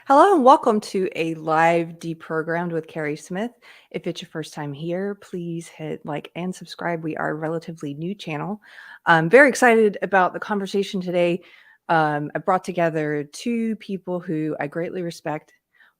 Hello and welcome to a live Deprogrammed with Keri Smith. If it's your first time here, please hit like and subscribe. We are a relatively new channel. I'm very excited about the conversation today. I brought together two people who I greatly respect,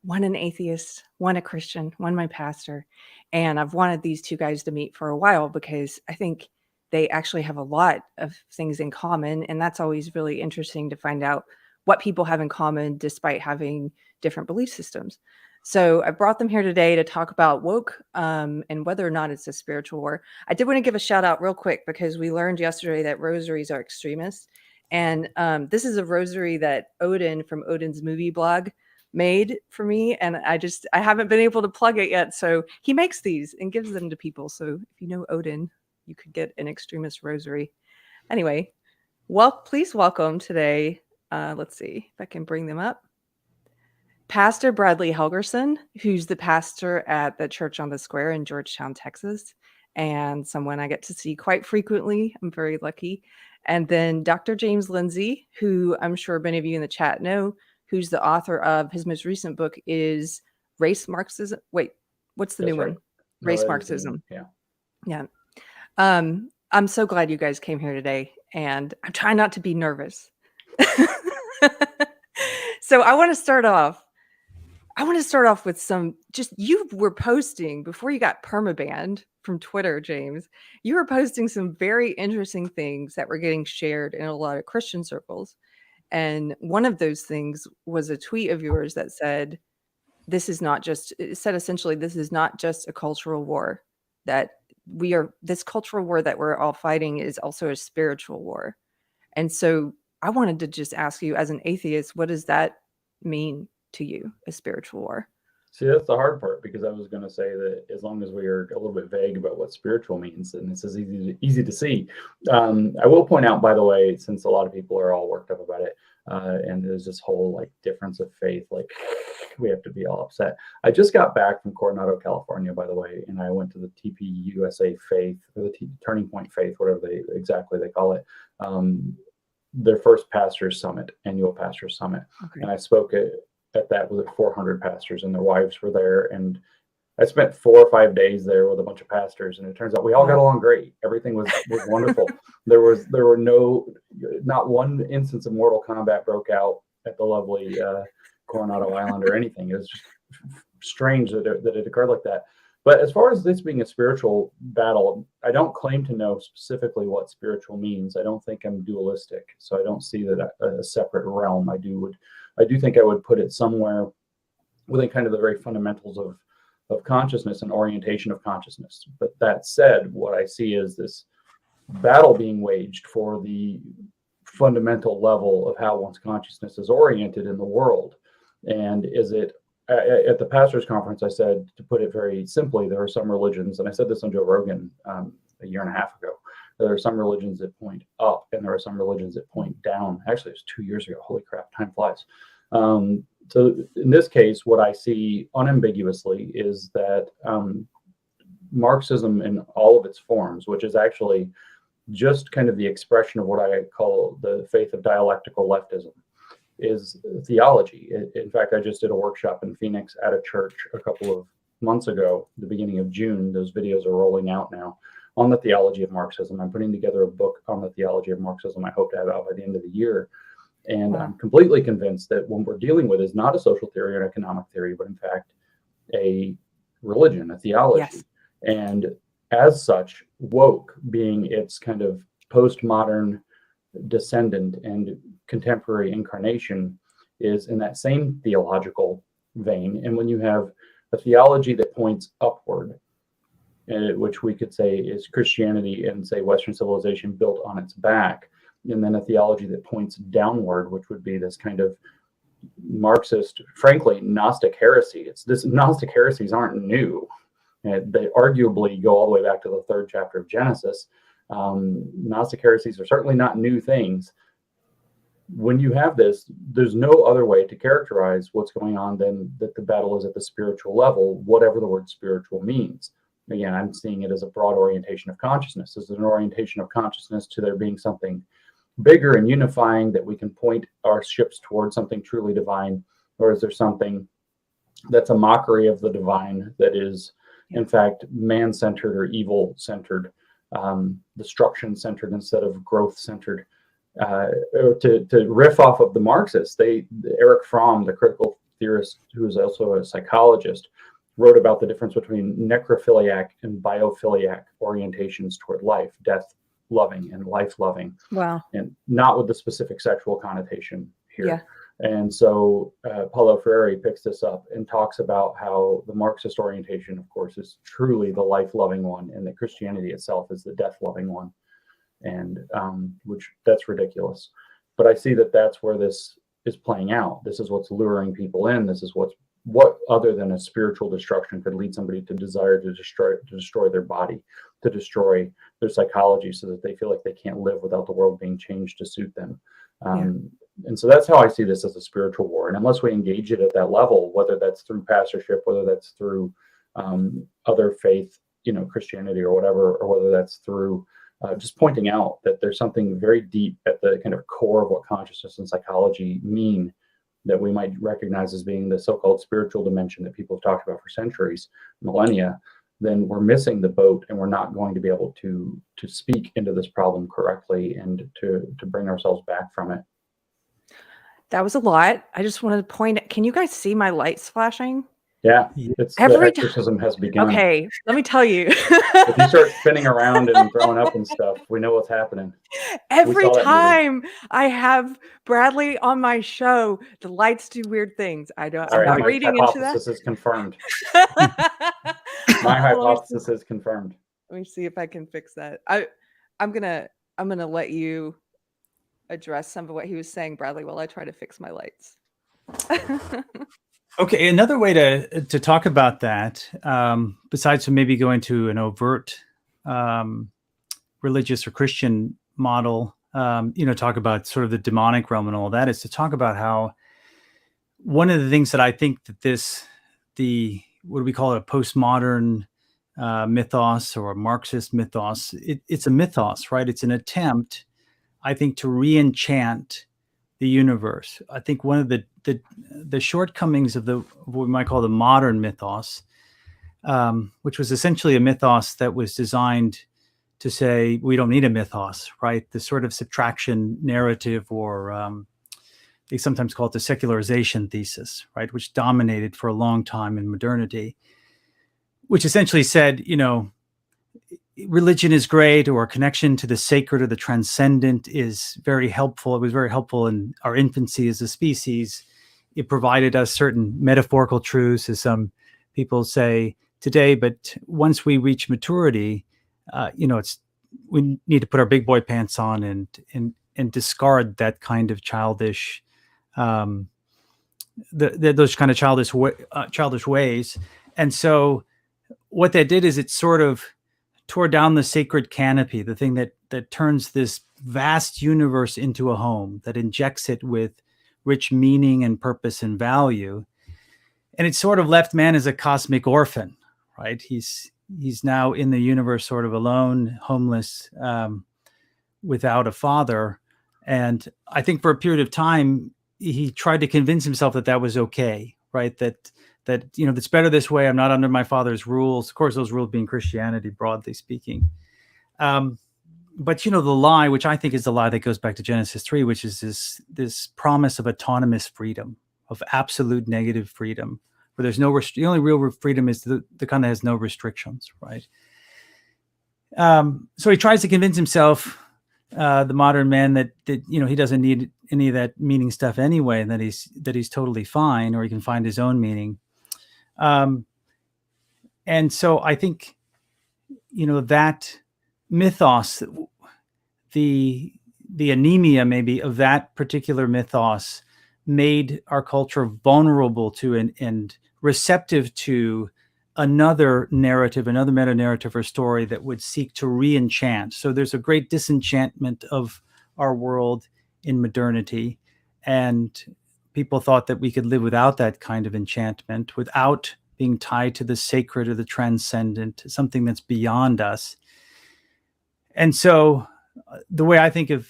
one an atheist, one a Christian, one my pastor. And I've wanted these two guys to meet for a while because I think they actually have a lot of things in common. And that's always really interesting to find out what people have in common despite having different belief systems. So I brought them here today to talk about woke and whether or not it's a spiritual war. I did want to give a shout out real quick because we learned yesterday that rosaries are extremists. And this is a rosary that Odin from Odin's movie blog made for me. And I haven't been able to plug it yet. So he makes these and gives them to people. So if you know Odin, you could get an extremist rosary. Anyway, please welcome today. Let's see if I can bring them up. Pastor Bradley Helgerson, who's the pastor at the Church on the Square in Georgetown, Texas, and someone I get to see quite frequently. I'm very lucky. And then Dr. James Lindsay, who I'm sure many of you in the chat know, who's the author of his most recent book is Race Marxism. Wait, what's the That's new right. one? No, Race that is the Marxism. new- Yeah. I'm so glad you guys came here today, and I'm trying not to be nervous. So I want to start off with you were posting before you got permabanned from Twitter, James. You were posting some very interesting things that were getting shared in a lot of Christian circles. And one of those things was a tweet of yours that said, it said essentially, this is not just a cultural war, that this cultural war that we're all fighting is also a spiritual war. And so I wanted to just ask you, as an atheist, what does that mean to you, a spiritual war? See, that's the hard part because I was going to say that as long as we are a little bit vague about what spiritual means, then this is easy to see. I will point out, by the way, since a lot of people are all worked up about it, and there's this whole like difference of faith, like we have to be all upset. I just got back from Coronado, California, by the way, and I went to the TPUSA Faith, or the Turning Point Faith, whatever they call it. Their first pastors summit, annual pastors summit. Okay. And I spoke at that with 400 pastors and their wives were there. And I spent 4 or 5 days there with a bunch of pastors, and it turns out we all got along great. Everything was wonderful. Not one instance of mortal combat broke out at the lovely Coronado Island or anything. It was just strange that it occurred like that. But as far as this being a spiritual battle, I don't claim to know specifically what spiritual means. I don't think I'm dualistic, so I don't see that a separate realm. I do think I would put it somewhere within kind of the very fundamentals of consciousness and orientation of consciousness. But that said, what I see is this battle being waged for the fundamental level of how one's consciousness is oriented in the world. And is it at the pastors' conference, I said, to put it very simply, there are some religions, and I said this on Joe Rogan a year and a half ago, there are some religions that point up and there are some religions that point down. Actually, it was 2 years ago. Holy crap, time flies. So in this case, what I see unambiguously is that Marxism in all of its forms, which is actually just kind of the expression of what I call the faith of dialectical leftism, is theology. In fact, I just did a workshop in Phoenix at a church a couple of months ago, the beginning of June. Those videos are rolling out now on the theology of Marxism. I'm putting together a book on the theology of Marxism I hope to have out by the end of the year. And I'm completely convinced that what we're dealing with is not a social theory or an economic theory, but in fact, a religion, a theology. Yes. And as such, woke being its kind of postmodern descendant and contemporary incarnation is in that same theological vein. And when you have a theology that points upward, which we could say is Christianity and say Western civilization built on its back, and then a theology that points downward, which would be this kind of Marxist, frankly, Gnostic heresy. Gnostic heresies aren't new. They arguably go all the way back to the 3rd chapter of Genesis. Gnostic heresies are certainly not new things. When you have this, there's no other way to characterize what's going on than that the battle is at the spiritual level, whatever the word spiritual means. Again, I'm seeing it as a broad orientation of consciousness, as an orientation of consciousness to there being something bigger and unifying, that we can point our ships towards something truly divine, or is there something that's a mockery of the divine, that is in fact man-centered or evil-centered, destruction-centered instead of growth-centered? Or to riff off of the Marxists, Erich Fromm, the critical theorist who is also a psychologist, wrote about the difference between necrophiliac and biophiliac orientations toward life, death loving and life loving. Wow. And not with the specific sexual connotation here. Yeah. And so Paulo Freire picks this up and talks about how the Marxist orientation, of course, is truly the life-loving one, and that Christianity itself is the death-loving one, and which that's ridiculous. But I see that that's where this is playing out. This is what's luring people in. This is what other than a spiritual destruction could lead somebody to desire to destroy their body, to destroy their psychology, so that they feel like they can't live without the world being changed to suit them. And so that's how I see this as a spiritual war. And unless we engage it at that level, whether that's through pastorship, whether that's through other faith, Christianity or whatever, or whether that's through just pointing out that there's something very deep at the kind of core of what consciousness and psychology mean, that we might recognize as being the so-called spiritual dimension that people have talked about for centuries, millennia, then we're missing the boat, and we're not going to be able to speak into this problem correctly and to bring ourselves back from it. That was a lot. I just wanted to point out, can you guys see my lights flashing? Yeah, it's the exorcism has begun. Okay, let me tell you. If you start spinning around and throwing up and stuff, we know what's happening. Every time I have Bradley on my show, the lights do weird things. I'm not reading into that. My hypothesis is confirmed. My hypothesis is confirmed. Let me see if I can fix that. I'm gonna let you address some of what he was saying, Bradley, while I try to fix my lights. Okay, another way to talk about that, besides from maybe going to an overt religious or Christian model, talk about sort of the demonic realm and all that, is to talk about how one of the things that I think that what do we call it, a postmodern mythos or a Marxist mythos, it's a mythos, right? It's an attempt, I think, to re-enchant the universe. I think one of the shortcomings of what we might call the modern mythos, which was essentially a mythos that was designed to say we don't need a mythos, right? The sort of subtraction narrative, or they sometimes call it the secularization thesis, right? Which dominated for a long time in modernity, which essentially said, religion is great, or a connection to the sacred or the transcendent is very helpful. It was very helpful in our infancy as a species. It provided us certain metaphorical truths, as some people say today. But once we reach maturity, we need to put our big boy pants on and discard that kind of childish, those kind of childish ways. And so, what that did is it sort of tore down the sacred canopy, the thing that turns this vast universe into a home, that injects it with rich meaning and purpose and value. And it sort of left man as a cosmic orphan, right? He's now in the universe sort of alone, homeless, without a father. And I think for a period of time, he tried to convince himself that was okay, right? That it's better this way. I'm not under my father's rules. Of course, those rules being Christianity, broadly speaking. But the lie, which I think is the lie that goes back to Genesis 3, which is this promise of autonomous freedom, of absolute negative freedom, where there's no the only real freedom is the kind that has no restrictions, right? So he tries to convince himself, the modern man, that he doesn't need any of that meaning stuff anyway, and that he's totally fine, or he can find his own meaning. And so I think, that mythos, the anemia maybe of that particular mythos, made our culture vulnerable to and receptive to another narrative, another meta-narrative or story that would seek to re-enchant. So there's a great disenchantment of our world in modernity, and people thought that we could live without that kind of enchantment, without being tied to the sacred or the transcendent, something that's beyond us. And so the way I think of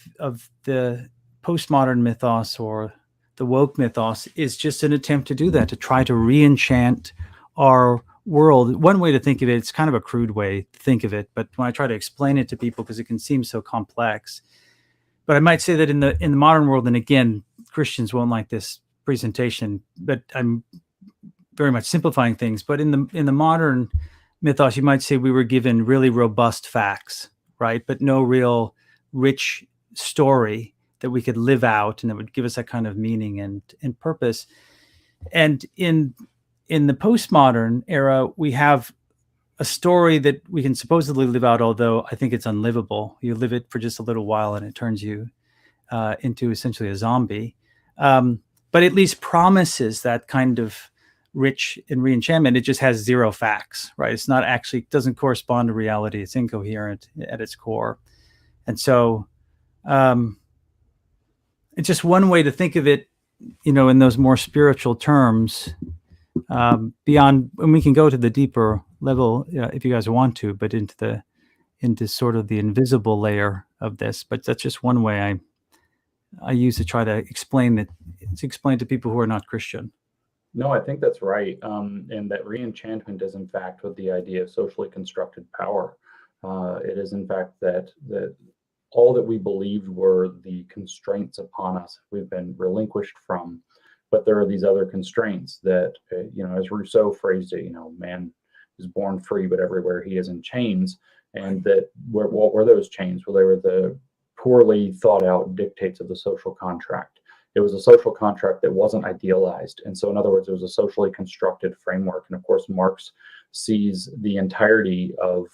the postmodern mythos, or the woke mythos is just an attempt to do that, to try to re-enchant our world. One way to think of it, it's kind of a crude way to think of it, but when I try to explain it to people, because it can seem so complex, but I might say that in the modern world, and again, Christians won't like this presentation, but I'm very much simplifying things. But in the modern mythos, you might say we were given really robust facts, right? But no real rich story that we could live out and that would give us that kind of meaning and purpose. And in the postmodern era, we have a story that we can supposedly live out, although I think it's unlivable. You live it for just a little while and it turns you into essentially a zombie. But at least promises that kind of rich and re-enchantment. It just has zero facts, right? It's not actually, doesn't correspond to reality. It's incoherent at its core. And so it's just one way to think of it, in those more spiritual terms, beyond, and we can go to the deeper level if you guys want to, but into sort of the invisible layer of this. But that's just one way I use to try to explain to people who are not Christian. No, I think that's right. And that re-enchantment is in fact with the idea of socially constructed power. It is in fact that all that we believed were the constraints upon us we've been relinquished from. But there are these other constraints that, as Rousseau phrased it, man is born free, but everywhere he is in chains. And that what were those chains? Well, they were the poorly thought out dictates of the social contract. It was a social contract that wasn't idealized. And so, in other words, it was a socially constructed framework. And of course, Marx sees the entirety of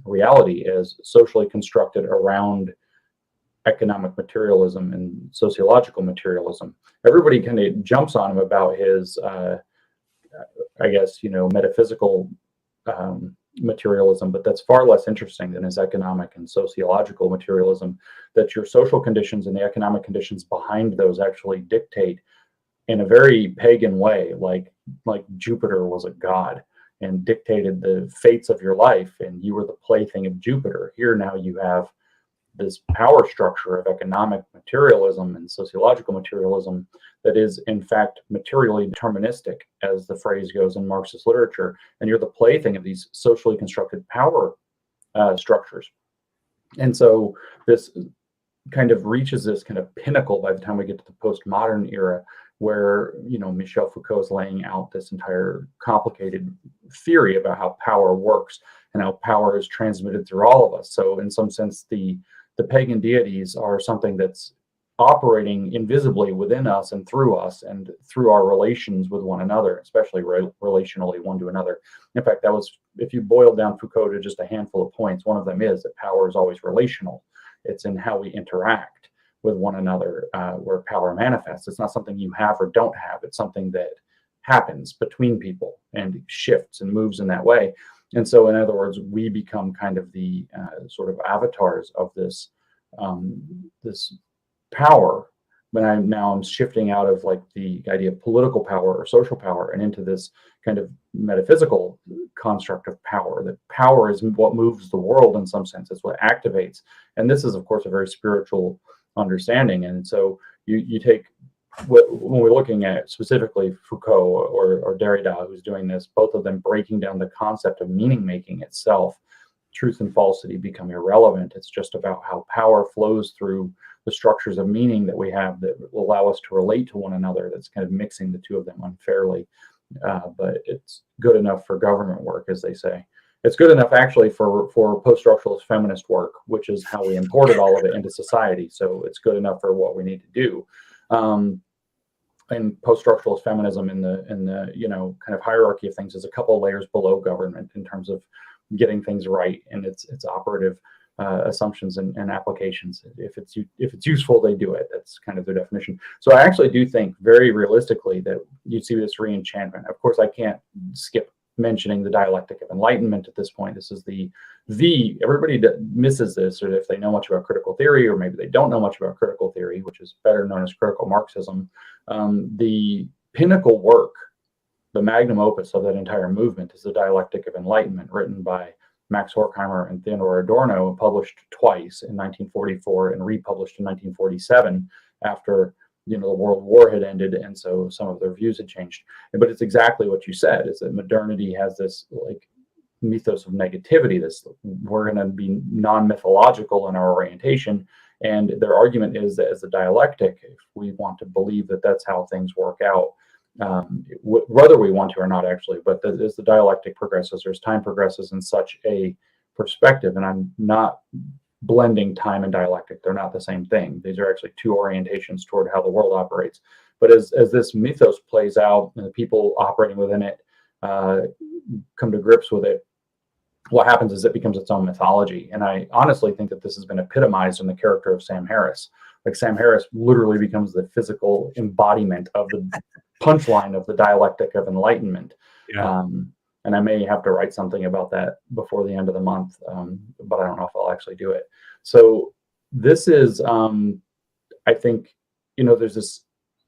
reality as socially constructed around economic materialism and sociological materialism. Everybody kind of jumps on him about his, metaphysical materialism, but that's far less interesting than his economic and sociological materialism, that your social conditions and the economic conditions behind those actually dictate in a very pagan way, like Jupiter was a god and dictated the fates of your life, and you were the plaything of Jupiter. Here now you have this power structure of economic materialism and sociological materialism that is in fact materially deterministic, as the phrase goes in Marxist literature, and you're the plaything of these socially constructed power structures. And so this kind of reaches this kind of pinnacle by the time we get to the postmodern era, where Michel Foucault is laying out this entire complicated theory about how power works and how power is transmitted through all of us. So in some sense, the pagan deities are something that's operating invisibly within us and through our relations with one another, especially relationally one to another. In fact, that was, if you boil down Foucault to just a handful of points, one of them is that power is always relational. It's in how we interact with one another where power manifests. It's not something you have or don't have. It's something that happens between people and shifts and moves in that way. And so, in other words, we become kind of the sort of avatars of this this power. But I'm shifting out of like the idea of political power or social power and into this kind of metaphysical construct of power. That power is what moves the world in some sense. It's what activates. And this is, of course, a very spiritual understanding. And so you take when we're looking at specifically Foucault or Derrida, who's doing this, both of them breaking down the concept of meaning making itself, truth and falsity become irrelevant. It's just about how power flows through the structures of meaning that we have that will allow us to relate to one another. That's kind of mixing the two of them unfairly. But it's good enough for government work, as they say. It's good enough actually for post-structuralist feminist work, which is how we imported all of it into society. So it's good enough for what we need to do. And post-structuralist feminism in the kind of hierarchy of things is a couple of layers below government in terms of getting things right and its operative assumptions and applications. If it's useful, they do it. That's kind of their definition. So I actually do think very realistically that you see this re-enchantment. Of course, I can't skip mentioning the dialectic of enlightenment at this point. This is the everybody that misses this, or if they know much about critical theory, or maybe they don't know much about critical theory, which is better known as critical Marxism, the pinnacle work, the magnum opus of that entire movement is the dialectic of enlightenment, written by Max Horkheimer and Theodor Adorno, published twice in 1944 and republished in 1947 after the World War had ended, and so some of their views had changed. But it's exactly what you said, is that modernity has this like mythos of negativity, this we're going to be non-mythological in our orientation. And their argument is that as a dialectic, if we want to believe that that's how things work out, whether we want to or not, actually, but as the dialectic progresses, as time progresses in such a perspective, and I'm not blending time and dialectic, they're not the same thing. These are actually two orientations toward how the world operates. But as this mythos plays out and the people operating within it come to grips with it, what happens is it becomes its own mythology. And I honestly think that this has been epitomized in the character of Sam Harris. Like, Sam Harris literally becomes the physical embodiment of the punchline of the dialectic of enlightenment. Yeah. And I may have to write something about that before the end of the month, but I don't know if I'll actually do it. So this is, I think, there's this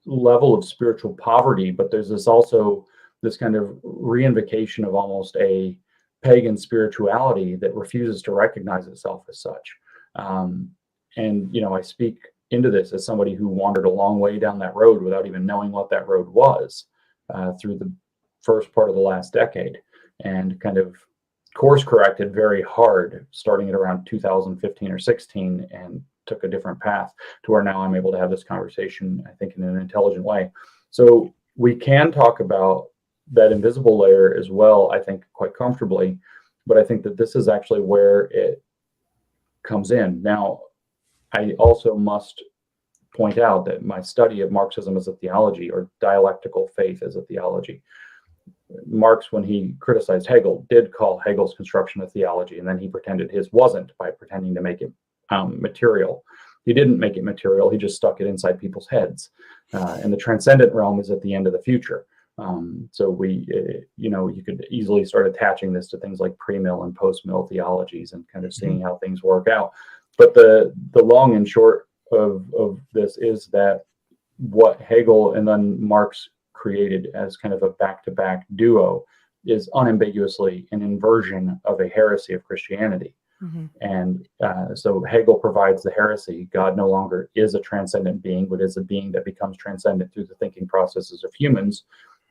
level of spiritual poverty, but there's this also this kind of reinvocation of almost a pagan spirituality that refuses to recognize itself as such. And I speak into this as somebody who wandered a long way down that road without even knowing what that road was through the first part of the last decade, and kind of course corrected very hard starting at around 2015 or 16, and took a different path to where now I'm able to have this conversation, I think, in an intelligent way. So we can talk about that invisible layer as well, I think, quite comfortably, but I think that this is actually where it comes in. Now, I also must point out that my study of Marxism as a theology, or dialectical faith as a theology, Marx, when he criticized Hegel, did call Hegel's construction a theology, and then he pretended his wasn't by pretending to make it material. He didn't make it material, he just stuck it inside people's heads. And the transcendent realm is at the end of the future. So we, you could easily start attaching this to things like pre-mill and post-mill theologies and kind of seeing how things work out. But the long and short of this is that what Hegel and then Marx created as kind of a back-to-back duo is unambiguously an inversion of a heresy of Christianity. Mm-hmm. And so Hegel provides the heresy: God no longer is a transcendent being, but is a being that becomes transcendent through the thinking processes of humans,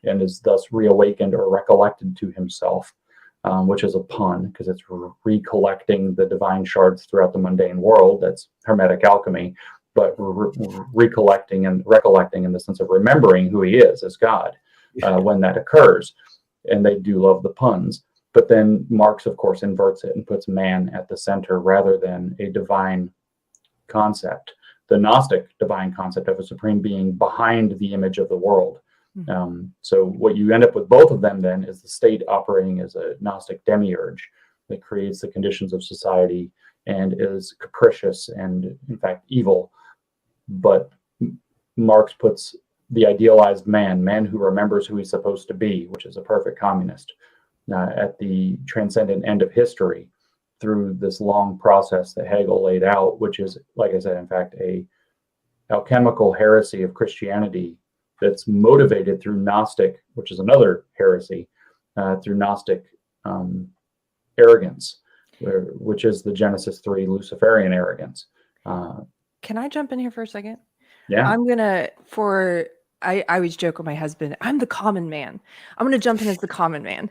and is thus reawakened or recollected to himself, which is a pun because it's recollecting the divine shards throughout the mundane world. That's Hermetic alchemy, but recollecting and recollecting in the sense of remembering who he is as God when that occurs. And they do love the puns. But then Marx, of course, inverts it and puts man at the center rather than a divine concept, the Gnostic divine concept of a supreme being behind the image of the world. Mm-hmm. So what you end up with both of them then is the state operating as a Gnostic demiurge that creates the conditions of society and is capricious and, in fact, evil. But Marx puts the idealized man who remembers who he's supposed to be, which is a perfect communist, at the transcendent end of history through this long process that Hegel laid out, which is, like I said, in fact, a alchemical heresy of Christianity that's motivated through Gnostic, which is another heresy, through Gnostic arrogance, which is the Genesis 3 Luciferian arrogance. Can I jump in here for a second? Yeah. I'm gonna, I always joke with my husband, I'm the common man. I'm gonna jump in as the common man.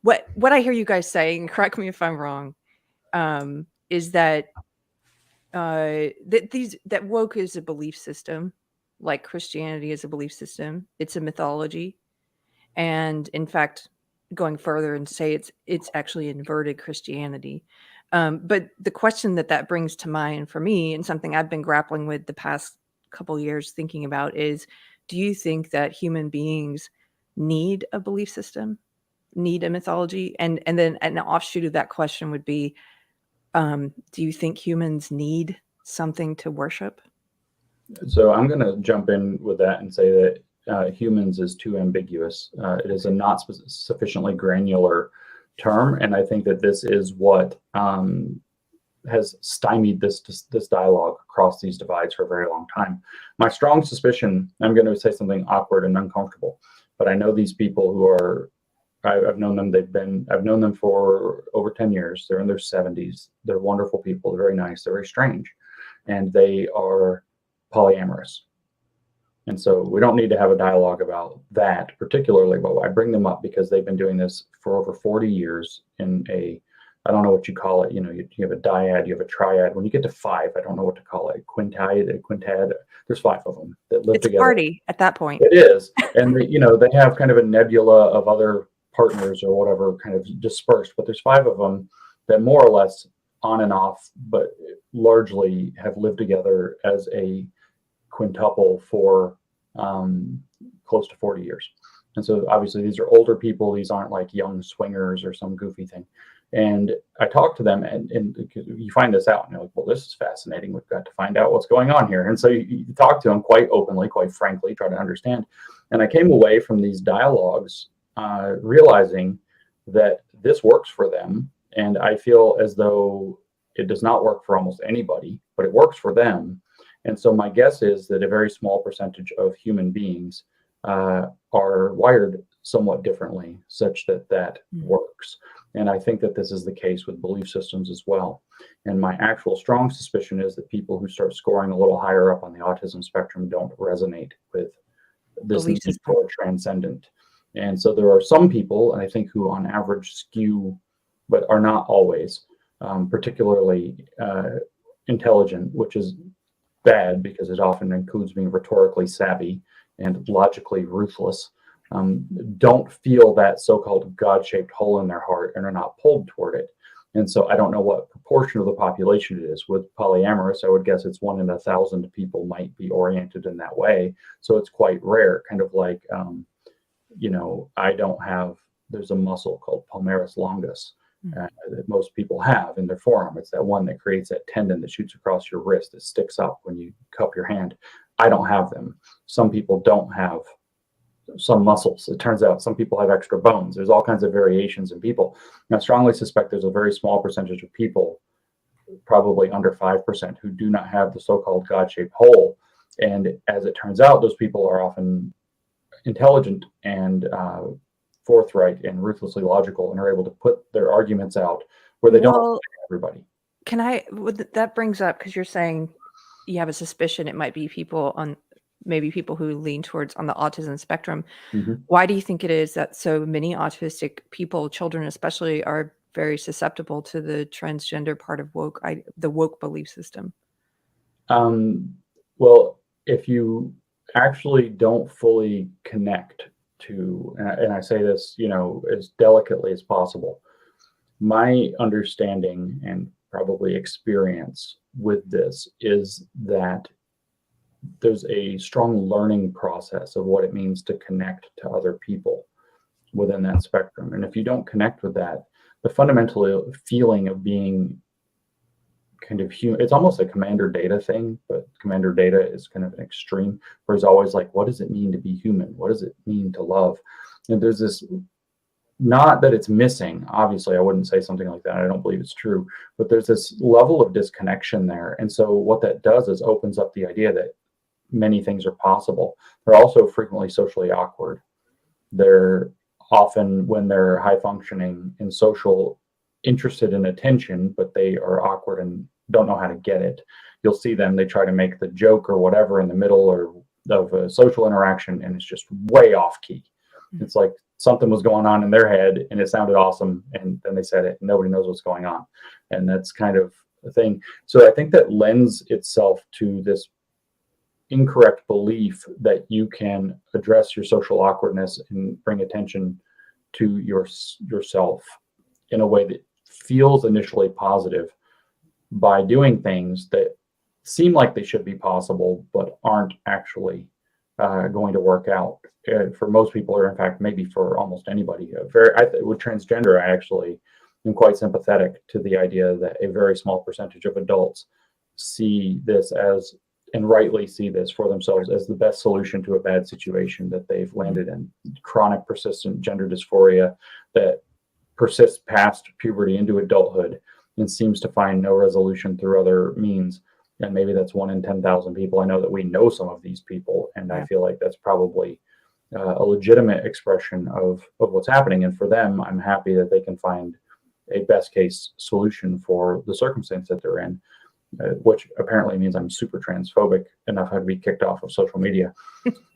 What I hear you guys saying, correct me if I'm wrong, is that that woke is a belief system, like Christianity is a belief system. It's a mythology, and in fact, going further and say it's actually inverted Christianity. But the question that brings to mind for me, and something I've been grappling with the past couple years thinking about, is, do you think that human beings need a belief system, need a mythology? And then an offshoot of that question would be, do you think humans need something to worship? So I'm going to jump in with that and say that humans is too ambiguous. It is a not sufficiently granular term, and I think that this is what has stymied this dialogue across these divides for a very long time. My strong suspicion, I'm going to say something awkward and uncomfortable, but I know these people who are, I've known them, I've known them for over 10 years. They're in their 70s. They're wonderful people. They're very nice. They're very strange. And they are polyamorous. And so we don't need to have a dialogue about that particularly, but I bring them up because they've been doing this for over 40 years in a, I don't know what you call it. You know, you have a dyad, you have a triad. When you get to 5, I don't know what to call it. Quintad. There's 5 of them that live It's a together. party at that point. It is. And they, you know, they have kind of a nebula of other partners or whatever kind of dispersed, but there's 5 of them that more or less on and off, but largely have lived together as a quintuple for close to 40 years. And so obviously these are older people. These aren't like young swingers or some goofy thing. And I talk to them, and you find this out, and you're like, well, this is fascinating. We've got to find out what's going on here. And so you talk to them quite openly, quite frankly, try to understand. And I came away from these dialogues realizing that this works for them. And I feel as though it does not work for almost anybody, but it works for them. And so my guess is that a very small percentage of human beings are wired somewhat differently, such that that works. And I think that this is the case with belief systems as well. And my actual strong suspicion is that people who start scoring a little higher up on the autism spectrum don't resonate with this need for transcendent. And so there are some people, and I think, who on average skew, but are not always particularly intelligent, which is bad because it often includes being rhetorically savvy and logically ruthless, don't feel that so-called God-shaped hole in their heart and are not pulled toward it. And so I don't know what proportion of the population it is. With polyamorous, I would guess it's 1 in 1,000 people might be oriented in that way. So it's quite rare, kind of like, you know, there's a muscle called palmaris longus that most people have in their forearm. It's that one that creates that tendon that shoots across your wrist that sticks up when you cup your hand. I don't have them. Some people don't have some muscles. It turns out some people have extra bones. There's all kinds of variations in people. And I strongly suspect there's a very small percentage of people, probably under 5%, who do not have the so-called God-shaped hole. And as it turns out, those people are often intelligent and forthright and ruthlessly logical, and are able to put their arguments out where they don't everybody. That brings up, because you're saying you have a suspicion it might be people who lean towards on the autism spectrum. Why do you think it is that so many autistic people, children especially, are very susceptible to the transgender part of the woke belief system? Well, if you actually don't fully connect to, and I say this, you know, as delicately as possible, my understanding and probably experience with this is that there's a strong learning process of what it means to connect to other people within that spectrum. And if you don't connect with that, the fundamental feeling of being kind of human, it's almost a commander data thing, but commander data is kind of an extreme, where it's always like, what does it mean to be human? What does it mean to love? And there's this, not that it's missing, obviously I wouldn't say something like that, I don't believe it's true, but there's this level of disconnection there. And so what that does is opens up the idea that many things are possible. They're also frequently socially awkward. They're often, when they're high functioning and social, interested in attention, but they are awkward and don't know how to get it. You'll see them, they try to make the joke or whatever in the middle of a social interaction, and it's just way off key. It's like something was going on in their head and it sounded awesome, and then they said it and nobody knows what's going on. And that's kind of a thing. So I think that lends itself to this incorrect belief that you can address your social awkwardness and bring attention to yourself in a way that feels initially positive by doing things that seem like they should be possible but aren't actually going to work out for most people, or in fact maybe for almost anybody. With transgender, I actually am quite sympathetic to the idea that a very small percentage of adults see this as, and rightly see this for themselves as, the best solution to a bad situation that they've landed in. Chronic persistent gender dysphoria that persists past puberty into adulthood and seems to find no resolution through other means. And maybe that's 1 in 10,000 people. I know that we know some of these people, and I feel like that's probably a legitimate expression of what's happening. And for them, I'm happy that they can find a best case solution for the circumstance that they're in. which apparently means I'm super transphobic enough to be kicked off of social media.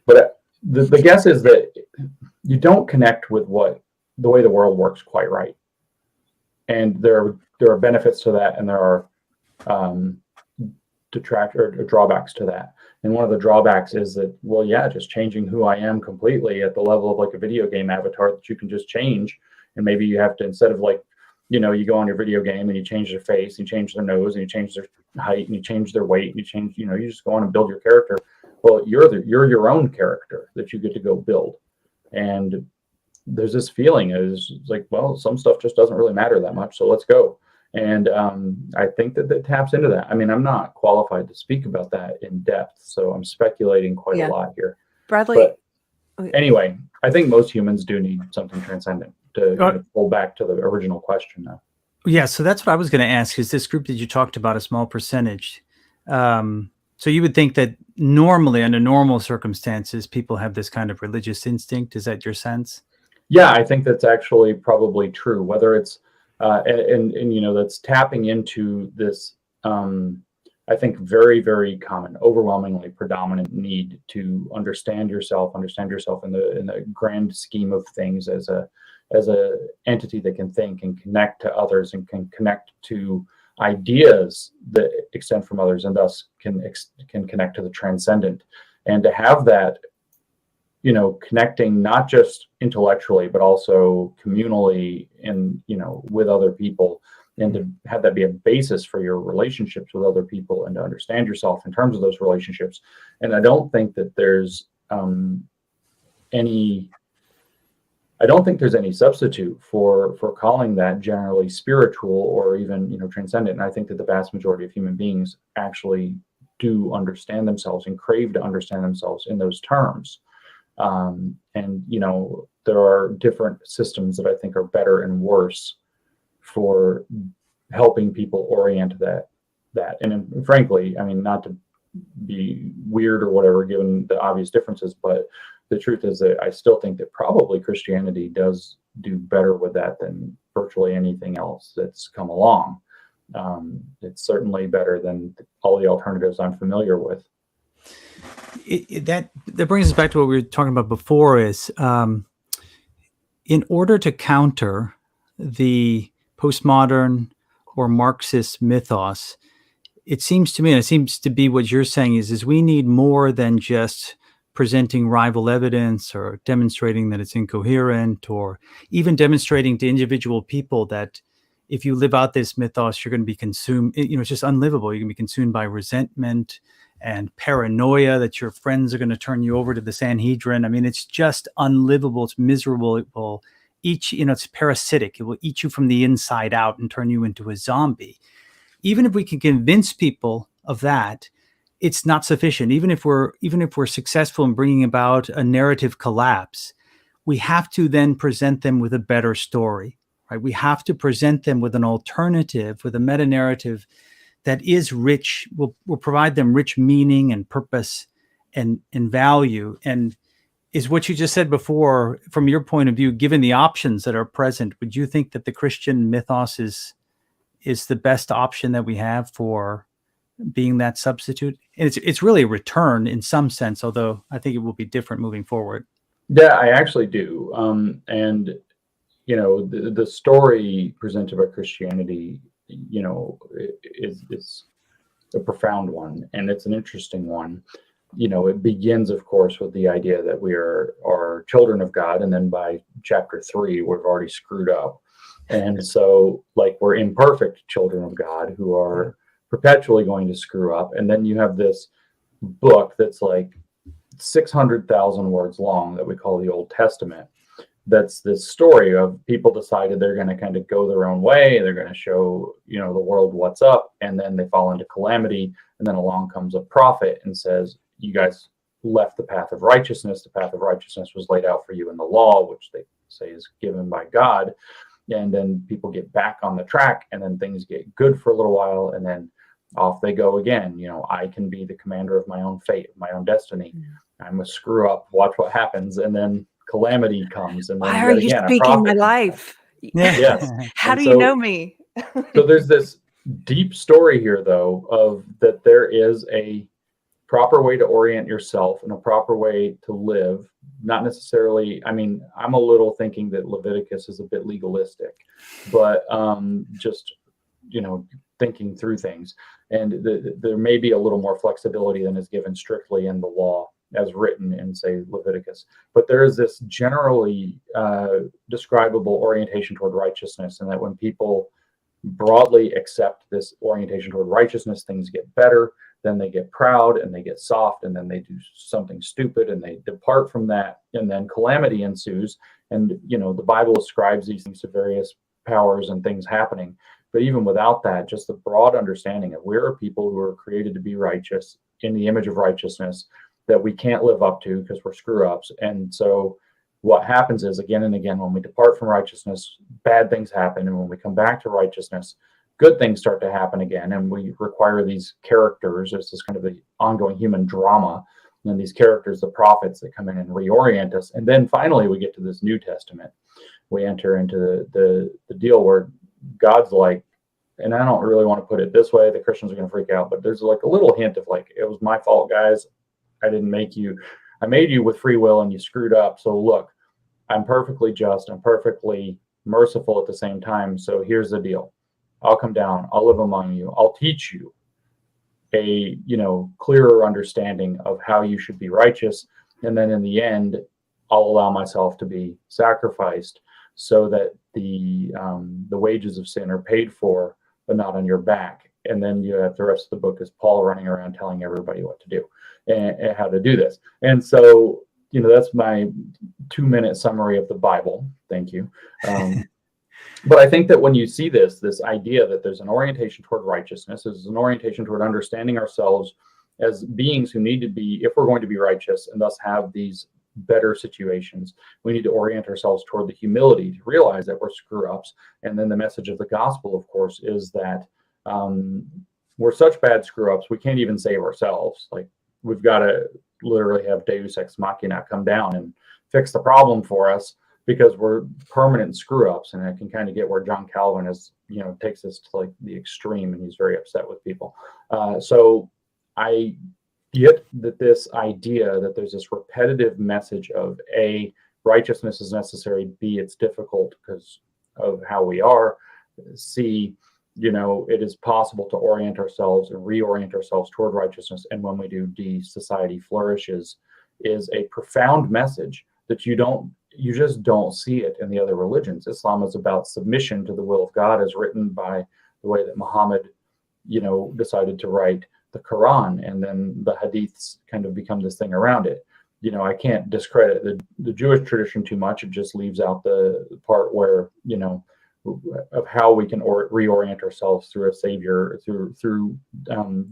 But the guess is that you don't connect with the way the world works quite right. And there are benefits to that, and there are drawbacks to that. And one of the drawbacks is that, well, yeah, just changing who I am completely at the level of like a video game avatar that you can just change. And maybe you have to, instead of like, you go on your video game and you change their face, and you change their nose, and you change their height, and you change their weight, and you change, you just go on and build your character. Well, you're your own character that you get to go build. And there's this feeling is like, well, some stuff just doesn't really matter that much, so let's go. And I think that taps into that. I mean, I'm not qualified to speak about that in depth, so I'm speculating quite a lot here. Bradley. But anyway, I think most humans do need something transcendent to kind of pull back to the original question now. Yeah, so that's what I was going to ask. Is this group that you talked about a small percentage? So you would think that normally, under normal circumstances, people have this kind of religious instinct. Is that your sense? Yeah, I think that's actually probably true. Whether it's and that's tapping into this, I think very, very common, overwhelmingly predominant need to understand yourself in the grand scheme of things as a entity that can think and connect to others and can connect to ideas that extend from others, and thus can connect to the transcendent. And to have that, connecting not just intellectually but also communally and with other people, and to have that be a basis for your relationships with other people, and to understand yourself in terms of those relationships. And I don't think that there's any substitute for calling that generally spiritual or even transcendent. And I think that the vast majority of human beings actually do understand themselves and crave to understand themselves in those terms. And there are different systems that I think are better and worse for helping people orient that. And frankly, I mean, not to be weird or whatever, given the obvious differences, but the truth is that I still think that probably Christianity does do better with that than virtually anything else that's come along. It's certainly better than all the alternatives I'm familiar with. That brings us back to what we were talking about before, is in order to counter the postmodern or Marxist mythos, it seems to me, and it seems to be what you're saying, is we need more than just presenting rival evidence or demonstrating that it's incoherent, or even demonstrating to individual people that if you live out this mythos, you're going to be consumed. It's just unlivable. You're going to be consumed by resentment and paranoia that your friends are going to turn you over to the Sanhedrin. I mean, it's just unlivable. It's miserable. It will eat you. It's parasitic. It will eat you from the inside out and turn you into a zombie. Even if we can convince people of that, it's not sufficient. Even if we're successful in bringing about a narrative collapse, we have to then present them with a better story, right? We have to present them with an alternative, with a meta narrative that is rich, will provide them rich meaning and purpose and value. And is what you just said before, from your point of view, given the options that are present, would you think that the Christian mythos is the best option that we have for being that substitute? And it's really a return in some sense, although I think it will be different moving forward. Yeah, I actually do. And the story presented by Christianity, is a profound one, and it's an interesting one. It begins, of course, with the idea that we are children of God, and then by chapter 3, we've already screwed up. And so, like, we're imperfect children of God who are perpetually going to screw up. And then you have this book that's like 600,000 words long that we call the Old Testament. That's this story of people decided they're going to kind of go their own way. They're going to show, the world what's up. And then they fall into calamity. And then along comes a prophet and says, you guys left the path of righteousness. The path of righteousness was laid out for you in the law, which they say is given by God. And then people get back on the track, and then things get good for a little while. And then off they go again. I can be the commander of my own fate, my own destiny. I'm a screw up. Watch what happens. And then calamity comes. And then why are you speaking my life? Yes. How do you know me? So there's this deep story here, though, of that there is a proper way to orient yourself and a proper way to live. Not necessarily, I mean, I'm a little thinking that Leviticus is a bit legalistic, but just, thinking through things. And there may be a little more flexibility than is given strictly in the law as written in, say, Leviticus. But there is this generally describable orientation toward righteousness, and that when people broadly accept this orientation toward righteousness, things get better. Then they get proud and they get soft, and then they do something stupid and they depart from that, and then calamity ensues. And the Bible ascribes these things to various powers and things happening. But even without that, just the broad understanding of we're a people who are created to be righteous in the image of righteousness that we can't live up to because we're screw ups. And so what happens is, again and again, when we depart from righteousness, bad things happen. And when we come back to righteousness, good things start to happen again. And we require these characters. It's this kind of the ongoing human drama. And then these characters, the prophets, that come in and reorient us. And then finally, we get to this New Testament. We enter into the deal where God's like, and I don't really want to put it this way, the Christians are going to freak out, but there's like a little hint of like, it was my fault, guys. I didn't make you. I made you with free will and you screwed up. So look, I'm perfectly just. I'm perfectly merciful at the same time. So here's the deal. I'll come down. I'll live among you. I'll teach you a, clearer understanding of how you should be righteous. And then in the end, I'll allow myself to be sacrificed so that the wages of sin are paid for, but not on your back. And then you have the rest of the book is Paul running around telling everybody what to do and how to do this. And so, that's my 2-minute summary of the Bible. Thank you. But I think that when you see this idea that there's an orientation toward righteousness, there's an orientation toward understanding ourselves as beings who need to be, if we're going to be righteous and thus have these better situations, we need to orient ourselves toward the humility to realize that we're screw ups. And then the message of the gospel, of course, is that we're such bad screw ups, we can't even save ourselves. Like, we've got to literally have Deus Ex Machina come down and fix the problem for us, because we're permanent screw ups. And I can kind of get where John Calvin is, takes this to like the extreme, and he's very upset with people. So I get that this idea that there's this repetitive message of A, righteousness is necessary, B, it's difficult because of how we are, C, it is possible to orient ourselves and reorient ourselves toward righteousness. And when we do, D, society flourishes, is a profound message that you just don't see it in the other religions. Islam is about submission to the will of God, as written by the way that Muhammad, decided to write the Quran, and then the Hadiths kind of become this thing around it. I can't discredit the Jewish tradition too much. It just leaves out the part where, of how we can reorient ourselves through a savior, through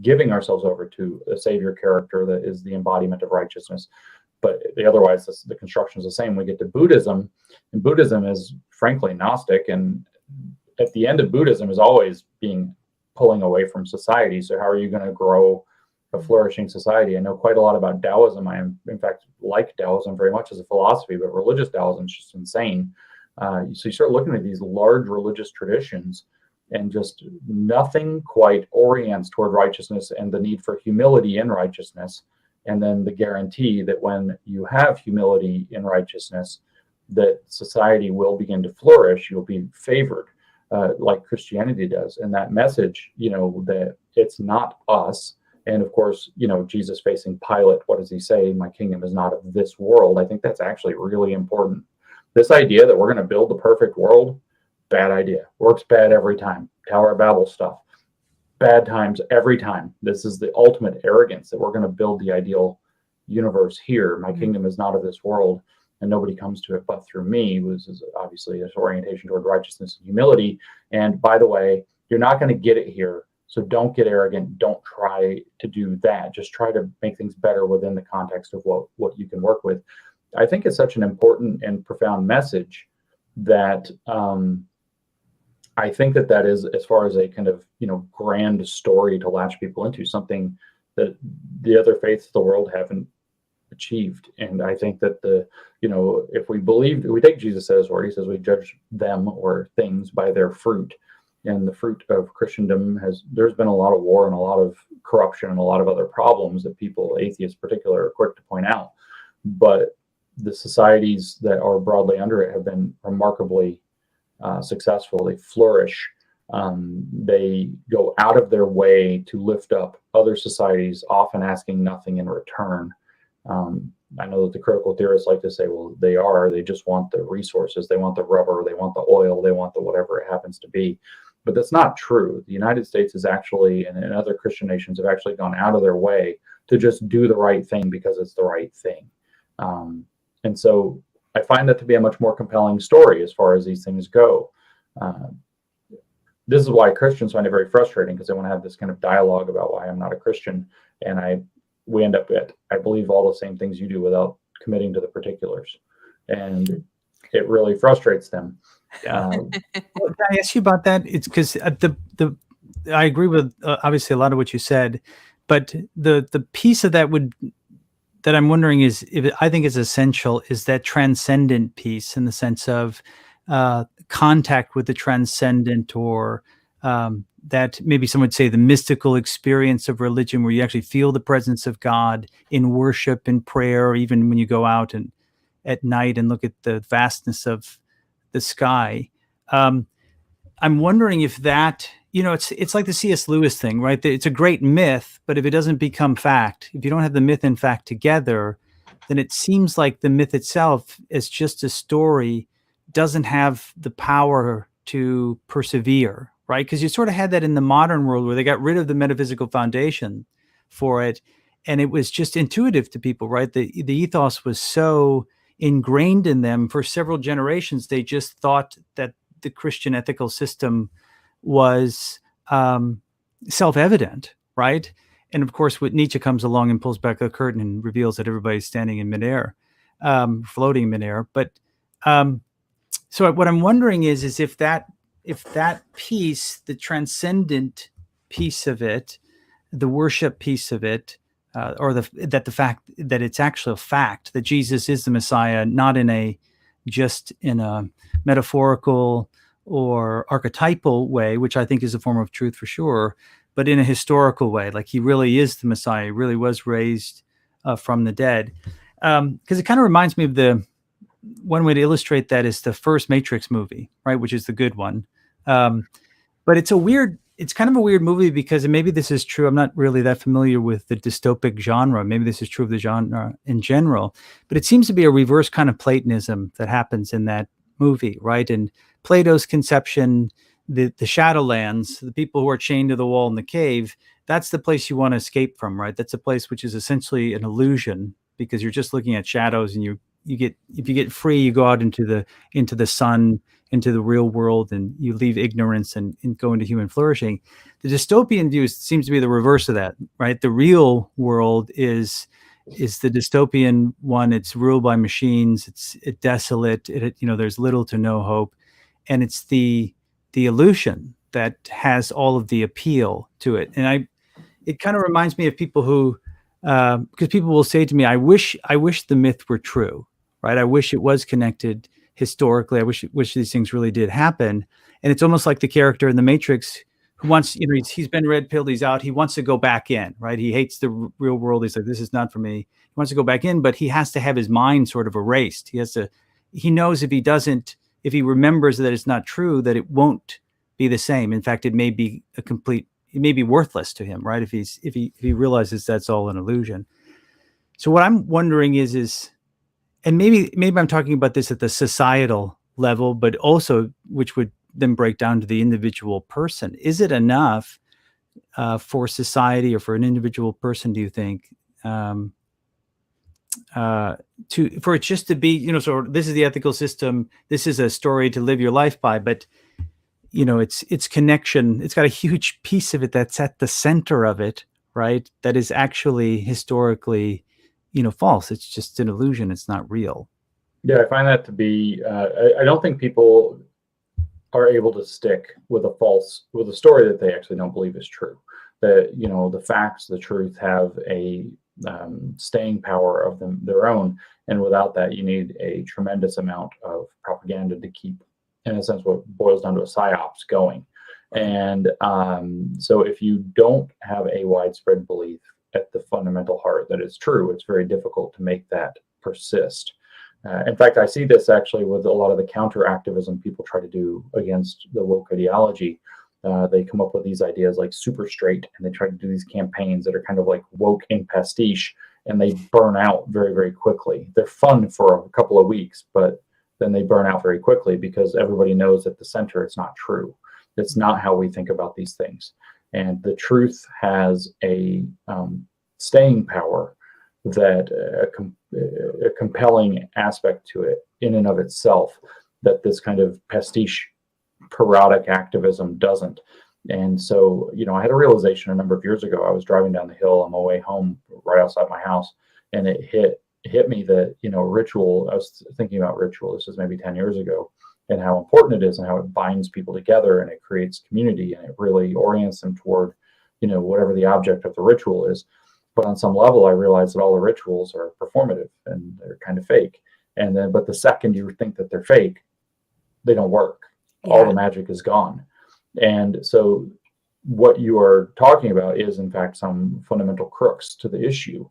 giving ourselves over to a savior character that is the embodiment of righteousness. But otherwise, the construction is the same. We get to Buddhism, and Buddhism is frankly Gnostic, and at the end of Buddhism is always pulling away from society. So how are you going to grow a flourishing society? I know quite a lot about Taoism. I in fact like Taoism very much as a philosophy, but religious Taoism is just insane. So you start looking at these large religious traditions, and just nothing quite orients toward righteousness and the need for humility in righteousness. And then the guarantee that when you have humility in righteousness, that society will begin to flourish, you'll be favored, like Christianity does. And that message, that it's not us. And of course, Jesus facing Pilate, what does he say? My kingdom is not of this world. I think that's actually really important. This idea that we're going to build the perfect world, bad idea. Works bad every time. Tower of Babel stuff. Bad times every time. This is the ultimate arrogance that we're going to build the ideal universe here. My kingdom is not of this world, and nobody comes to it but through me, which is obviously this orientation toward righteousness and humility. And by the way, you're not going to get it here. So don't get arrogant. Don't try to do that. Just try to make things better within the context of what you can work with. I think it's such an important and profound message that I think that is, as far as a kind of, grand story to latch people into, something that the other faiths of the world haven't achieved. And I think that if we take Jesus at his word, he says we judge them or things by their fruit. and the fruit of Christendom there's been a lot of war and a lot of corruption and a lot of other problems that people, atheists particularly, are quick to point out. But the societies that are broadly under it have been remarkably successful. They flourish. They go out of their way to lift up other societies, often asking nothing in return. I know that the critical theorists like to say, well, they just want the resources, they want the rubber, they want the oil, they want the whatever it happens to be. But that's not true. The United States is actually, and other Christian nations have actually gone out of their way to just do the right thing because it's the right thing. And so I find that to be a much more compelling story as far as these things go. This is why Christians find it very frustrating, because they want to have this kind of dialogue about why I'm not a Christian, and we end up at, I believe, all the same things you do without committing to the particulars, and it really frustrates them. Well, can I ask you about that? It's because I agree with obviously a lot of what you said, but the piece of that that I'm wondering is, if I think is essential, is that transcendent piece, in the sense of contact with the transcendent, or that maybe some would say the mystical experience of religion, where you actually feel the presence of God in worship and prayer, or even when you go out and at night and look at the vastness of the sky. I'm wondering if that, it's like the C.S. Lewis thing, right? It's a great myth, but if it doesn't become fact, if you don't have the myth and fact together, then it seems like the myth itself, as just a story, doesn't have the power to persevere, right? Because you sort of had that in the modern world, where they got rid of the metaphysical foundation for it, and it was just intuitive to people, right? The ethos was so ingrained in them for several generations. They just thought that the Christian ethical system was self-evident, right? And of course, when Nietzsche comes along and pulls back the curtain and reveals that everybody's standing in midair, floating in midair. But so what I'm wondering is if that piece, the transcendent piece of it, the worship piece of it, or the fact that it's actually a fact that Jesus is the Messiah, not just in a metaphorical or archetypal way, which I think is a form of truth for sure, but in a historical way, like he really is the Messiah, really was raised from the dead. Because it kind of reminds me of one way to illustrate that is the first Matrix movie, right, which is the good one. But it's kind of a weird movie, because, and maybe this is true, I'm not really that familiar with the dystopic genre. Maybe this is true of the genre in general, but it seems to be a reverse kind of Platonism that happens in that movie, right? And Plato's conception, the Shadowlands, the people who are chained to the wall in the cave, that's the place you want to escape from, right? That's a place which is essentially an illusion, because you're just looking at shadows, and if you get free, you go out into the sun, into the real world, and you leave ignorance and go into human flourishing. The dystopian view seems to be the reverse of that, right? The real world is the dystopian one. It's ruled by machines. It's desolate. There's little to no hope, and it's the illusion that has all of the appeal to it. And it kind of reminds me of people who, because people will say to me, I wish the myth were true, right? I wish it was connected historically. I wish these things really did happen. And it's almost like the character in the Matrix who wants, he's been red pilled, he's out, he wants to go back in, right? He hates the real world. He's like, this is not for me. He wants to go back in, but he has to have his mind sort of erased. He knows if he remembers that it's not true, that it won't be the same. In fact, it may be worthless to him, right? If he realizes that's all an illusion. So what I'm wondering is, and maybe I'm talking about this at the societal level, but also which would then break down to the individual person. Is it enough for society or for an individual person, do you think, for it just to be, so this is the ethical system, this is a story to live your life by, but it's connection, it's got a huge piece of it that's at the center of it, right? That is actually historically, false. It's just an illusion. It's not real. Yeah, I find that to be, I don't think people are able to stick with a story that they actually don't believe is true. That, the facts, the truth have a staying power of their own. And without that, you need a tremendous amount of propaganda to keep, in a sense, what boils down to a psyops going. And so if you don't have a widespread belief at the fundamental heart that is true, it's very difficult to make that persist. In fact, I see this actually with a lot of the counter activism people try to do against the woke ideology. They come up with these ideas like super straight, and they try to do these campaigns that are kind of like woke in pastiche, and they burn out very, very quickly. They're fun for a couple of weeks, but then they burn out very quickly because everybody knows at the center it's not true. It's not how we think about these things. And the truth has a staying power, that a compelling aspect to it in and of itself, that this kind of pastiche parodic activism doesn't. And so, I had a realization a number of years ago. I was driving down the hill on my way home right outside my house, and it hit me that, ritual, I was thinking about ritual, this was maybe 10 years ago, and how important it is and how it binds people together and it creates community and it really orients them toward, whatever the object of the ritual is. But on some level, I realized that all the rituals are performative and they're kind of fake. But the second you think that they're fake, they don't work. Yeah. All the magic is gone. And so what you are talking about is, in fact, some fundamental crux to the issue.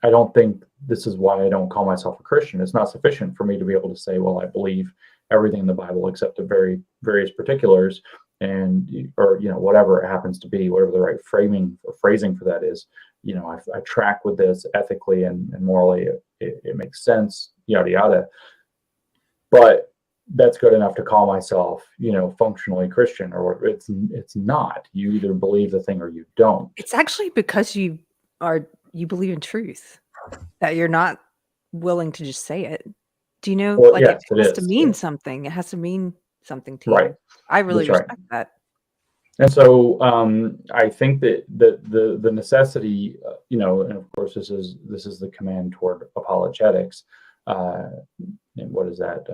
I don't think this is why I don't call myself a Christian. It's not sufficient for me to be able to say, well, I believe everything in the Bible except the very various particulars, or whatever it happens to be, whatever the right framing or phrasing for that is. I track with this ethically and morally. It makes sense, yada yada. But that's good enough to call myself, functionally Christian, or it's not. You either believe the thing or you don't. It's actually because you believe in truth that you're not willing to just say it. Do you know? Well, yes, it has to mean something. It has to mean something to you. I really respect that. And so I think that the necessity, and of course this is the command toward apologetics. And what is that?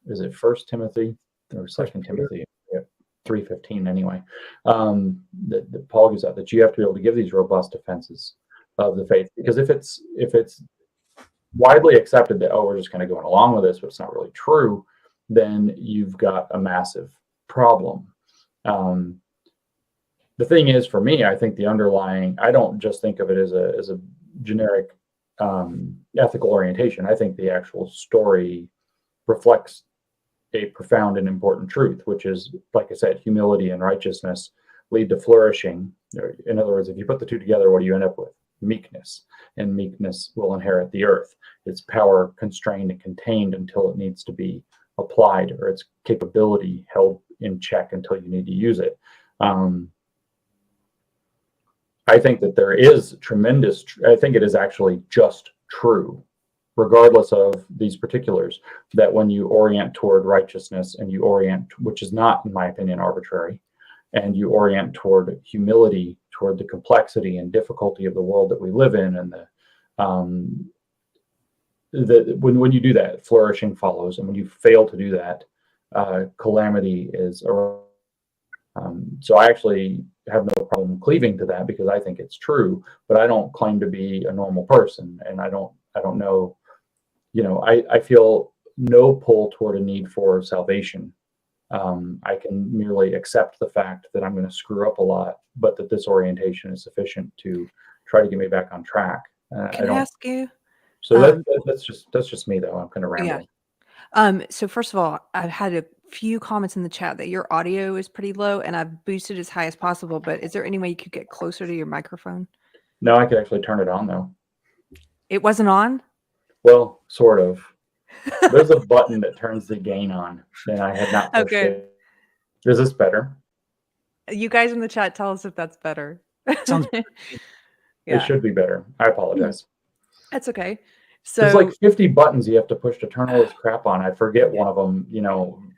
Is it 1 Timothy or 2 Timothy? 3:15 anyway. That Paul gives out, that you have to be able to give these robust defenses of the faith, because if it's widely accepted that, we're just kind of going along with this, but it's not really true, then you've got a massive problem. The thing is, for me, I think the underlying, I don't just think of it as a generic ethical orientation. I think the actual story reflects a profound and important truth, which is, like I said, humility and righteousness lead to flourishing. In other words, if you put the two together, what do you end up with? Meekness. And meekness will inherit the earth. Its power constrained and contained until it needs to be applied, or its capability held in check until you need to use it. I think that there is tremendous, I think it is actually just true, regardless of these particulars, that when you orient toward righteousness and you orient, which is not, in my opinion, arbitrary, and you orient toward humility, toward the complexity and difficulty of the world that we live in, and when you do that, flourishing follows. And when you fail to do that, calamity is around. So I actually have no problem cleaving to that, because I think it's true, but I don't claim to be a normal person, and I don't know, I feel no pull toward a need for salvation. I can merely accept the fact that I'm going to screw up a lot, but that this orientation is sufficient to try to get me back on track. Can I ask you? So that's just me, though. I'm kind of rambling. Yeah. So first of all, I've had a few comments in the chat that your audio is pretty low, and I've boosted as high as possible. But is there any way you could get closer to your microphone? No, I could actually turn it on, though. It wasn't on? Well, sort of. There's a button that turns the gain on, and I had not pushed it. Is this better? You guys in the chat, tell us if that's better. Sounds It should be better. I apologize. That's okay. So there's like 50 buttons you have to push to turn all this crap on. I forget one of them,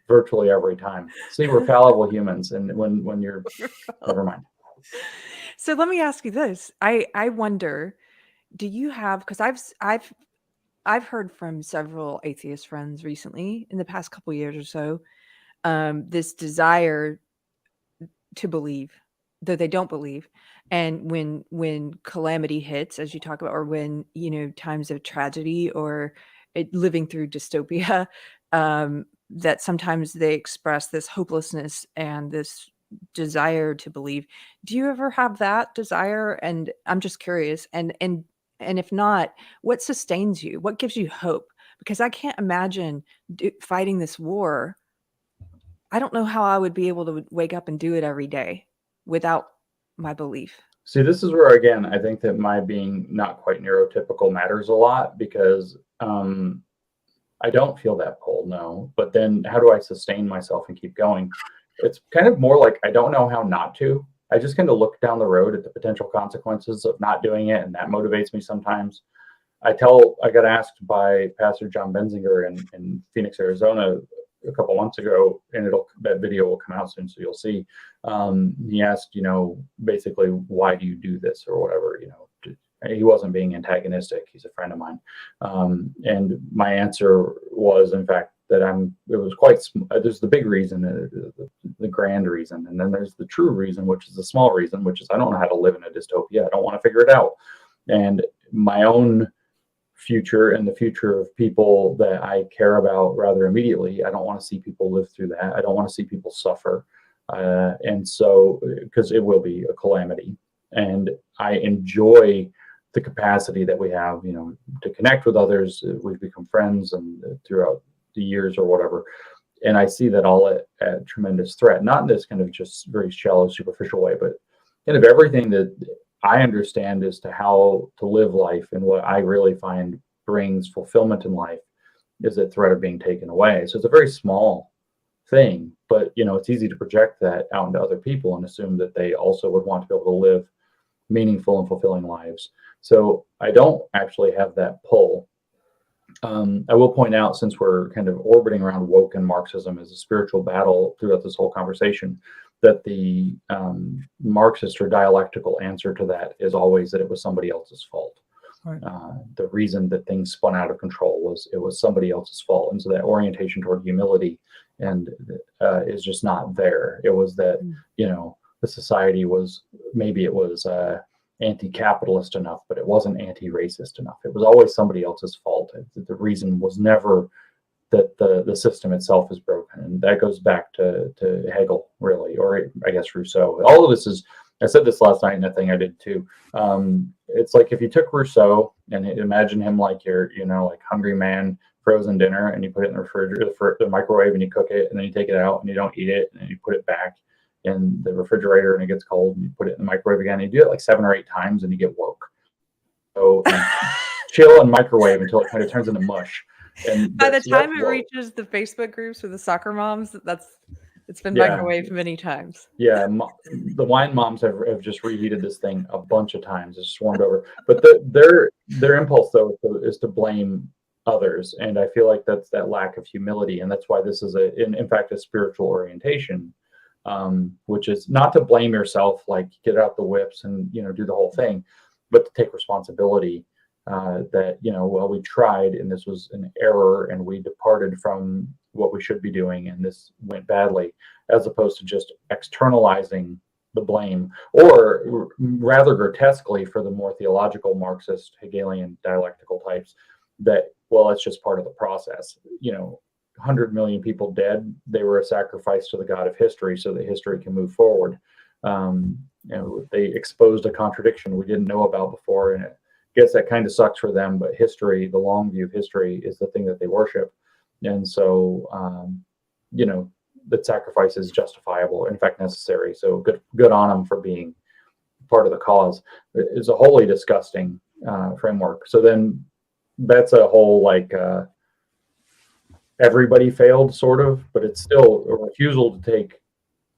virtually every time. See, we're fallible humans, and when you're never mind. So let me ask you this. I wonder, do you have, because I've heard from several atheist friends recently in the past couple of years or so, this desire to believe, though they don't believe. And when calamity hits, as you talk about, or when, times of tragedy or living through dystopia, that sometimes they express this hopelessness and this desire to believe. Do you ever have that desire? And I'm just curious. And if not, what sustains you? What gives you hope? Because I can't imagine fighting this war. I don't know how I would be able to wake up and do it every day without my belief. See, this is where, again, I think that my being not quite neurotypical matters a lot, because I don't feel that pull, no. But then how do I sustain myself and keep going? It's kind of more like I don't know how not to. I just kind of look down the road at the potential consequences of not doing it, and that motivates me sometimes. I got asked by Pastor John Benzinger in Phoenix, Arizona, a couple months ago, and that video will come out soon, so you'll see. He asked, basically, why do you do this or whatever? He wasn't being antagonistic. He's a friend of mine, and my answer was, in fact, that it was quite. There's the big reason, the grand reason, and then there's the true reason, which is the small reason, which is I don't know how to live in a dystopia. I don't want to figure it out, and my own future and the future of people that I care about rather immediately, I don't want to see people live through that. I don't want to see people suffer, and so because it will be a calamity, and I enjoy the capacity that we have, to connect with others. We've become friends and throughout the years or whatever. And I see that all at tremendous threat, not in this kind of just very shallow, superficial way, but kind of everything that I understand as to how to live life and what I really find brings fulfillment in life is the threat of being taken away. So it's a very small thing, but it's easy to project that out into other people and assume that they also would want to be able to live meaningful and fulfilling lives. So I don't actually have that pull. I will point out, since we're kind of orbiting around woke and Marxism as a spiritual battle throughout this whole conversation, that the Marxist or dialectical answer to that is always that it was somebody else's fault. Right. The reason that things spun out of control was it was somebody else's fault. And so that orientation toward humility is just not there. It was that, the society was, maybe it was anti-capitalist enough, but it wasn't anti-racist enough. It was always somebody else's fault. The reason was never that the system itself is broken. And that goes back to Hegel, really, or I guess Rousseau. All of this is, I said this last night in a thing I did too. It's like if you took Rousseau and imagine him like your, like hungry man, frozen dinner, and you put it in the refrigerator, the microwave, and you cook it, and then you take it out and you don't eat it, and then you put it back in the refrigerator and it gets cold, and you put it in the microwave again, and you do it like 7 or 8 times and you get woke. So chill and microwave until it kind of turns into mush. And by the time it reaches the Facebook groups with the soccer moms, it's been microwaved many times. Yeah, the wine moms have just reheated this thing a bunch of times. It's swarmed over. But their impulse though is to blame others, and I feel like that's that lack of humility, and that's why this is in fact a spiritual orientation. Which is not to blame yourself, like get out the whips and do the whole thing, but to take responsibility that well, we tried and this was an error and we departed from what we should be doing and this went badly, as opposed to just externalizing the blame, or rather grotesquely for the more theological Marxist Hegelian dialectical types, that well, it's just part of the process. 100 million people dead, they were a sacrifice to the god of history so that history can move forward. They exposed a contradiction we didn't know about before, and I guess that kind of sucks for them, but history, the long view of history, is the thing that they worship. And so that sacrifice is justifiable, in fact necessary. So good on them for being part of the cause. It's a wholly disgusting framework. So then that's a whole everybody failed sort of, but it's still a refusal to take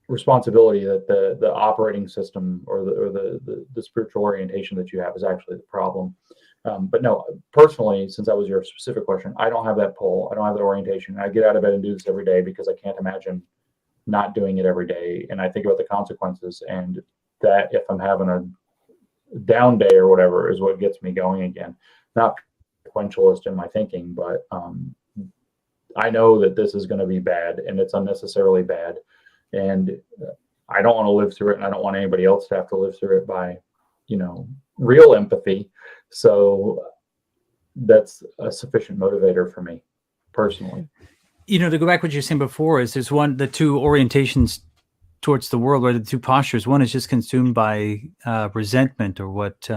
responsibility that the operating system or the spiritual orientation that you have is actually the problem. But no, personally, since that was your specific question, I don't have that pull. I don't have that orientation. I get out of bed and do this every day because I can't imagine not doing it every day. And I think about the consequences, and that if I'm having a down day or whatever is what gets me going again. Not sequentialist in my thinking, but I know that this is going to be bad and it's unnecessarily bad, and I don't want to live through it, and I don't want anybody else to have to live through it by, real empathy. So that's a sufficient motivator for me personally. to go back to what you were saying before, is there's the two orientations towards the world, or the two postures. One is just consumed by resentment, or what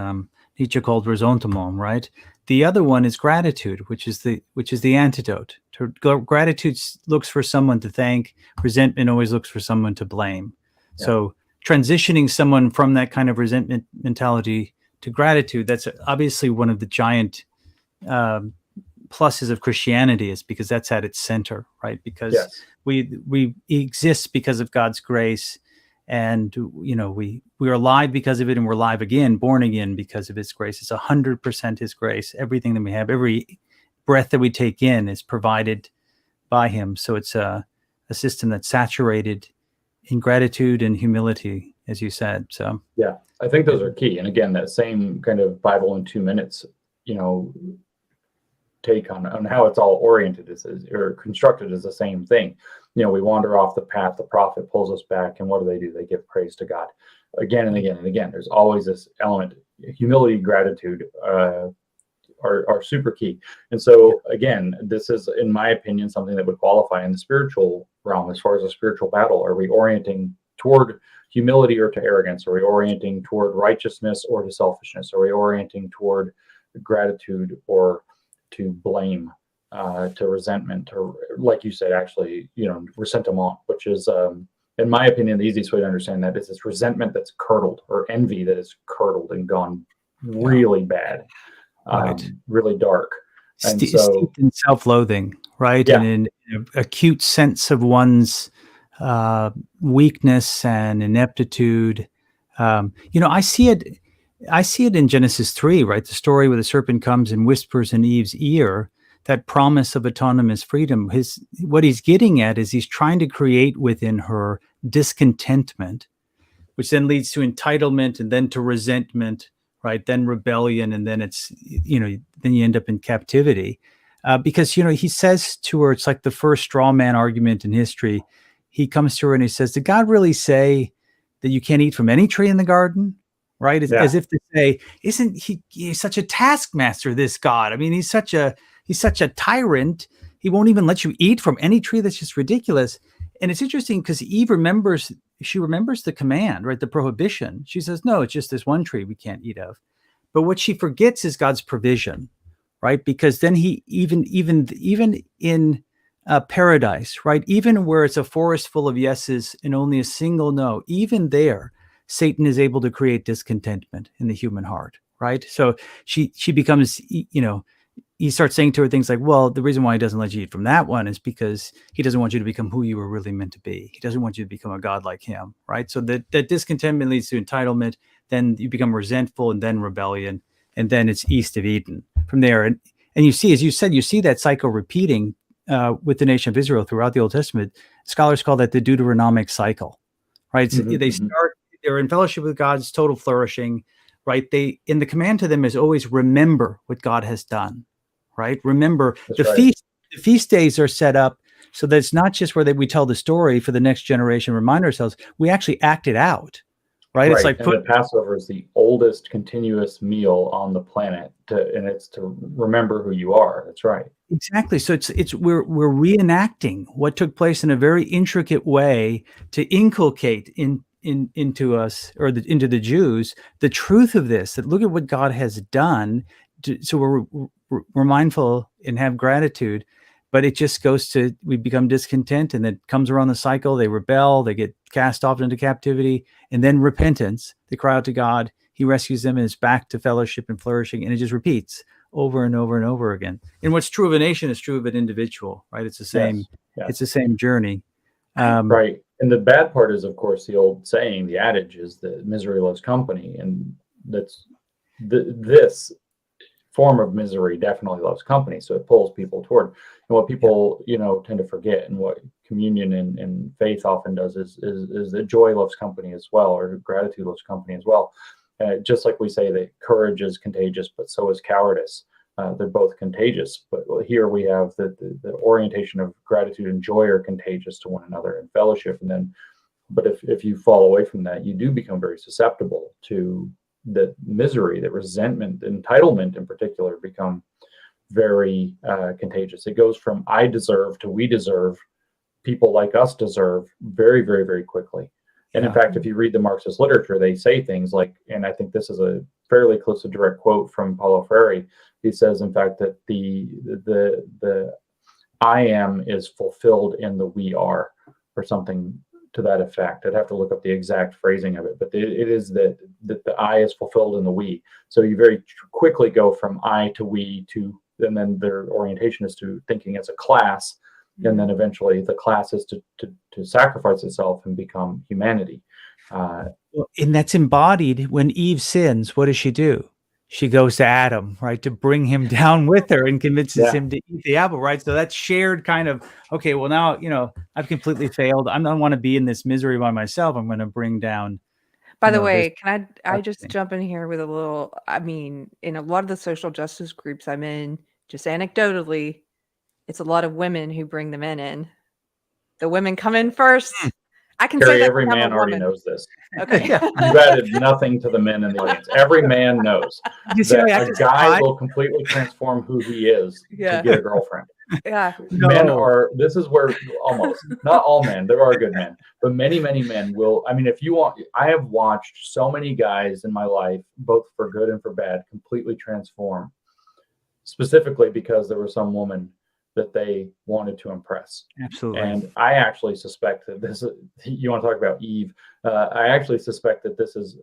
Nietzsche called ressentiment, right? The other one is gratitude, which is the antidote. Gratitude looks for someone to thank. Resentment always looks for someone to blame. Yeah. So transitioning someone from that kind of resentment mentality to gratitude, that's obviously one of the giant pluses of Christianity, is because that's at its center, right? Because yes. we exist because of God's grace, and we are alive because of it, and we're alive again, born again because of His grace. It's 100% His grace. Everything that we have, every breath that we take in, is provided by Him. So it's a system that's saturated in gratitude and humility, as you said. So yeah, I think those are key. And again, that same kind of Bible in 2 minutes, take on how it's all oriented or constructed is the same thing. We wander off the path, the prophet pulls us back, and what do? They give praise to God again and again and again. There's always this element. Humility, gratitude are super key. And so again, this is, in my opinion, something that would qualify in the spiritual realm. As far as a spiritual battle, are we orienting toward humility or to arrogance? Are we orienting toward righteousness or to selfishness? Are we orienting toward gratitude or to blame, to resentment, or like you said, actually, ressentiment, which is, in my opinion, the easiest way to understand that is this resentment that's curdled, or envy that is curdled and gone really bad, right. Really dark. And steeped in self-loathing, right? Yeah. And in an acute sense of one's weakness and ineptitude. I see it in Genesis 3, right? The story where the serpent comes and whispers in Eve's ear that promise of autonomous freedom. What he's getting at is he's trying to create within her discontentment, which then leads to entitlement, and then to resentment, right? Then rebellion, and then then you end up in captivity. Because, he says to her, it's like the first straw man argument in history. He comes to her and he says, did God really say that you can't eat from any tree in the garden? Right? As if to say, isn't he's such a taskmaster, this God? I mean, he's such a tyrant. He won't even let you eat from any tree. That's just ridiculous. And it's interesting because Eve remembers the command, right? The prohibition. She says, no, it's just this one tree we can't eat of. But what she forgets is God's provision, right? Because then He even in paradise, right? Even where it's a forest full of yeses and only a single no, even there, Satan is able to create discontentment in the human heart, right? So she becomes, he starts saying to her things like, well, the reason why He doesn't let you eat from that one is because He doesn't want you to become who you were really meant to be. He doesn't want you to become a God like Him, right? So that discontentment leads to entitlement. Then you become resentful, and then rebellion, and then it's east of Eden from there. And you see, as you said, you see that cycle repeating with the nation of Israel throughout the Old Testament. Scholars call that the Deuteronomic cycle, right? So they're in fellowship with God's total flourishing, right? And the command to them is always remember what God has done, right? Remember. The feast days are set up so that it's not just where we tell the story for the next generation, remind ourselves, we actually act it out, right? It's like the Passover is the oldest continuous meal on the planet, and it's to remember who you are. That's right. Exactly. So we're reenacting what took place in a very intricate way to inculcate into us, or into the Jews, the truth of this, that look at what God has done. So we're mindful and have gratitude, but it just goes to, we become discontent, and then comes around the cycle. They rebel, they get cast off into captivity, and then repentance. They cry out to God. He rescues them, and it's back to fellowship and flourishing. And it just repeats over and over and over again. And what's true of a nation is true of an individual, right? It's the same. Yes. It's the same journey. Right. And the bad part is, of course, the old saying, the adage is that misery loves company. And that's this form of misery definitely loves company. So it pulls people toward. And what people, tend to forget, and what communion and faith often does is that joy loves company as well, or gratitude loves company as well. Just like we say that courage is contagious, but so is cowardice. They're both contagious, but here we have the orientation of gratitude and joy are contagious to one another in fellowship. And then, but if you fall away from that, you do become very susceptible to the misery, the resentment, entitlement in particular, become very contagious. It goes from I deserve to we deserve, people like us deserve, very, very, very quickly. And in fact, if you read the Marxist literature, they say things like, and I think this is a fairly close to direct quote from Paulo Freire. He says, in fact, that the I am is fulfilled in the we are, or something to that effect. I'd have to look up the exact phrasing of it, but it is that the I is fulfilled in the we. So you very quickly go from I to we to, and then their orientation is to thinking as a class. And then eventually the class is to sacrifice itself and become humanity. And that's embodied when Eve sins. What does she do? She goes to Adam, right, to bring him down with her and convinces him to eat the apple, right? So that shared kind of, okay, well, now, I've completely failed. I don't want to be in this misery by myself. I'm going to bring down. By the way, can I just jump in here with a little, in a lot of the social justice groups I'm in, just anecdotally, it's a lot of women who bring the men in. The women come in first. I can Keri, say that every man already knows this. Okay. You've added nothing to the men in the audience. Every man knows that a guy will completely transform who he is to get a girlfriend. Yeah. Men are, this is where almost, not all men, there are good men, but many, many men will, if you want, I have watched so many guys in my life, both for good and for bad, completely transform, specifically because there was some woman that they wanted to impress. Absolutely. And I actually suspect that this is, you want to talk about Eve, I actually suspect that this is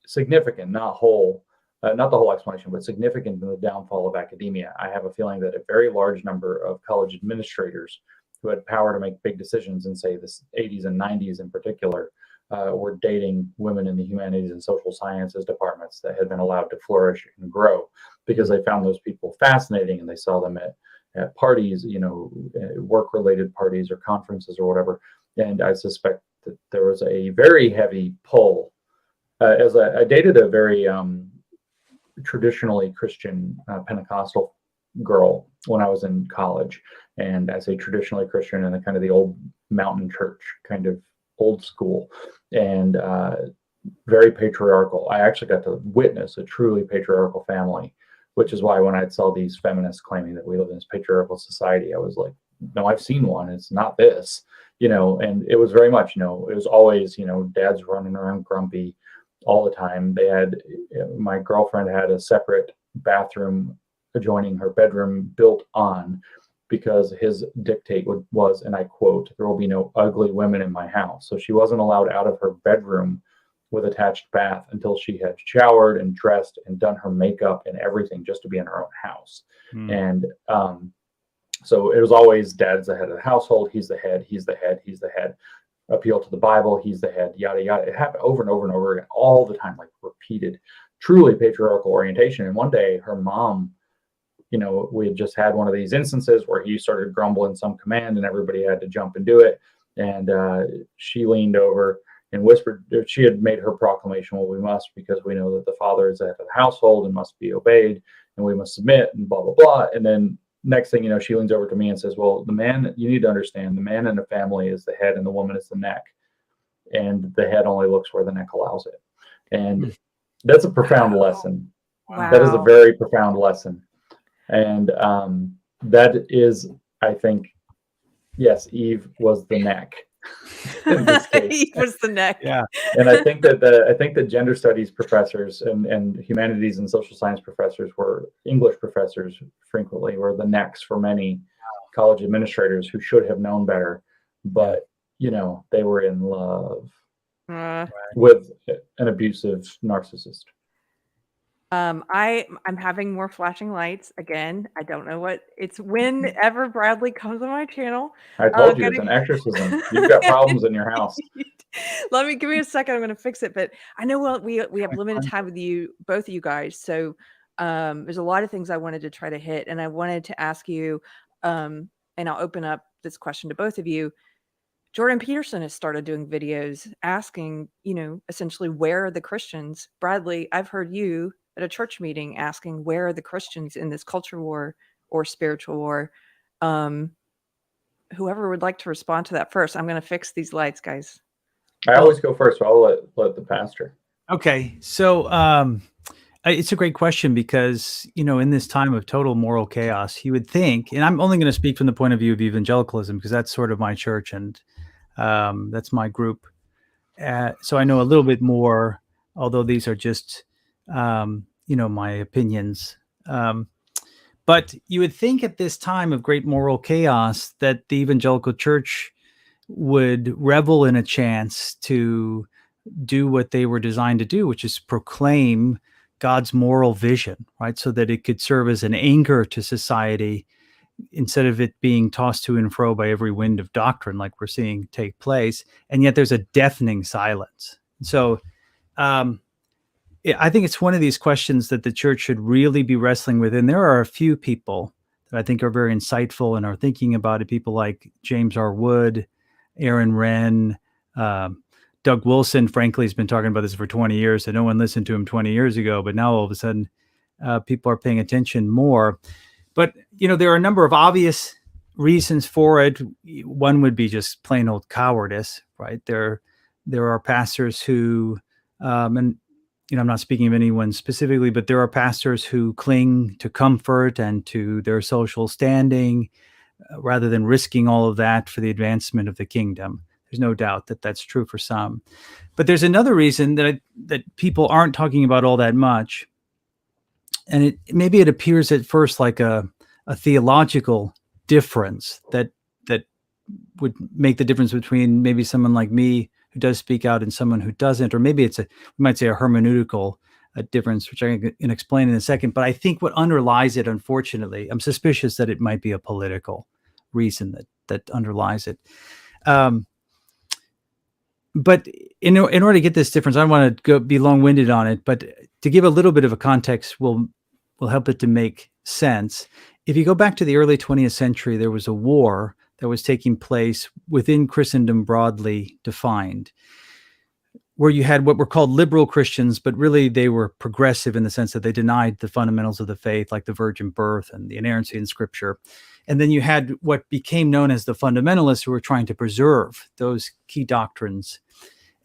significant, not the whole explanation, but significant in the downfall of academia. I have a feeling that a very large number of college administrators who had power to make big decisions in, say, the 80s and 90s in particular, were dating women in the humanities and social sciences departments that had been allowed to flourish and grow because they found those people fascinating and they saw them at parties, work-related parties or conferences or whatever. And I suspect that there was a very heavy pull. As I dated a very traditionally Christian Pentecostal girl when I was in college, and I say traditionally Christian in the kind of the old mountain church, kind of old school, and very patriarchal. I actually got to witness a truly patriarchal family, which is why when I saw these feminists claiming that we live in this patriarchal society, I was like, no, I've seen one. It's not this, and it was very much, it was always, dad's running around grumpy all the time. My girlfriend had a separate bathroom adjoining her bedroom built on because his dictate was, and I quote, there will be no ugly women in my house. So she wasn't allowed out of her bedroom with attached bath until she had showered and dressed and done her makeup and everything just to be in her own house. And so it was always dad's the head of the household. He's the head, he's the head, he's the head. Appeal to the Bible, he's the head, yada, yada. It happened over and over and over again, all the time, like repeated, truly patriarchal orientation. And one day her mom, we had just had one of these instances where he started grumbling some command and everybody had to jump and do it. And she leaned over and whispered, she had made her proclamation, well, we must, because we know that the father is the head of the household and must be obeyed and we must submit and blah, blah, blah. And then next thing you know, she leans over to me and says, well, the man, you need to understand, the man in a family is the head and the woman is the neck. And the head only looks where the neck allows it. And that's a profound lesson. Wow. That is a very profound lesson. And that is, I think, yes, Eve was the neck. In this case. Eve was the neck. Yeah. And I think that gender studies professors and humanities and social science professors English professors frequently were the necks for many college administrators who should have known better. But, they were in love with an abusive narcissist. I'm having more flashing lights again. I don't know what it's whenever Bradley comes on my channel. I told you it's an exorcism. You've got problems in your house. Give me a second. I'm going to fix it. But I know we have limited time with you, both of you guys. So there's a lot of things I wanted to try to hit, and I wanted to ask you, and I'll open up this question to both of you. Jordan Peterson has started doing videos asking, essentially, where are the Christians? Bradley, I've heard you at a church meeting asking, where are the Christians in this culture war or spiritual war? Whoever would like to respond to that first. I'm going to fix these lights, guys. I always go first, so I'll let the pastor. Okay. So It's a great question because, in this time of total moral chaos, you would think, and I'm only going to speak from the point of view of evangelicalism because that's sort of my church and that's my group. So I know a little bit more, although these are just, my opinions. But you would think at this time of great moral chaos that the evangelical church would revel in a chance to do what they were designed to do, which is proclaim God's moral vision, right? So that it could serve as an anchor to society instead of it being tossed to and fro by every wind of doctrine like we're seeing take place. And yet there's a deafening silence. So I think it's one of these questions that the church should really be wrestling with. And there are a few people that I think are very insightful and are thinking about it. People like James R. Wood, Aaron Renn, Doug Wilson, frankly, has been talking about this for 20 years. And no one listened to him 20 years ago, but now all of a sudden people are paying attention more. But, there are a number of obvious reasons for it. One would be just plain old cowardice, right? There are pastors who, and I'm not speaking of anyone specifically, but there are pastors who cling to comfort and to their social standing rather than risking all of that for the advancement of the kingdom. There's no doubt that that's true for some. But there's another reason that people aren't talking about all that much. And maybe it appears at first like a theological difference that would make the difference between maybe someone like me who does speak out and someone who doesn't, or maybe we might say a hermeneutical difference, which I can explain in a second. But I think what underlies it, unfortunately, I'm suspicious that it might be a political reason that underlies it. But in order to get this difference, I don't want to be long-winded on it, but to give a little bit of a context will help it to make sense. If you go back to the early 20th century, there was a war that was taking place within Christendom broadly defined, where you had what were called liberal Christians, but really they were progressive in the sense that they denied the fundamentals of the faith, like the virgin birth and the inerrancy in Scripture. And then you had what became known as the fundamentalists, who were trying to preserve those key doctrines.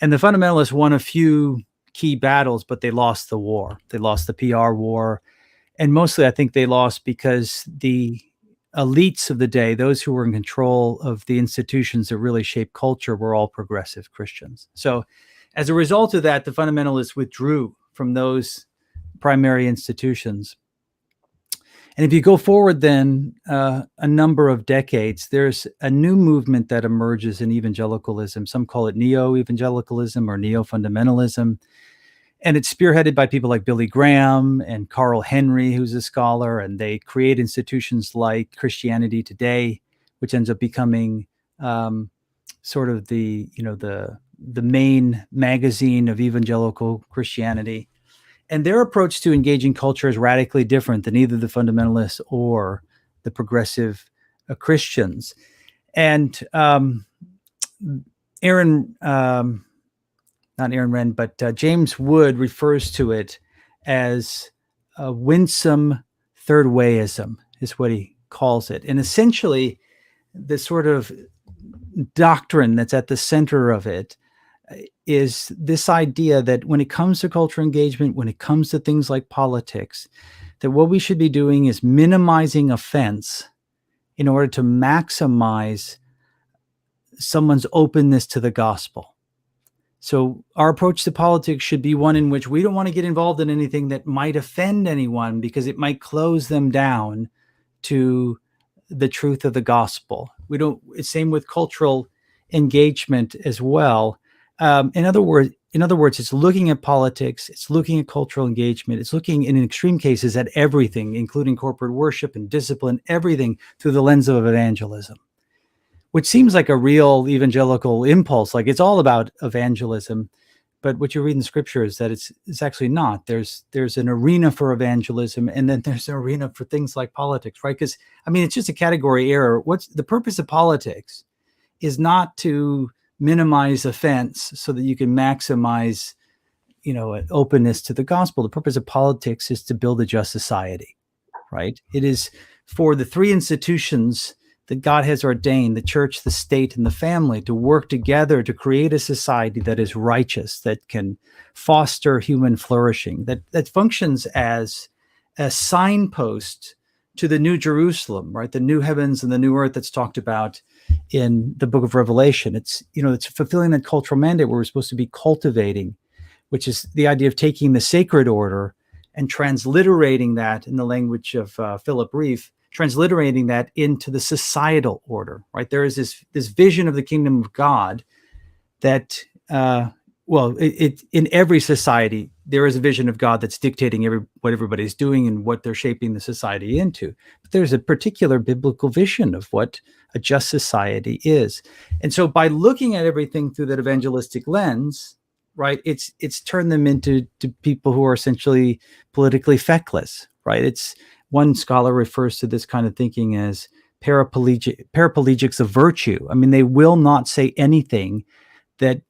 And the fundamentalists won a few key battles, but they lost the war. They lost the PR war. And mostly I think they lost because the elites of the day, those who were in control of the institutions that really shape culture, were all progressive Christians. So as a result of that, the fundamentalists withdrew from those primary institutions. And if you go forward then a number of decades, there's a new movement that emerges in evangelicalism. Some call it neo-evangelicalism or neo-fundamentalism. And it's spearheaded by people like Billy Graham and Carl Henry, who's a scholar, and they create institutions like Christianity Today, which ends up becoming sort of the main magazine of evangelical Christianity. And their approach to engaging culture is radically different than either the fundamentalists or the progressive Christians. And not Aaron Renn, but James Wood refers to it as a winsome third wayism, is what he calls it. And essentially, the sort of doctrine that's at the center of it is this idea that when it comes to cultural engagement, when it comes to things like politics, that what we should be doing is minimizing offense in order to maximize someone's openness to the gospel. So our approach to politics should be one in which we don't want to get involved in anything that might offend anyone because it might close them down to the truth of the gospel. Same with cultural engagement as well. In other words, it's looking at politics, it's looking at cultural engagement, it's looking in extreme cases at everything, including corporate worship and discipline, everything through the lens of evangelism, which seems like a real evangelical impulse. Like it's all about evangelism. But what you read in Scripture is that it's actually not. There's an arena for evangelism, and then there's an arena for things like politics, right? Because, it's just a category error. What's the purpose of politics is not to minimize offense so that you can maximize, an openness to the gospel. The purpose of politics is to build a just society, right? It is for the three institutions that God has ordained the church, the state, and the family to work together to create a society that is righteous, that can foster human flourishing, that functions as a signpost to the New Jerusalem, right? The new heavens and the new earth that's talked about in the book of Revelation. It's fulfilling that cultural mandate where we're supposed to be cultivating, which is the idea of taking the sacred order and transliterating that in the language of Philip Reeve, transliterating that into the societal order, right? There is this vision of the kingdom of God that, in every society, there is a vision of God that's dictating what everybody's doing and what they're shaping the society into. But there's a particular biblical vision of what a just society is. And so by looking at everything through that evangelistic lens, right, it's turned them into people who are essentially politically feckless, right? It's one scholar refers to this kind of thinking as paraplegics of virtue. I mean, they will not say anything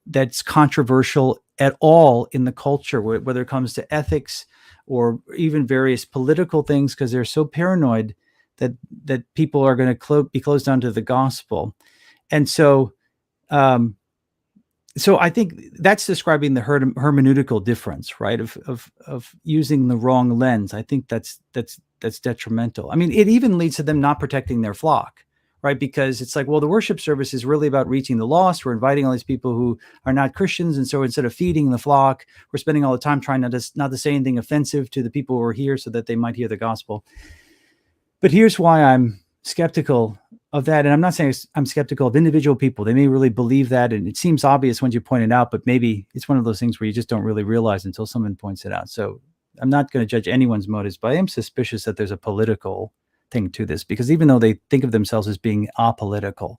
that's controversial at all in the culture, whether it comes to ethics or even various political things, because they're so paranoid that people are going to be closed down to the gospel. And so, so I think that's describing the hermeneutical difference, right? Of using the wrong lens. I think that's detrimental. I mean, it even leads to them not protecting their flock, right? Because it's like, well, the worship service is really about reaching the lost. We're inviting all these people who are not Christians. And so instead of feeding the flock, we're spending all the time trying not to say anything offensive to the people who are here so that they might hear the gospel. But here's why I'm skeptical of that. And I'm not saying I'm skeptical of individual people. They may really believe that. And it seems obvious when you point it out, but maybe it's one of those things where you just don't really realize until someone points it out. So I'm not going to judge anyone's motives, but I am suspicious that there's a political thing to this, because even though they think of themselves as being apolitical,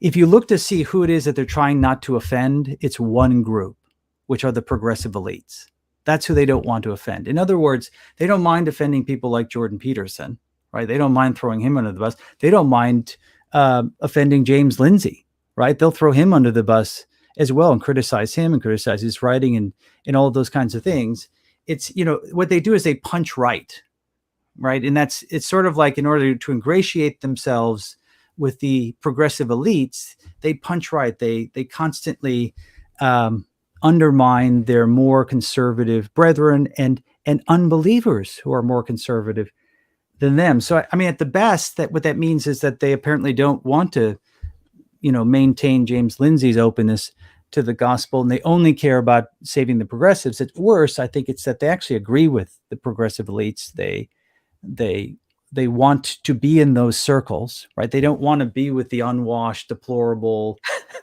if you look to see who it is that they're trying not to offend, it's one group, which are the progressive elites. That's who they don't want to offend. In other words, they don't mind offending people like Jordan Peterson, right? They don't mind throwing him under the bus. They don't mind offending James Lindsay, right? They'll throw him under the bus as well and criticize him and criticize his writing and all of those kinds of things. It's, what they do is they punch right? And it's sort of like, in order to ingratiate themselves with the progressive elites, they punch right. They constantly undermine their more conservative brethren and unbelievers who are more conservative than them. So, I mean, at the best, what that means is that they apparently don't want to, maintain James Lindsay's openness to the gospel, and they only care about saving the progressives. At worst, I think it's that they actually agree with the progressive elites. They want to be in those circles, right? They don't want to be with the unwashed, deplorable,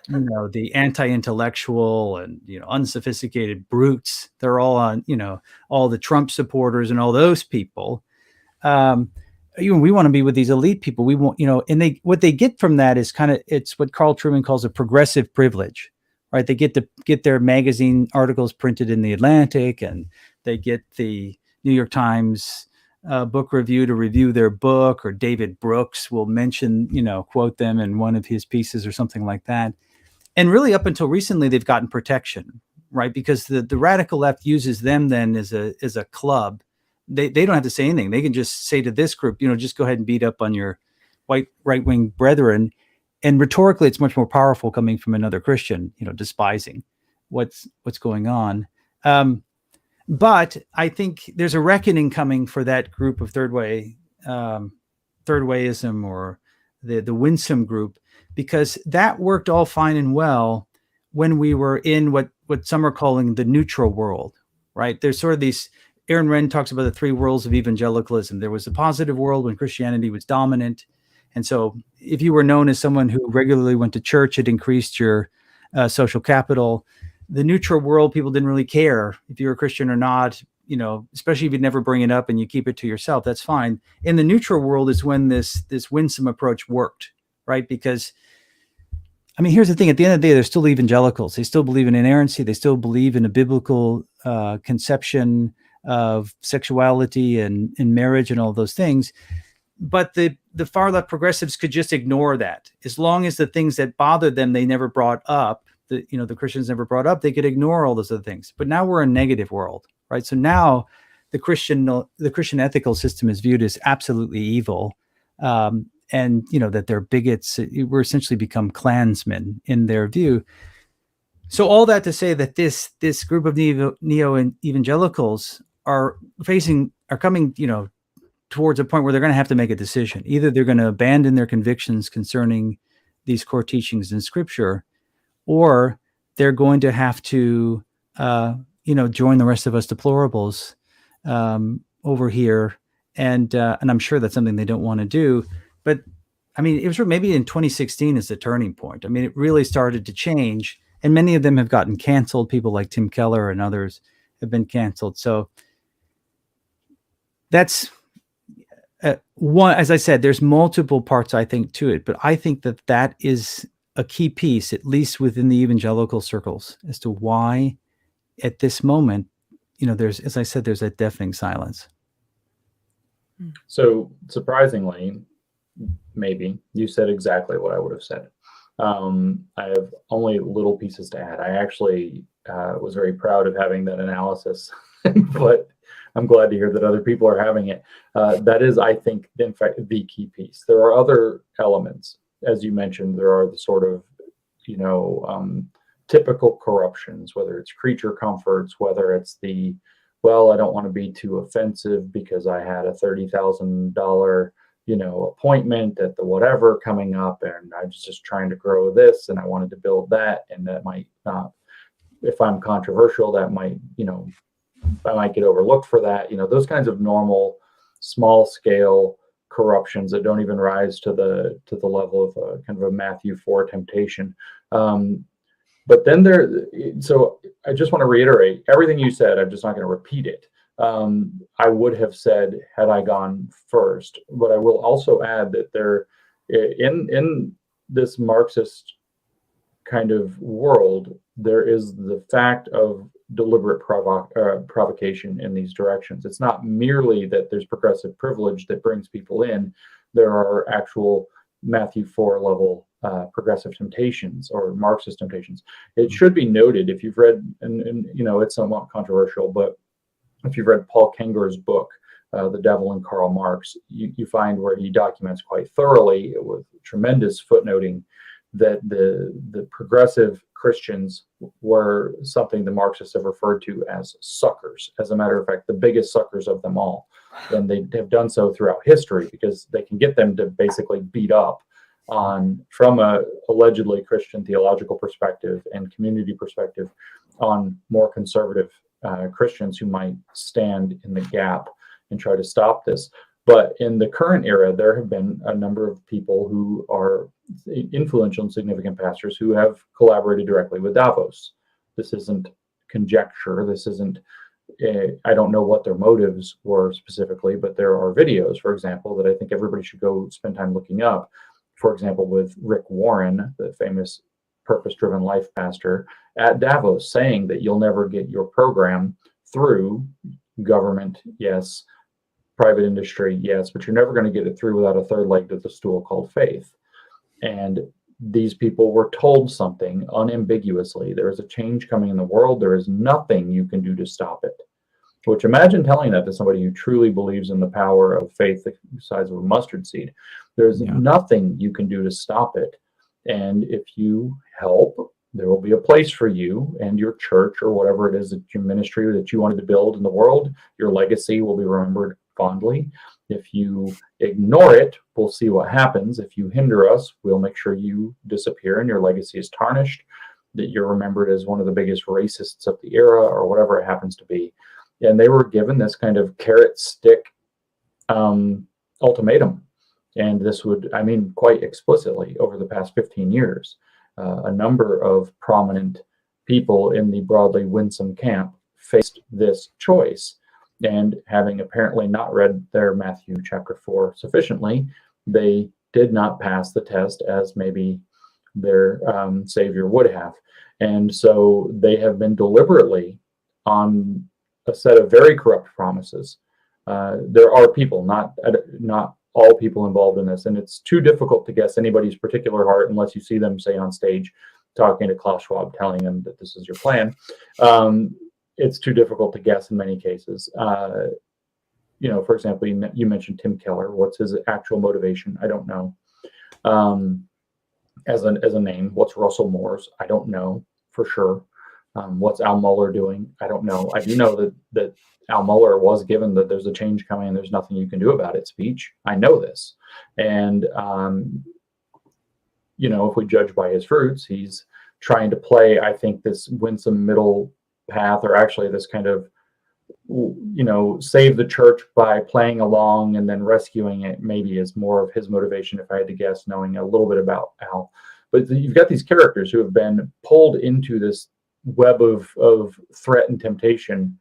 the anti-intellectual and, unsophisticated brutes. They're all on, all the Trump supporters and all those people. We want to be with these elite people. We want, and what they get from that is it's what Carl Trueman calls a progressive privilege, right? They get their magazine articles printed in the Atlantic, and they get the New York Times book review to review their book, or David Brooks will mention, quote them in one of his pieces or something like that. And really up until recently, they've gotten protection, right? Because the radical left uses them then as a club. They don't have to say anything. They can just say to this group, just go ahead and beat up on your white right-wing brethren. And rhetorically, it's much more powerful coming from another Christian, despising what's going on. But I think there's a reckoning coming for that group of third wayism, or the winsome group, because that worked all fine and well when we were in what some are calling the neutral world, right? There's sort of these, Aaron Renn talks about the three worlds of evangelicalism. There was the positive world when Christianity was dominant. And so if you were known as someone who regularly went to church, it increased your social capital. The neutral world, people didn't really care if you were a Christian or not, especially if you never bring it up and you keep it to yourself, that's fine. In the neutral world is when this winsome approach worked, right? Because, I mean, here's the thing, at the end of the day, they're still evangelicals. They still believe in inerrancy. They still believe in a biblical conception of sexuality and marriage and all those things. But the far left progressives could just ignore that. As long as the things that bothered them, they never brought up, the Christians never brought up, they could ignore all those other things. But now we're in a negative world, right? So now the Christian ethical system is viewed as absolutely evil. And and that they're bigots. We're essentially become Klansmen in their view. So all that to say that this group of neo evangelicals are coming, towards a point where they're going to have to make a decision. Either they're going to abandon their convictions concerning these core teachings in Scripture, or they're going to have to, join the rest of us deplorables over here, and I'm sure that's something they don't want to do. But I mean, it was maybe in 2016 is the turning point. I mean, it really started to change, and many of them have gotten canceled. People like Tim Keller and others have been canceled. So that's one. As I said, there's multiple parts, I think, to it, but I think that is a key piece, at least within the evangelical circles, as to why at this moment, there's, as I said, there's a deafening silence. So surprisingly, maybe you said exactly what I would have said. I have only little pieces to add. I actually was very proud of having that analysis, but I'm glad to hear that other people are having it. That is, I think, in fact, the key piece. There are other elements, as you mentioned. There are the sort of, typical corruptions, whether it's creature comforts, whether it's the, well, I don't want to be too offensive because I had a $30,000, appointment at the whatever coming up, and I was just trying to grow this, and I wanted to build that, and that might not, if I'm controversial, that might, I might get overlooked for that. Those kinds of normal, small scale corruptions that don't even rise to the level of kind of a Matthew 4 temptation. But then so I just want to reiterate everything you said. I'm just not going to repeat it. I would have said had I gone first, but I will also add that there, in this Marxist kind of world, there is the fact of deliberate provocation in these directions. It's not merely that there's progressive privilege that brings people in. There are actual Matthew 4 level progressive temptations or Marxist temptations. It should be noted, if you've read, and it's somewhat controversial, but if you've read Paul Kenger's book, The Devil and Karl Marx, you find where he documents quite thoroughly with tremendous footnoting that the progressive Christians were something the Marxists have referred to as suckers. As a matter of fact, the biggest suckers of them all. And they have done so throughout history because they can get them to basically beat up from a allegedly Christian theological perspective and community perspective on more conservative Christians who might stand in the gap and try to stop this. But in the current era, there have been a number of people who are influential and significant pastors who have collaborated directly with Davos. This isn't conjecture. This isn't, I don't know what their motives were specifically, but there are videos, for example, that I think everybody should go spend time looking up. For example, with Rick Warren, the famous purpose-driven life pastor at Davos, saying that you'll never get your program through government, yes, private industry, yes, but you're never going to get it through without a third leg to the stool called faith. And these people were told something unambiguously. There is a change coming in the world. There is nothing you can do to stop it. Which, imagine telling that to somebody who truly believes in the power of faith the size of a mustard seed. There's nothing you can do to stop it. And if you help, there will be a place for you and your church or whatever it is that your ministry that you wanted to build in the world. Your legacy will be remembered fondly. If you ignore it, we'll see what happens. If you hinder us, we'll make sure you disappear and your legacy is tarnished, that you're remembered as one of the biggest racists of the era or whatever it happens to be. And they were given this kind of carrot stick ultimatum. And this would, I mean, quite explicitly over the past 15 years, a number of prominent people in the broadly winsome camp faced this choice. And having apparently not read their Matthew chapter 4 sufficiently, they did not pass the test as maybe their Savior would have. And so they have been deliberately on a set of very corrupt promises. There are people, not all people involved in this, and it's too difficult to guess anybody's particular heart unless you see them, say, on stage talking to Klaus Schwab, telling them that this is your plan. It's too difficult to guess in many cases. For example, you mentioned Tim Keller. What's his actual motivation? I don't know. as a name. What's Russell Moore's? I don't know for sure. What's Al Mohler doing? I don't know. I do know that Al Mohler was given that there's a change coming and there's nothing you can do about it speech. I know this. And, if we judge by his fruits, he's trying to play, I think, this winsome middle path, or actually this kind of, save the church by playing along and then rescuing it, maybe is more of his motivation, if I had to guess, knowing a little bit about Al. But you've got these characters who have been pulled into this web of threat and temptation,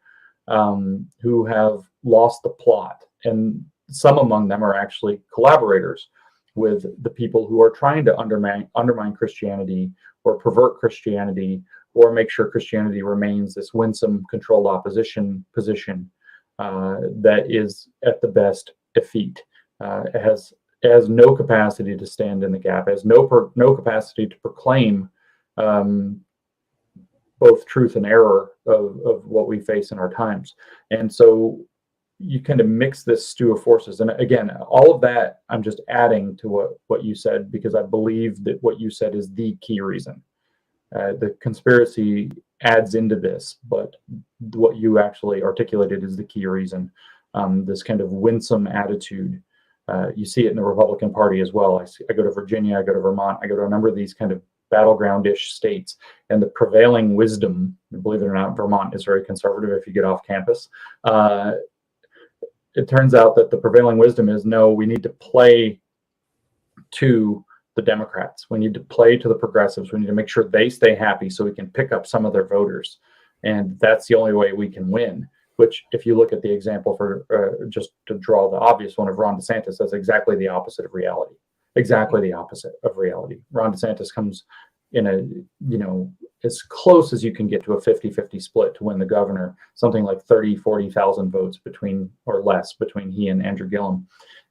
who have lost the plot. And some among them are actually collaborators with the people who are trying to undermine Christianity, or pervert Christianity, or make sure Christianity remains this winsome, controlled opposition position that is at the best effete, has no capacity to stand in the gap, has no capacity to proclaim both truth and error of what we face in our times. And so you kind of mix this stew of forces. And again, all of that, I'm just adding to what you said, because I believe that what you said is the key reason. The conspiracy adds into this, but what you actually articulated is the key reason. This kind of winsome attitude. You see it in the Republican Party as well. I go to Virginia, I go to Vermont, I go to a number of these kind of battleground-ish states, and the prevailing wisdom, believe it or not, Vermont is very conservative if you get off campus. It turns out that the prevailing wisdom is, no, we need to play to the Democrats. We need to play to the progressives. We need to make sure they stay happy so we can pick up some of their voters. And that's the only way we can win, which, if you look at the example for just to draw the obvious one of Ron DeSantis, that's exactly the opposite of reality. Exactly the opposite of reality. Ron DeSantis comes in a, as close as you can get to a 50-50 split to win the governor, something like 40,000 votes between he and Andrew Gillum.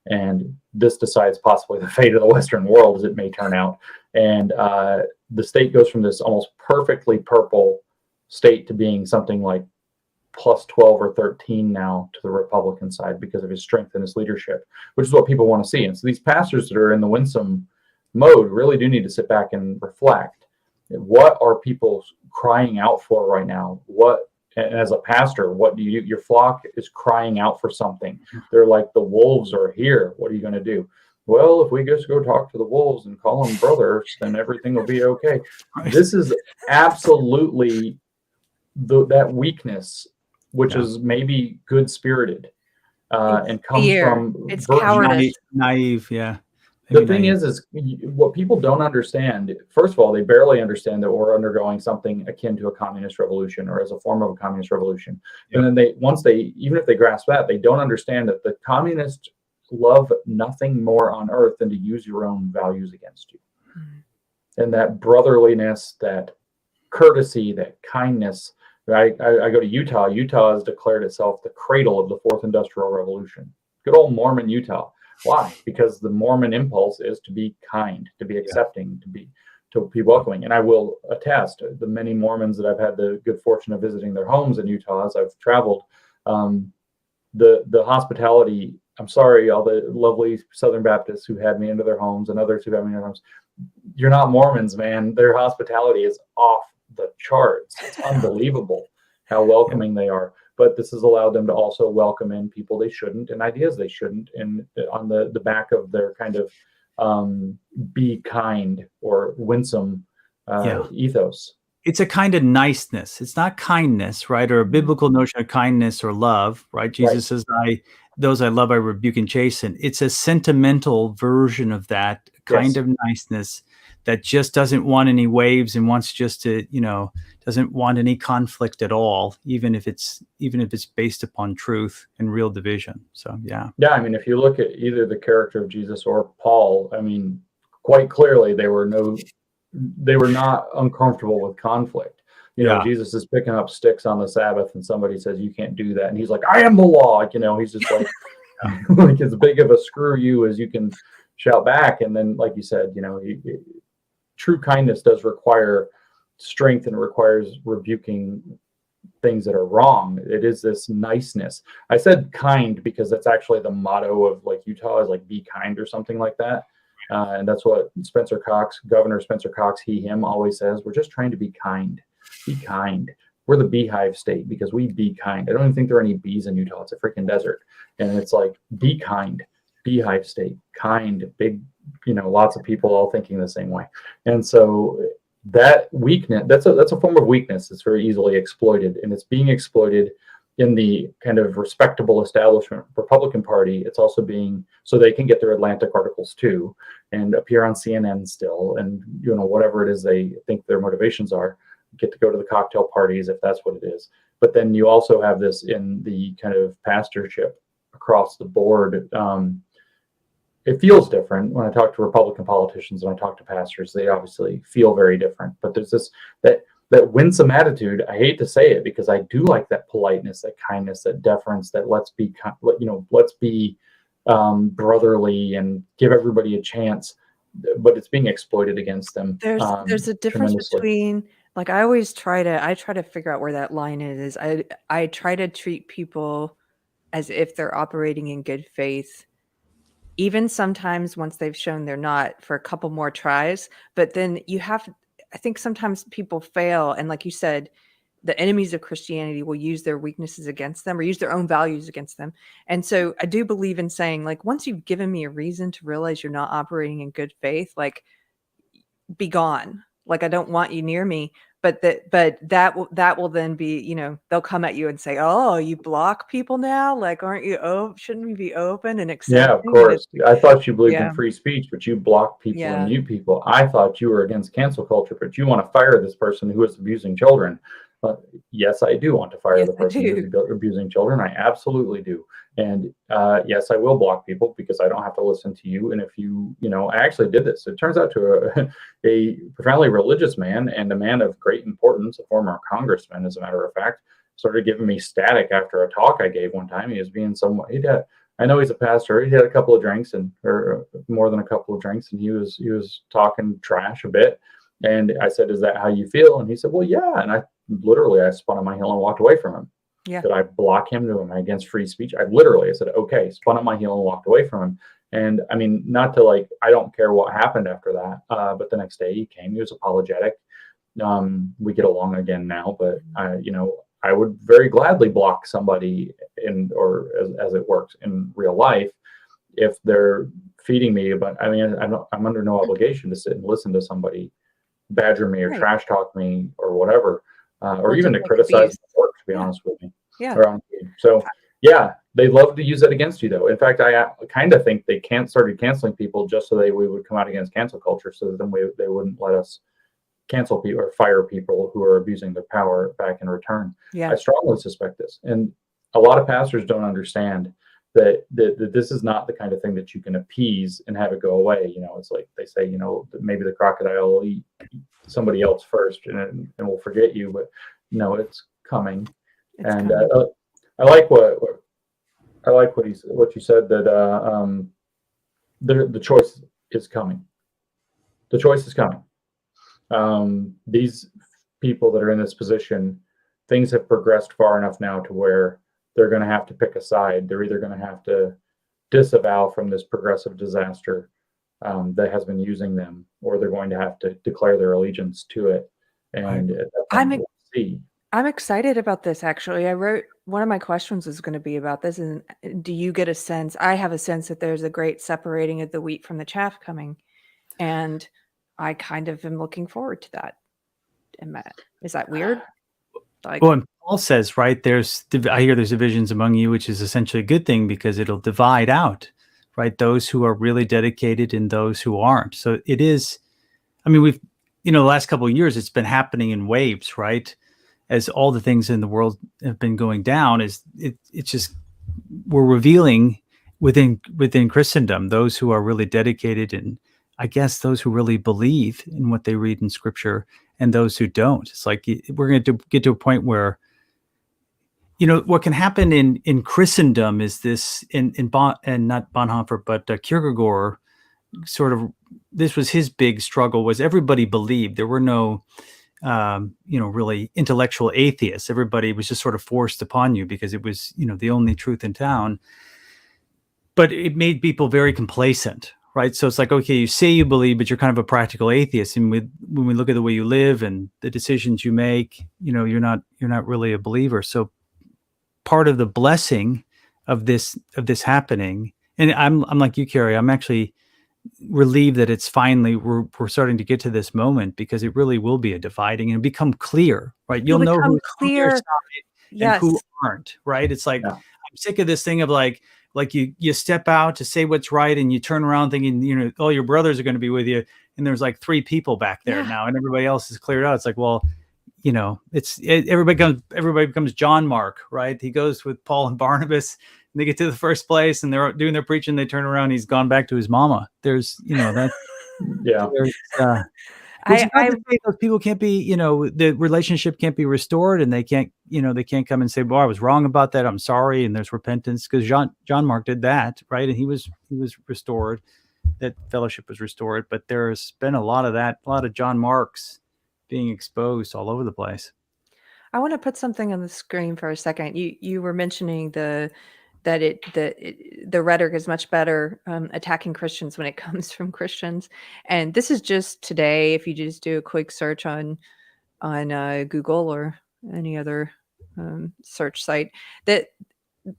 And this decides possibly the fate of the Western world, as it may turn out. And the state goes from this almost perfectly purple state to being something like plus 12 or 13 now to the Republican side because of his strength and his leadership, which is what people want to see. And so these pastors that are in the winsome mode really do need to sit back and reflect. What are people crying out for right now? And as a pastor, your flock is crying out for something. They're like, the wolves are here. What are you going to do? Well, if we just go talk to the wolves and call them brothers, then everything will be okay. This is absolutely that weakness, which is maybe good spirited, and comes from cowardice. Naive. Yeah. The thing is what people don't understand. First of all, they barely understand that we're undergoing something akin to a communist revolution, or as a form of a communist revolution. Yep. And then even if they grasp that, they don't understand that the communists love nothing more on earth than to use your own values against you. Mm-hmm. And that brotherliness, that courtesy, that kindness. I go to Utah. Utah has declared itself the cradle of the fourth industrial revolution. Good old Mormon Utah. Why? Because the Mormon impulse is to be kind, to be accepting, to be welcoming. And I will attest, the many Mormons that I've had the good fortune of visiting their homes in Utah as I've traveled, the hospitality. I'm sorry, all the lovely Southern Baptists who had me into their homes and others who had me in their homes. You're not Mormons, man. Their hospitality is off the charts. It's unbelievable how welcoming they are. But this has allowed them to also welcome in people they shouldn't and ideas they shouldn't, and on the back of their kind of be kind or winsome ethos. It's a kind of niceness. It's not kindness, right? Or a biblical notion of kindness or love, right? Jesus says, those I love, I rebuke and chasten. It's a sentimental version of that kind of niceness that just doesn't want any waves and wants just to, doesn't want any conflict at all, even if it's based upon truth and real division. So, yeah. I mean, if you look at either the character of Jesus or Paul, I mean, quite clearly they were not uncomfortable with conflict. Jesus is picking up sticks on the Sabbath and somebody says, you can't do that. And he's like, I am the law. He's just like, like as big of a screw you as you can shout back. And then, like you said, true kindness does require strength and requires rebuking things that are wrong. It is this niceness. I said kind because that's actually the motto of like Utah is like be kind or something like that. And that's what Governor Spencer Cox, he, him always says, we're just trying to be kind. Be kind. We're the beehive state because we be kind. I don't even think there are any bees in Utah. It's a freaking desert. And it's like, be kind. Beehive state. Kind. Big, lots of people all thinking the same way. And so that weakness, that's a form of weakness that's very easily exploited. And it's being exploited in the kind of respectable establishment Republican Party. It's also being so they can get their Atlantic articles too and appear on CNN still, and whatever it is they think their motivations are, get to go to the cocktail parties if that's what it is. But then you also have this in the kind of pastorship across the board. It feels different when I talk to Republican politicians and I talk to pastors. They obviously feel very different, but there's this that winsome attitude. I hate to say it because I do like that politeness, that kindness, that deference, that let's be brotherly and give everybody a chance. But it's being exploited against them. There's a difference between, like, I try to figure out where that line is. I try to treat people as if they're operating in good faith, even sometimes once they've shown they're not, for a couple more tries. But then I think sometimes people fail. And like you said, the enemies of Christianity will use their weaknesses against them or use their own values against them. And so I do believe in saying, like, once you've given me a reason to realize you're not operating in good faith, like, be gone. Like, I don't want you near me. But that will then be, they'll come at you and say, oh, you block people now? Like, aren't you, shouldn't we be open and accept? Yeah, of course. I thought you believed in free speech, but you block people and mute people. I thought you were against cancel culture, but you want to fire this person who is abusing children. Yes, I do want to fire the person who's abusing children. I absolutely do. And yes, I will block people because I don't have to listen to you. And if I actually did this. It turns out to a profoundly religious man and a man of great importance, a former congressman, as a matter of fact, started giving me static after a talk I gave one time. He was being I know he's a pastor. He had a couple of drinks or more than a couple of drinks, and he was talking trash a bit. And I said, "Is that how you feel?" And he said, "Well, yeah." And I spun on my heel and walked away from him. Yeah. Did I block him? Am I against free speech? I said, "Okay," spun on my heel and walked away from him. And I mean, not to I don't care what happened after that. But the next day he came. He was apologetic. We get along again now. But I would very gladly block somebody as it works in real life if they're feeding me. But I mean, I'm under no obligation to sit and listen to somebody badger me or trash talk me or whatever, or even to criticize the work, to be honest with me. Yeah. So yeah, they love to use that against you, though. In fact, I kind of think they started canceling people just so we would come out against cancel culture, so that then they wouldn't let us cancel people or fire people who are abusing their power back in return. Yeah. I strongly suspect this, and a lot of pastors don't understand that this is not the kind of thing that you can appease and have it go away. It's like they say, maybe the crocodile will eat somebody else first and will forget you, but no, it's coming. I like what you said, that the choice is coming. The choice is coming. These people that are in this position, things have progressed far enough now to where they're going to have to pick a side. They're either going to have to disavow from this progressive disaster that has been using them, or they're going to have to declare their allegiance to it. And we'll see. I'm excited about this, actually. I wrote, one of my questions is going to be about this. And do you get a sense? I have a sense that there's a great separating of the wheat from the chaff coming. And I kind of am looking forward to that. Is that weird? Well, and Paul says, right, I hear there's divisions among you, which is essentially a good thing because it'll divide out, right, those who are really dedicated and those who aren't. So it is, I mean, we've, the last couple of years, it's been happening in waves, right? As all the things in the world have been going down, it's just, we're revealing within Christendom, those who are really dedicated, and I guess those who really believe in what they read in Scripture, and those who don't. It's like we're going to get to a point where, what can happen in Christendom is this, and not Bonhoeffer, but Kierkegaard, sort of, this was his big struggle, was everybody believed. There were no, really intellectual atheists. Everybody was just sort of forced upon you because it was, the only truth in town. But it made people very complacent, right? So it's like, okay, you say you believe, but you're kind of a practical atheist. And when we look at the way you live and the decisions you make, you're not really a believer. So part of the blessing of this happening, and I'm like you, Keri, I'm actually relieved that it's finally we're starting to get to this moment, because it really will be a dividing and become clear, right? You'll know become who's on your clear. side and Yes. who aren't, right? It's like, I'm sick of this thing of like you step out to say what's right and you turn around thinking, oh, your brothers are going to be with you, and there's like 3 people back there now, and everybody else is cleared out. It's like, well, everybody becomes John Mark, right? He goes with Paul and Barnabas, and they get to the first place and they're doing their preaching. They turn around, he's gone back to his mama. There's, that. Yeah. Which is not to say those people can't be, the relationship can't be restored, and they can't come and say, well, I was wrong about that, I'm sorry, and there's repentance, because John Mark did that, right? And he was restored, that fellowship was restored. But there's been a lot of John Marks being exposed all over the place. I want to put something on the screen for a second. You were mentioning the rhetoric is much better attacking Christians when it comes from Christians, and this is just today. If you just do a quick search on Google or any other search site, that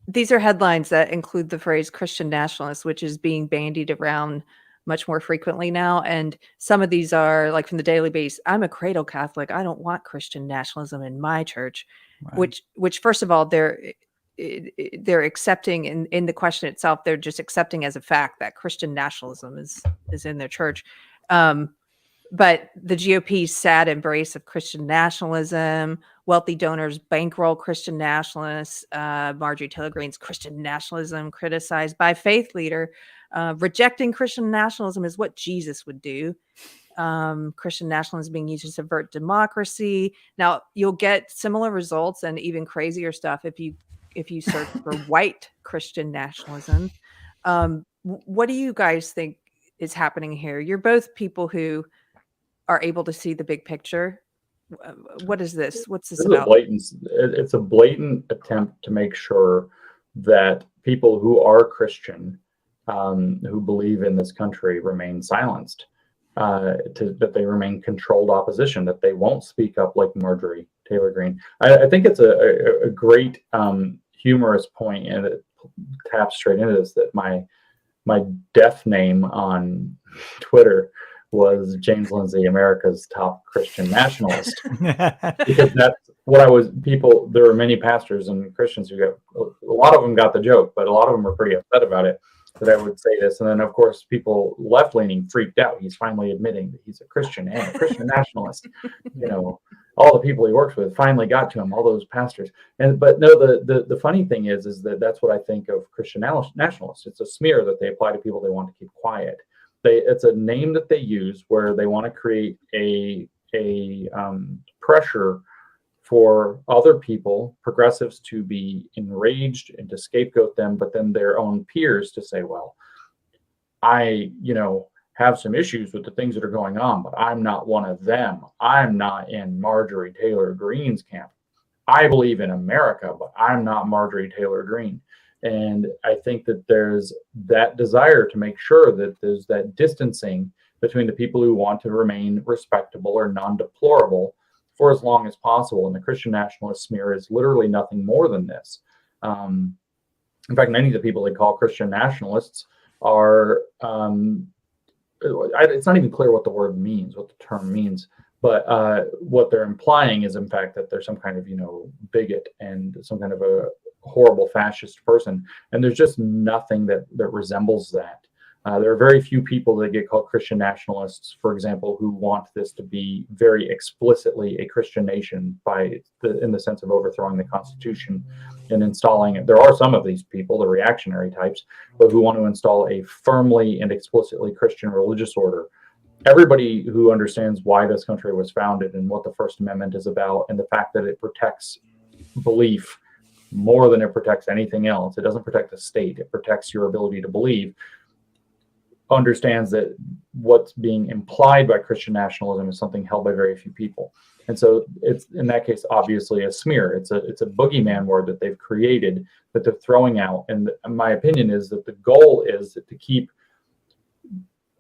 these are headlines that include the phrase Christian nationalist, which is being bandied around much more frequently now. And some of these are like from the Daily Beast. I'm a cradle Catholic. I don't want Christian nationalism in my church, right. which first of all, they're accepting in the question itself. They're just accepting as a fact that Christian nationalism is in their church. But the GOP's sad embrace of Christian nationalism, wealthy donors bankroll Christian nationalists, Marjorie Taylor Greene's Christian nationalism criticized by faith leader, rejecting Christian nationalism is what Jesus would do. Christian nationalism being used to subvert democracy. Now, you'll get similar results and even crazier stuff if you search for white Christian nationalism. What do you guys think is happening here? You're both people who are able to see the big picture. What is this? What's this about? It's a blatant attempt to make sure that people who are Christian, who believe in this country, remain silenced, that they remain controlled opposition, that they won't speak up like Marjorie Taylor Greene. I think it's a great humorous point, and it taps straight into this, that my death name on Twitter was James Lindsay, America's top Christian nationalist, because that's what I was. There were many pastors and Christians who a lot of them got the joke, but a lot of them were pretty upset about it, that I would say this. And then, of course, people left-leaning freaked out. He's finally admitting that he's a Christian and a Christian nationalist. All the people he works with finally got to him, all those pastors. But no, the funny thing is that that's what I think of Christian nationalists. It's a smear that they apply to people they want to keep quiet. It's a name that they use where they want to create a pressure for other people, progressives, to be enraged and to scapegoat them, but then their own peers to say, well, I have some issues with the things that are going on, but I'm not one of them. I'm not in Marjorie Taylor Greene's camp. I believe in America, but I'm not Marjorie Taylor Greene. And I think that there's that desire to make sure that there's that distancing between the people who want to remain respectable or non-deplorable for as long as possible. And the Christian nationalist smear is literally nothing more than this. In fact, many of the people they call Christian nationalists are, it's not even clear what the word means, what the term means. But what they're implying is, in fact, that they're some kind of, bigot and some kind of a horrible fascist person. And there's just nothing that resembles that. There are very few people that get called Christian nationalists, for example, who want this to be very explicitly a Christian nation in the sense of overthrowing the Constitution and installing it. There are some of these people, the reactionary types, but who want to install a firmly and explicitly Christian religious order. Everybody who understands why this country was founded and what the First Amendment is about, and the fact that it protects belief more than it protects anything else. It doesn't protect the state. It protects your ability to believe. Understands that what's being implied by Christian nationalism is something held by very few people. And so it's, in that case, obviously a smear. It's a boogeyman word that they've created, that they're throwing out. And my opinion is that the goal is to keep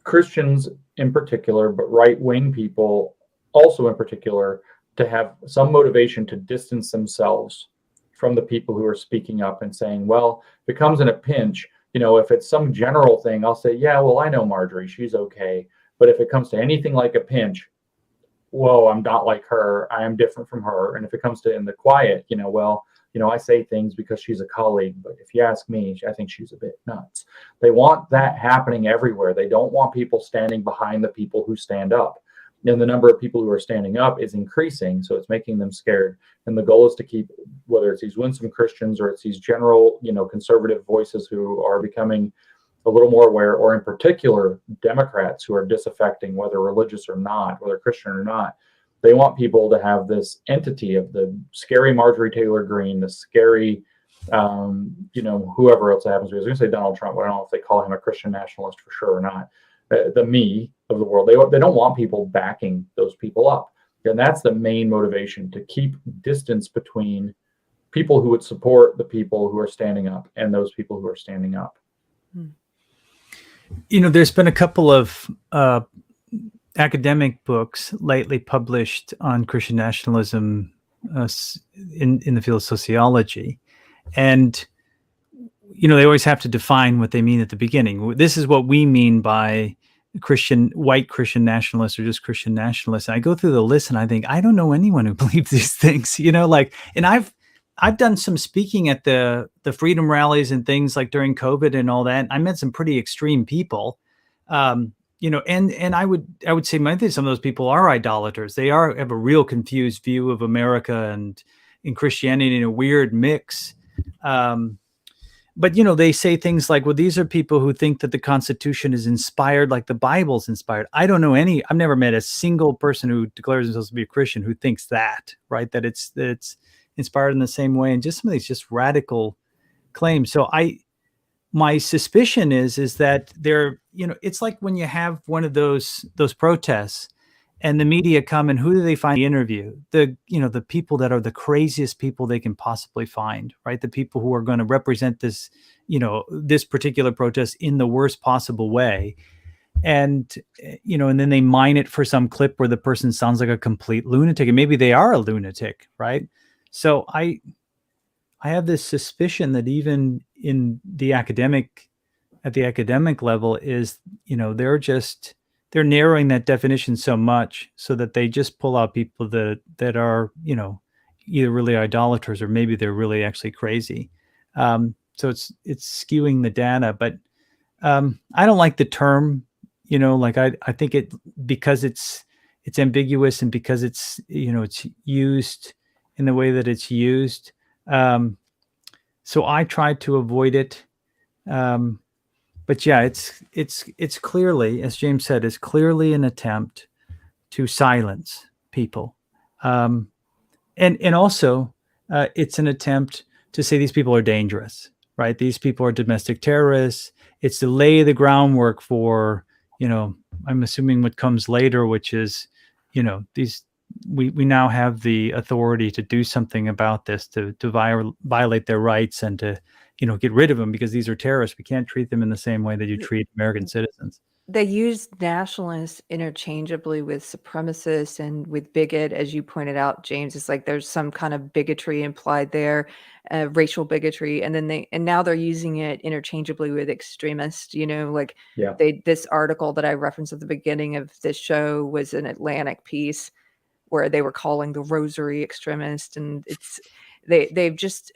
Christians in particular, but right-wing people also in particular, to have some motivation to distance themselves from the people who are speaking up and saying, well, if it comes in a pinch, if it's some general thing, I'll say, yeah, well, I know Marjorie, she's okay. But if it comes to anything like a pinch, whoa, I'm not like her. I am different from her. And if it comes to in the quiet, I say things because she's a colleague, but if you ask me, I think she's a bit nuts. They want that happening everywhere. They don't want people standing behind the people who stand up. And the number of people who are standing up is increasing, so it's making them scared. And the goal is to keep, whether it's these winsome Christians or it's these general, conservative voices who are becoming a little more aware, or in particular, Democrats who are disaffecting, whether religious or not, whether Christian or not. They want people to have this entity of the scary Marjorie Taylor Greene, the scary, whoever else it happens to be. I was going to say Donald Trump, but I don't know if they call him a Christian nationalist for sure or not. The me of the world. They don't want people backing those people up. And that's the main motivation, to keep distance between people who would support the people who are standing up and those people who are standing up. There's been a couple of academic books lately published on Christian nationalism in the field of sociology. And, they always have to define what they mean at the beginning. This is what we mean by white Christian nationalists or just Christian nationalists. And I go through the list and I think, I don't know anyone who believes these things, and I've done some speaking at the freedom rallies and things like during COVID and all that. I met some pretty extreme people, and I would say some of those people are idolaters. They have a real confused view of America and in Christianity in a weird mix. But, they say things like, well, these are people who think that the Constitution is inspired like the Bible's inspired. I don't know I've never met a single person who declares themselves to be a Christian who thinks that, right? That it's inspired in the same way. And just some of these just radical claims. So my suspicion is that it's like when you have one of those protests and the media come, and who do they find to interview? The people that are the craziest people they can possibly find, right? The people who are going to represent this, this particular protest in the worst possible way. And, and then they mine it for some clip where the person sounds like a complete lunatic, and maybe they are a lunatic, right? So I have this suspicion that even in at the academic level is, they're narrowing that definition so much so that they just pull out people that are, either really idolaters or maybe they're really actually crazy. So it's skewing the data, but I don't like the term, I think because it's ambiguous and because it's, it's used in the way that it's used. So I try to avoid it. But yeah, it's clearly, as James said, it's clearly an attempt to silence people. And also it's an attempt to say these people are dangerous, right? These people are domestic terrorists. It's to lay the groundwork for, I'm assuming what comes later, which is, we now have the authority to do something about this, to violate their rights and to, get rid of them because these are terrorists. We can't treat them in the same way that you treat American citizens. They use nationalists interchangeably with supremacists and with bigot, as you pointed out, James. It's like there's some kind of bigotry implied there, racial bigotry, and now they're using it interchangeably with extremists. This article that I referenced at the beginning of this show was an Atlantic piece where they were calling the rosary extremist, and they've just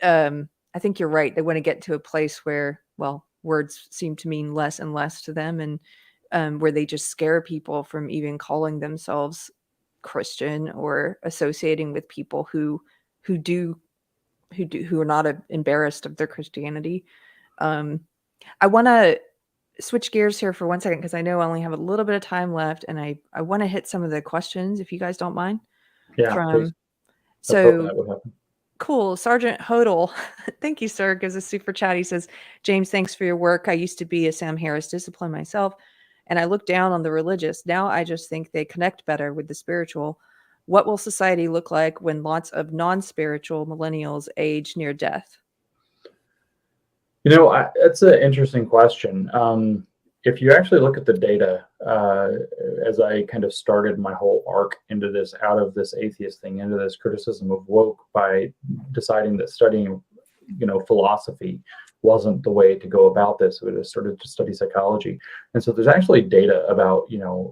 I think you're right. They want to get to a place where, words seem to mean less and less to them, and where they just scare people from even calling themselves Christian or associating with people who are not embarrassed of their Christianity. I want to switch gears here for 1 second because I know I only have a little bit of time left, and I want to hit some of the questions if you guys don't mind. Yeah, please. So that would happen. Cool. Sergeant Hodel, thank you, sir, gives a super chat. He says, James, thanks for your work. I used to be a Sam Harris discipline myself, and I look down on the religious. Now I just think they connect better with the spiritual. What will society look like when lots of non-spiritual millennials age near death? That's an interesting question. if you actually look at the data, as I kind of started my whole arc into this, out of this atheist thing, into this criticism of woke, by deciding that studying, philosophy wasn't the way to go about this. I just started to study psychology. And so there's actually data about,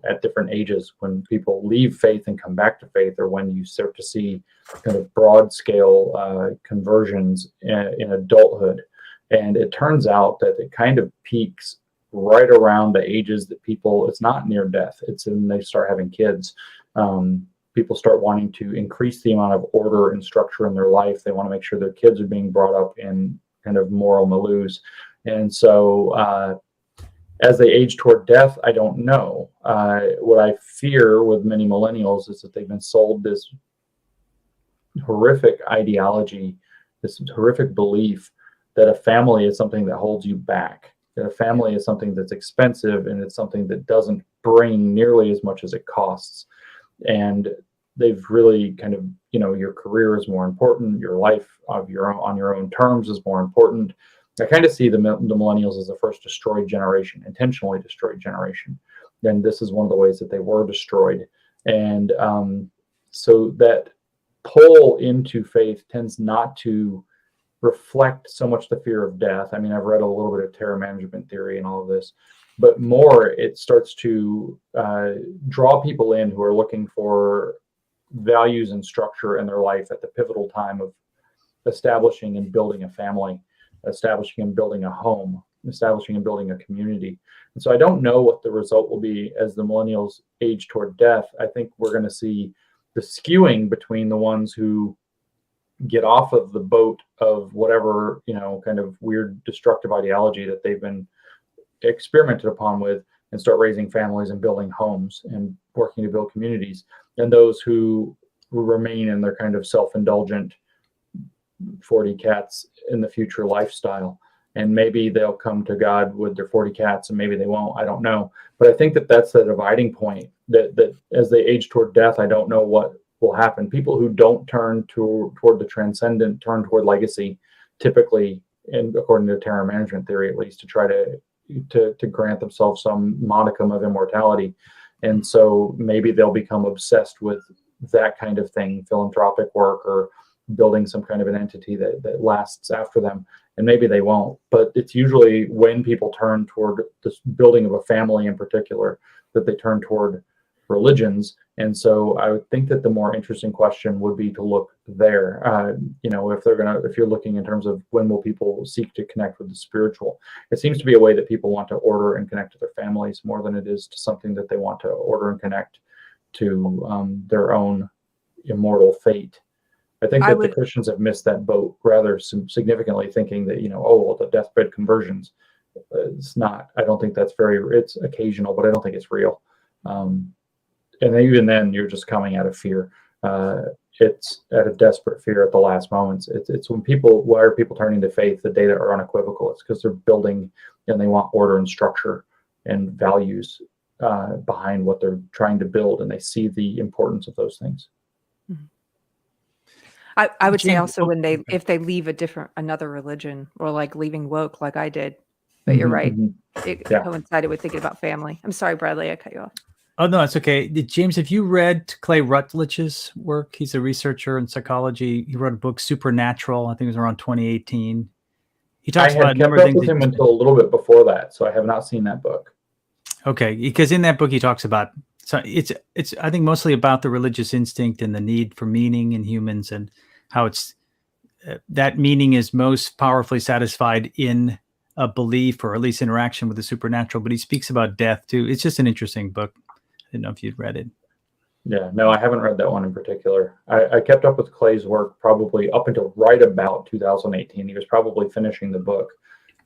at different ages, when people leave faith and come back to faith, or when you start to see kind of broad scale conversions in adulthood. And it turns out that it kind of peaks right around the ages that people, it's not near death, it's when they start having kids. People start wanting to increase the amount of order and structure in their life. They want to make sure their kids are being brought up in kind of moral milieus. And so as they age toward death, I don't know. What I fear with many millennials is that they've been sold this horrific ideology, this horrific belief that a family is something that holds you back, that a family is something that's expensive, and it's something that doesn't bring nearly as much as it costs. And they've really kind of, your career is more important, your life of your own, on your own terms, is more important. I kind of see the millennials as the first destroyed generation, intentionally destroyed generation. And this is one of the ways that they were destroyed. And so that pull into faith tends not to reflect so much the fear of death. I mean, I've read a little bit of terror management theory and all of this, but more it starts to draw people in who are looking for values and structure in their life at the pivotal time of establishing and building a family, establishing and building a home, establishing and building a community. And so I don't know what the result will be as the millennials age toward death. I think we're going to see the skewing between the ones who get off of the boat of whatever, kind of weird destructive ideology that they've been experimented upon with, and start raising families and building homes and working to build communities, and those who remain in their kind of self-indulgent 40 cats in the future lifestyle. And maybe they'll come to God with their 40 cats, and maybe they won't. I don't know. But I think that that's the dividing point, that as they age toward death, I don't know what will happen. People who don't turn toward the transcendent turn toward legacy, typically, and according to terror management theory, at least, to try to grant themselves some modicum of immortality. And so maybe they'll become obsessed with that kind of thing, philanthropic work, or building some kind of an entity that lasts after them. And maybe they won't. But it's usually when people turn toward this building of a family in particular, that they turn toward religions. And so I would think that the more interesting question would be to look there. If you're looking in terms of when will people seek to connect with the spiritual, it seems to be a way that people want to order and connect to their families more than it is to something that they want to order and connect to their own immortal fate. I think that the Christians have missed that boat rather significantly, thinking that, the deathbed conversions. It's not. I don't think that's it's occasional, but I don't think it's real. And even then, you're just coming out of fear. It's out of desperate fear at the last moments. It's why are people turning to faith? The data are unequivocal. It's because they're building, and they want order and structure and values behind what they're trying to build, and they see the importance of those things. Mm-hmm. I would say also if they leave another religion, or like leaving woke like I did, but you're right. It coincided with thinking about family. I'm sorry, Bradley, I cut you off. Oh, no, it's okay. James, have you read Clay Rutledge's work? He's a researcher in psychology. He wrote a book, Supernatural. I think it was around 2018. He talks about a number of things. I had kept up with him until a little bit before that, so I have not seen that book. Okay, because in that book he talks about, so it's I think mostly about the religious instinct and the need for meaning in humans, and how it's that meaning is most powerfully satisfied in a belief, or at least interaction with the supernatural. But he speaks about death too. It's just an interesting book. I didn't know if you'd read it. Yeah, no, I haven't read that one in particular. I kept up with Clay's work probably up until right about 2018. He was probably finishing the book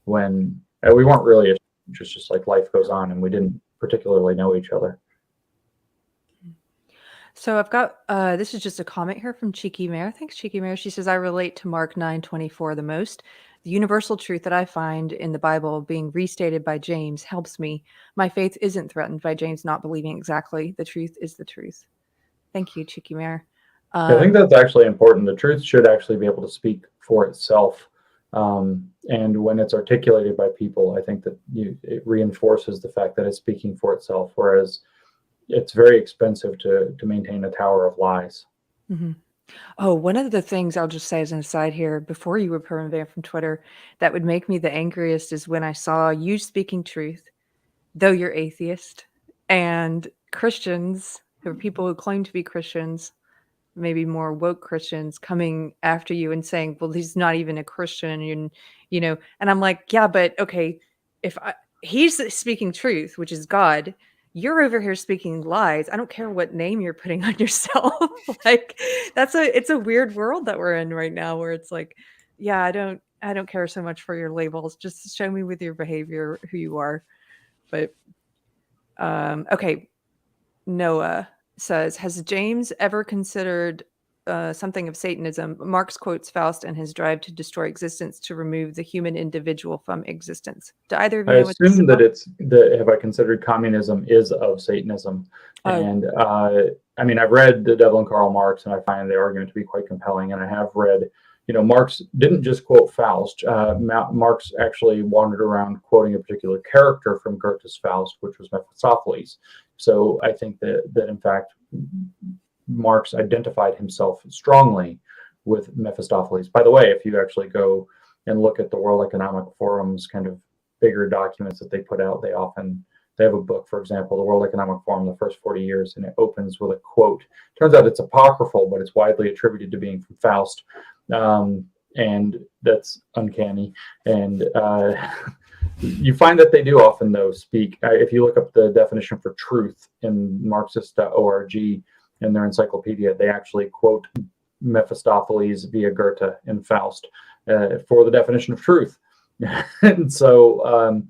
when we weren't really, just like life goes on, and we didn't particularly know each other. So I've got, this is just a comment here from Cheeky Mare. Thanks, Cheeky Mare. She says, I relate to Mark 9:24 the most. The universal truth that I find in the Bible being restated by James helps me. My faith isn't threatened by James not believing exactly. The truth is the truth. Thank you, Cheeky Mare. I think that's actually important. The truth should actually be able to speak for itself. And when it's articulated by people, I think that it reinforces the fact that it's speaking for itself, whereas it's very expensive to maintain a tower of lies. Mm-hmm. Oh, one of the things I'll just say as an aside here, before you were banned from Twitter, that would make me the angriest is when I saw you speaking truth, though you're atheist, and Christians, or people who claim to be Christians, maybe more woke Christians, coming after you and saying, well, he's not even a Christian, and and I'm like, yeah, but okay, he's speaking truth, which is God, you're over here speaking lies. I don't care what name you're putting on yourself. Like, it's a weird world that we're in right now, where it's like, yeah, I don't care so much for your labels. Just show me with your behavior who you are. But okay, Noah says, has James ever considered something of Satanism? Marx quotes Faust and his drive to destroy existence to remove the human individual from existence. Do either of you I know what this is assume that about? have I considered communism is of Satanism. Oh. And I mean, I've read The Devil and Karl Marx, and I find the argument to be quite compelling. And I have read, Marx didn't just quote Faust. Marx actually wandered around quoting a particular character from Goethe's Faust, which was Mephistopheles. So I think that in fact, Marx identified himself strongly with Mephistopheles. By the way, if you actually go and look at the World Economic Forum's kind of bigger documents that they put out, they have a book, for example, the World Economic Forum, the first 40 years, and it opens with a quote. Turns out it's apocryphal, but it's widely attributed to being from Faust. And that's uncanny. And you find that they do often, though, speak. If you look up the definition for truth in Marxist.org in their encyclopedia, they actually quote Mephistopheles via Goethe in Faust for the definition of truth. And so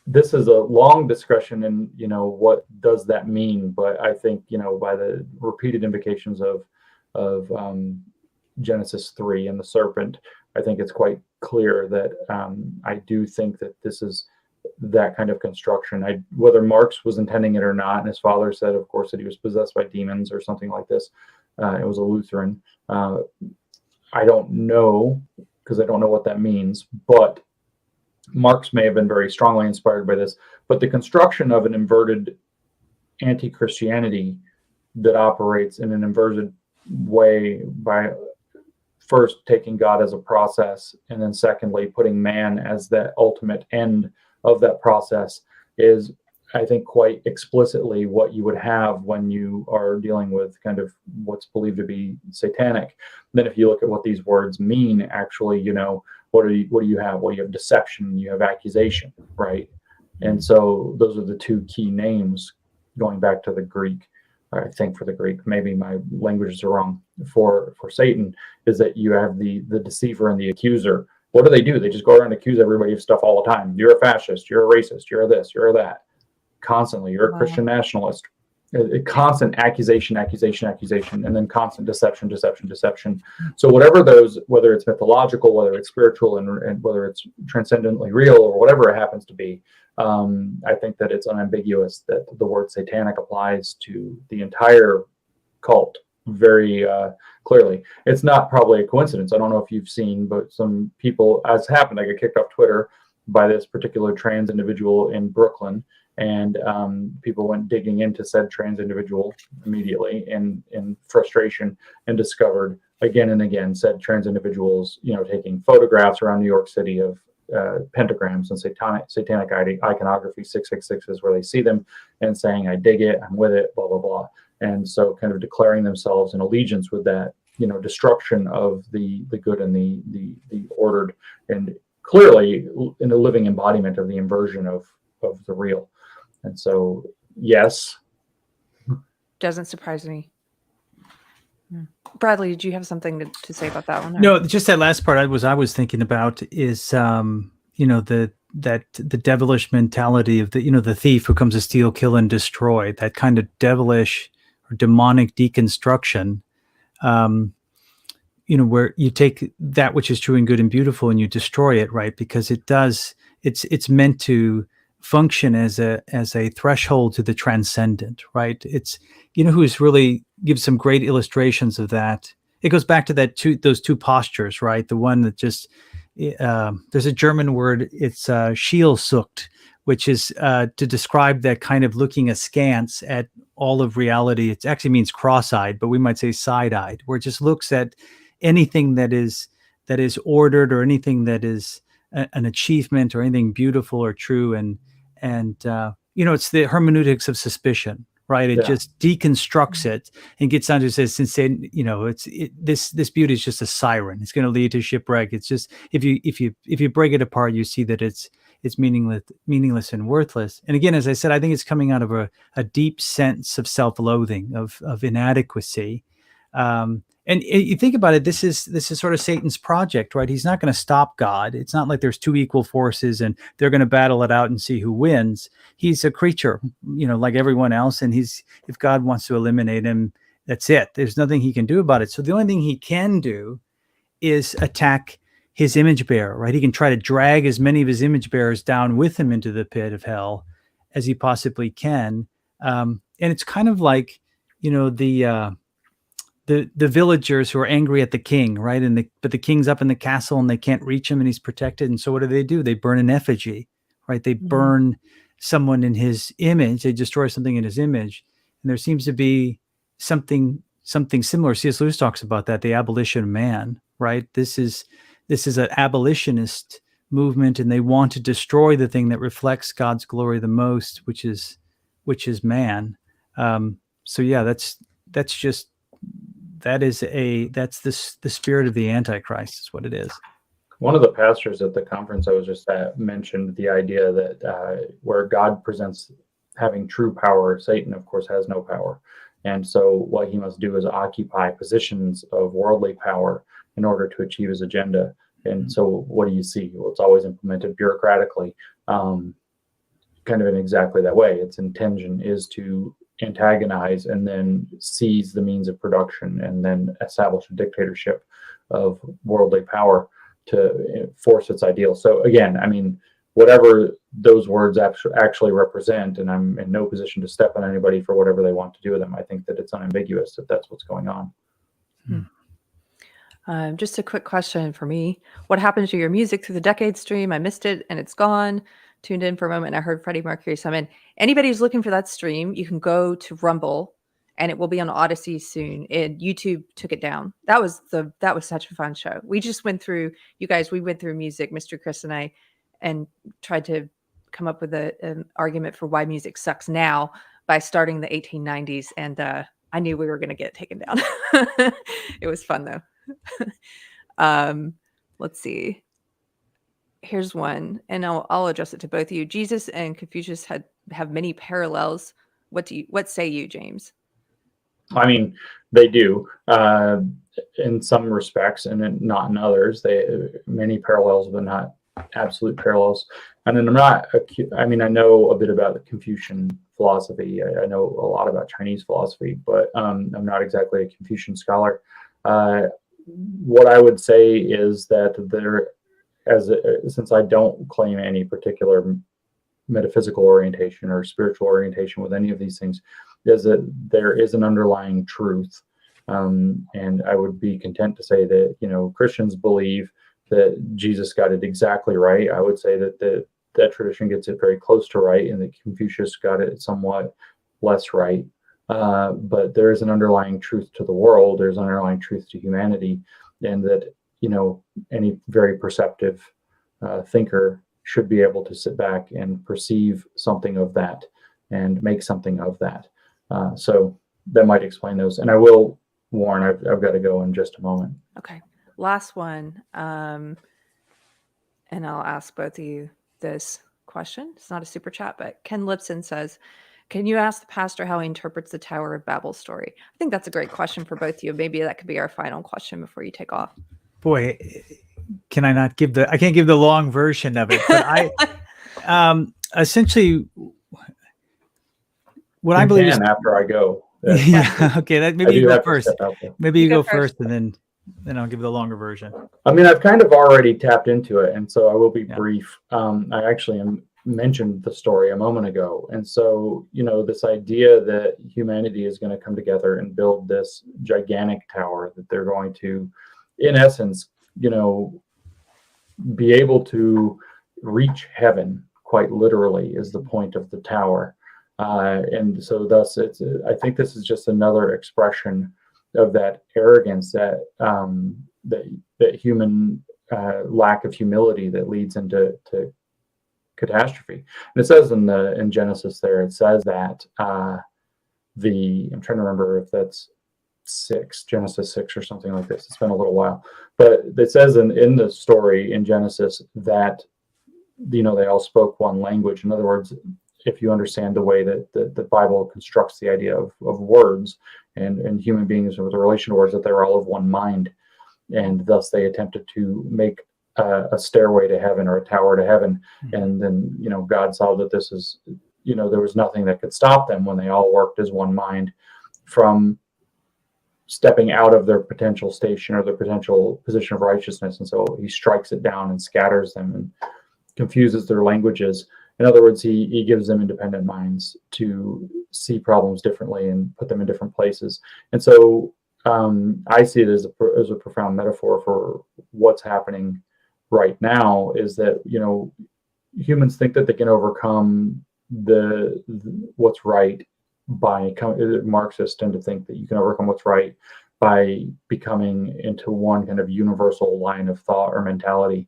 this is a long discussion, and what does that mean? But I think by the repeated invocations of Genesis 3 and the serpent, I think it's quite clear that I do think that this is that kind of construction. Whether Marx was intending it or not, and his father said, of course, that he was possessed by demons or something like this. It was a Lutheran. I don't know, because I don't know what that means, but Marx may have been very strongly inspired by this. But the construction of an inverted anti-Christianity that operates in an inverted way by first taking God as a process, and then secondly putting man as the ultimate end of that process is, I think, quite explicitly what you would have when you are dealing with kind of what's believed to be satanic. Then if you look at what these words mean, actually, what do you have? Well, you have deception, you have accusation, right? And so those are the two key names, going back to the Greek. I think for the Greek, maybe my languages are wrong, for Satan, is that you have the deceiver and the accuser. What do? They just go around and accuse everybody of stuff all the time. You're a fascist, you're a racist, you're a this, you're a that. Constantly, you're a Christian nationalist. A constant accusation, and then constant deception. So whatever those, whether it's mythological, whether it's spiritual, and whether it's transcendently real, or whatever it happens to be, I think that it's unambiguous that the word satanic applies to the entire cult very clearly. It's not probably a coincidence. I don't know if you've seen, but some people, as happened, I got kicked off Twitter by this particular trans individual in Brooklyn. And people went digging into said trans individual immediately in frustration, and discovered again and again said trans individuals, taking photographs around New York City of pentagrams and satanic iconography, 666s, where they see them and saying, I dig it, I'm with it, blah, blah, blah. And so kind of declaring themselves in allegiance with that, destruction of the good and the ordered, and clearly in a living embodiment of the inversion of the real. And so, yes. Doesn't surprise me. Bradley, did you have something to say about that one? Or? No, just that last part I was thinking about is, the devilish mentality of the thief who comes to steal, kill, and destroy. That kind of devilish or demonic deconstruction, where you take that which is true and good and beautiful and you destroy it, right? Because it's meant to function as a threshold to the transcendent, right? It's, who's really gives some great illustrations of that it goes back to those two postures, right? The one that just there's a German word, it's Schielsucht, which is to describe that kind of looking askance at all of reality. It actually means cross-eyed, but we might say side-eyed, where it just looks at anything that is ordered, or anything that is an achievement, or anything beautiful or true, and it's the hermeneutics of suspicion, right? It just deconstructs it and gets down to, says, since this beauty is just a siren. It's going to lead to shipwreck. It's just, if you break it apart, you see that it's meaningless and worthless. And again, as I said, I think it's coming out of a deep sense of self-loathing, of inadequacy. And you think about it, this is sort of Satan's project, right? He's not going to stop God. It's not like there's two equal forces and they're going to battle it out and see who wins. He's a creature, like everyone else. And if God wants to eliminate him, that's it. There's nothing he can do about it. So the only thing he can do is attack his image bearer, right? He can try to drag as many of his image bearers down with him into the pit of hell as he possibly can. And it's kind of like, the villagers who are angry at the king, right? But the king's up in the castle and they can't reach him and he's protected. And so what do? They burn an effigy, right? They burn someone in his image. They destroy something in his image. And there seems to be something similar. C.S. Lewis talks about that, the abolition of man, right? This is an abolitionist movement, and they want to destroy the thing that reflects God's glory the most, which is man. So yeah, that's the spirit of the Antichrist is what it is. One of the pastors at the conference I was just at mentioned the idea that where God presents having true power, Satan, of course, has no power. And so what he must do is occupy positions of worldly power in order to achieve his agenda. And so what do you see? Well, it's always implemented bureaucratically, kind of in exactly that way. Its intention is to antagonize and then seize the means of production and then establish a dictatorship of worldly power to force its ideals. So again, I mean, whatever those words actually represent, and I'm in no position to step on anybody for whatever they want to do with them. I think that it's unambiguous that that's what's going on. Just a quick question for me. What happened to your music through the decade stream? I missed it and it's gone. Tuned in for a moment and I heard Freddie Mercury summon. Anybody who's looking for that stream, you can go to Rumble and it will be on Odyssey soon. And YouTube took it down. That was such a fun show. We just went through, we went through music, Mr. Chris and I, and tried to come up with an argument for why music sucks now by starting the 1890s. And I knew we were going to get taken down. It was fun though. Let's see. Here's one, and I'll address it to both of you. Jesus and Confucius have many parallels. What say you, James? I mean, they do in some respects, and not in others. They many parallels, but not absolute parallels. And then I know a bit about the Confucian philosophy. I know a lot about Chinese philosophy, but I'm not exactly a Confucian scholar. What I would say is that since I don't claim any particular metaphysical orientation or spiritual orientation with any of these things, is that there is an underlying truth. And I would be content to say that, Christians believe that Jesus got it exactly right. I would say that that tradition gets it very close to right, and that Confucius got it somewhat less right. But there is an underlying truth to the world. There's an underlying truth to humanity, and that any very perceptive thinker should be able to sit back and perceive something of that and make something of that. So that might explain those. And I will warn, I've got to go in just a moment. Okay. Last one. And I'll ask both of you this question. It's not a super chat, but Ken Lipson says, can you ask the pastor how he interprets the Tower of Babel story? I think that's a great question for both of you. Maybe that could be our final question before you take off. Boy, can I not give I can't give the long version of it, but I essentially what I believe is after I go. Yeah, okay, maybe you go first. Maybe you go first and then I'll give the longer version. I mean, I've kind of already tapped into it, and so I will be brief. I actually am mentioned the story a moment ago. And so, this idea that humanity is going to come together and build this gigantic tower, that they're going to, in essence, be able to reach heaven, quite literally, is the point of the tower. And so thus I think this is just another expression of that arrogance, that human lack of humility that leads into catastrophe. And it says in Genesis there, it says that I'm trying to remember if that's Genesis 6 or something like this. It's been a little while, but it says in the story in Genesis that they all spoke one language. In other words, if you understand the way that the Bible constructs the idea of words and human beings with a relation to words, that they were all of one mind, and thus they attempted to make a stairway to heaven or a tower to heaven. And then God saw that this is there was nothing that could stop them when they all worked as one mind from stepping out of their potential station or their potential position of righteousness. And so he strikes it down and scatters them and confuses their languages. In other words, he gives them independent minds to see problems differently and put them in different places. And so I see it as a profound metaphor for what's happening right now, is that humans think that they can overcome what's right by Marxists tend to think that you can overcome what's right by becoming into one kind of universal line of thought or mentality.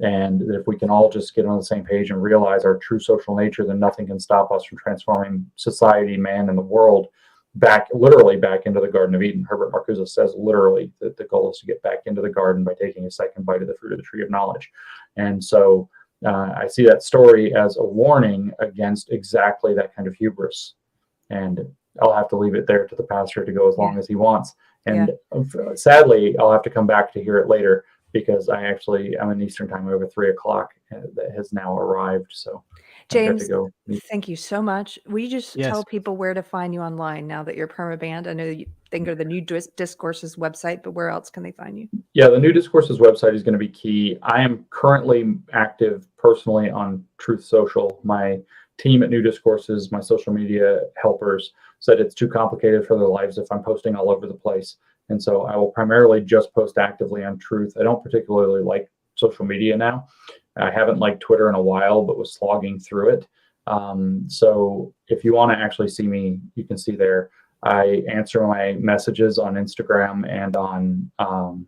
And that if we can all just get on the same page and realize our true social nature, then nothing can stop us from transforming society, man, and the world literally back into the Garden of Eden. Herbert Marcuse says literally that the goal is to get back into the garden by taking a second bite of the fruit of the tree of knowledge. And so I see that story as a warning against exactly that kind of hubris. And I'll have to leave it there to the pastor to go as long as he wants. And sadly, I'll have to come back to hear it later, because I'm in Eastern time over 3:00 that has now arrived. So James, thank you so much. Will you just tell people where to find you online now that you're permabanned? I know you think of the New Discourses website, but where else can they find you? Yeah, the New Discourses website is going to be key. I am currently active personally on Truth Social. My team at New Discourses, my social media helpers, said it's too complicated for their lives if I'm posting all over the place. And so I will primarily just post actively on Truth. I don't particularly like social media now. I haven't liked Twitter in a while, but was slogging through it. So if you want to actually see me, you can see there. I answer my messages on Instagram and on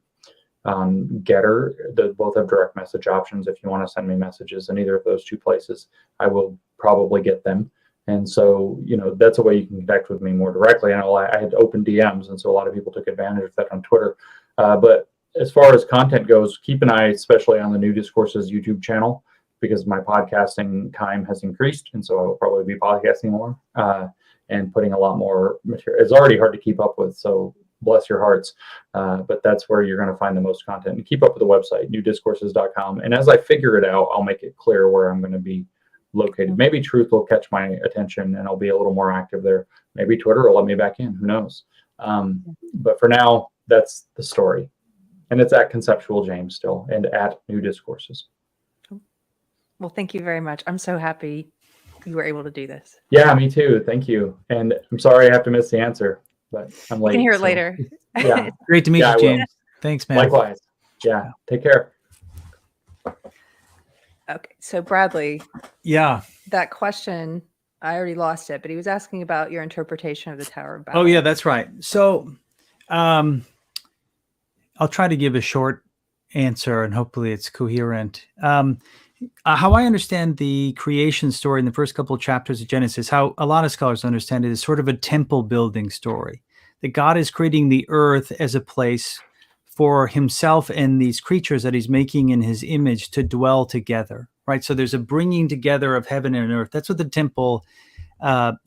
Getter. They both have direct message options. If you want to send me messages in either of those two places, I will probably get them. And so, that's a way you can connect with me more directly. I know I had open DMs, and so a lot of people took advantage of that on Twitter. But as far as content goes, keep an eye, especially on the New Discourses YouTube channel, because my podcasting time has increased. And so I will probably be podcasting more and putting a lot more material. It's already hard to keep up with, so bless your hearts. But that's where you're going to find the most content. And keep up with the website, newdiscourses.com. And as I figure it out, I'll make it clear where I'm going to be located. Maybe Truth will catch my attention and I'll be a little more active there. Maybe Twitter will let me back in. Who knows? But for now, that's the story. And it's at Conceptual James still, and at New Discourses. Well, thank you very much. I'm so happy you were able to do this. Yeah, me too. Thank you. And I'm sorry I have to miss the answer, but I'm late. You can hear it later. Yeah. Great to meet you, James. Thanks, man. Likewise. Yeah. Take care. Okay. So Bradley. Yeah. That question, I already lost it, but he was asking about your interpretation of the Tower of Babel. Oh, yeah, that's right. So I'll try to give a short answer and hopefully it's coherent. How I understand the creation story in the first couple of chapters of Genesis, how a lot of scholars understand it, is sort of a temple building story. That God is creating the earth as a place for himself and these creatures that he's making in his image to dwell together, right? So there's a bringing together of heaven and earth. That's what the temple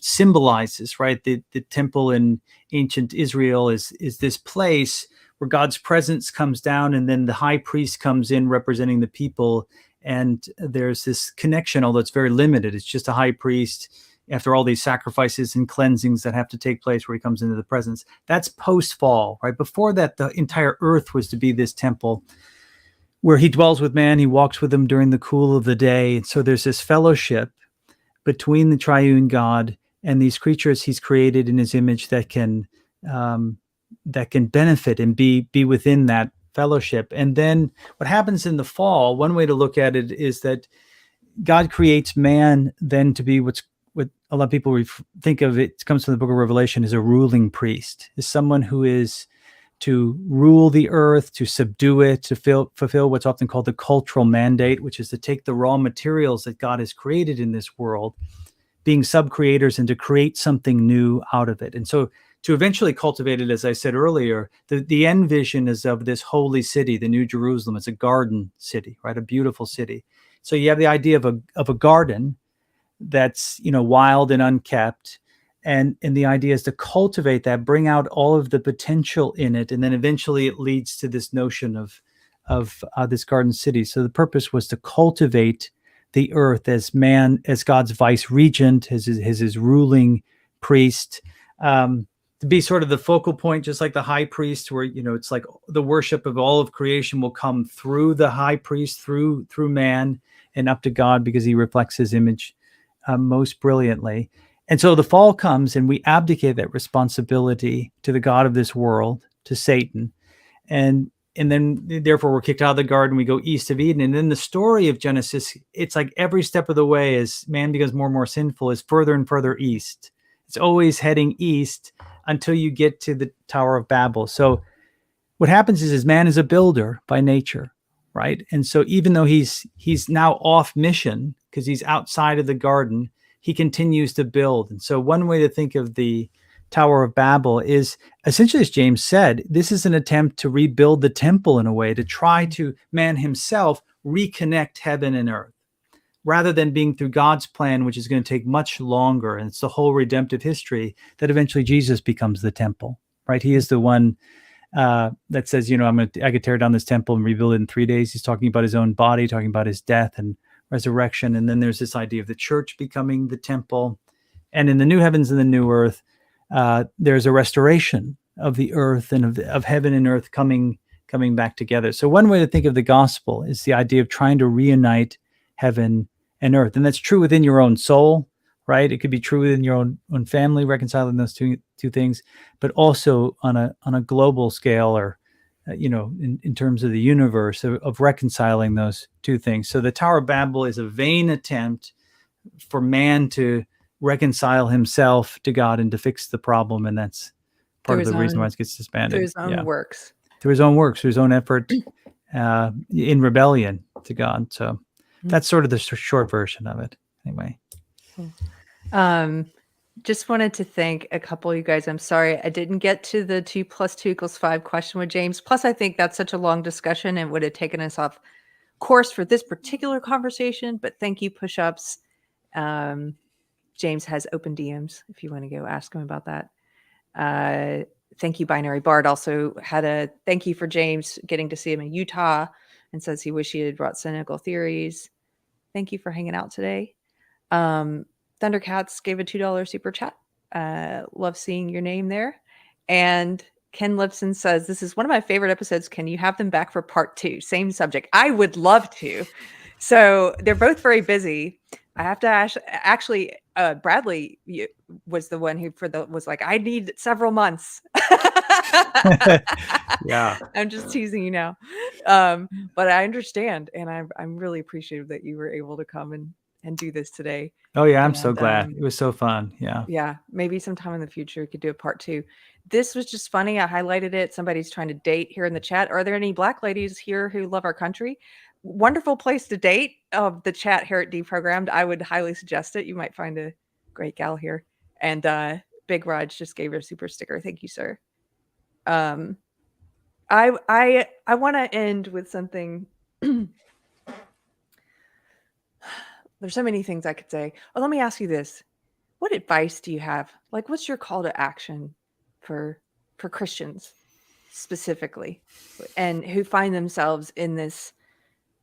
symbolizes, right? The temple in ancient Israel is this place where God's presence comes down, and then the high priest comes in representing the people. And there's this connection, although it's very limited. It's just a high priest after all these sacrifices and cleansings that have to take place where he comes into the presence. That's post-fall, right? Before that, the entire earth was to be this temple. where he dwells with man, he walks with them during the cool of the day. And so there's this fellowship between the triune God and these creatures he's created in his image that can benefit and be within that fellowship. And then what happens in the fall, one way to look at it is that God creates man then to be what a lot of people think of, it comes from the book of Revelation, as a ruling priest, is someone who is to rule the earth, to subdue it, to fulfill what's often called the cultural mandate, which is to take the raw materials that God has created in this world, being sub-creators, and to create something new out of it. And so to eventually cultivate it, as I said earlier, the end vision is of this holy city, the New Jerusalem. It's a garden city, right? A beautiful city. So you have the idea of a garden that's, wild and unkept. And the idea is to cultivate that, bring out all of the potential in it. And then eventually it leads to this notion of this garden city. So the purpose was to cultivate the earth as man, as God's vice regent, as his ruling priest, to be sort of the focal point, just like the high priest, where, it's like the worship of all of creation will come through the high priest, through man and up to God, because he reflects his image most brilliantly. And so the fall comes and we abdicate that responsibility to the God of this world, to Satan. And then therefore we're kicked out of the garden, we go east of Eden. And then the story of Genesis, it's like every step of the way, as man becomes more and more sinful, is further and further east. It's always heading east until you get to the Tower of Babel. So what happens is man is a builder by nature, right? And so even though he's now off mission because he's outside of the garden, he continues to build. And so one way to think of the Tower of Babel is essentially, as James said, this is an attempt to rebuild the temple in a way, to try to, man himself, reconnect heaven and earth, rather than being through God's plan, which is going to take much longer. And it's the whole redemptive history that eventually Jesus becomes the temple, right? He is the one that says, I could tear down this temple and rebuild it in 3 days. He's talking about his own body, talking about his death and resurrection. And then there's this idea of the church becoming the temple. And in the new heavens and the new earth, there's a restoration of the earth and of heaven and earth coming back together. So one way to think of the gospel is the idea of trying to reunite heaven and earth. And that's true within your own soul, right? It could be true within your own family, reconciling those two things, but also on a global scale, or in terms of the universe, of reconciling those two things. So the Tower of Babel is a vain attempt for man to reconcile himself to God and to fix the problem. And that's part of the reason why it gets disbanded. Through his own works. Through his own works, through his own effort, in rebellion to God. So that's sort of the short version of it. Anyway. Just wanted to thank a couple of you guys. I'm sorry I didn't get to the 2 + 2 = 5 question with James. Plus, I think that's such a long discussion and would have taken us off course for this particular conversation. But thank you, Push-Ups. James has open DMs if you want to go ask him about that. Thank you, Binary Bard. Also had a thank you for James getting to see him in Utah, and says he wished he had brought cynical theories. Thank you for hanging out today. Thundercats gave a $2 super chat. Love seeing your name there. And Ken Lipson says, this is one of my favorite episodes. Can you have them back for part 2? Same subject. I would love to. So they're both very busy. I have to actually, Bradley was the one who was like, I need several months. Yeah. I'm just teasing you now. But I understand. And I'm really appreciative that you were able to come and do this today. Oh yeah, I'm so glad. It was so fun. Yeah. Yeah. Maybe sometime in the future we could do a part 2. This was just funny. I highlighted it. Somebody's trying to date here in the chat. Are there any Black ladies here who love our country? Wonderful place to date. The chat here at Deprogrammed. I would highly suggest it. You might find a great gal here. And Big Raj just gave her a super sticker. Thank you, sir. I want to end with something. There's so many things I could say. Oh, let me ask you this. What advice do you have? Like, what's your call to action for Christians specifically, and who find themselves in this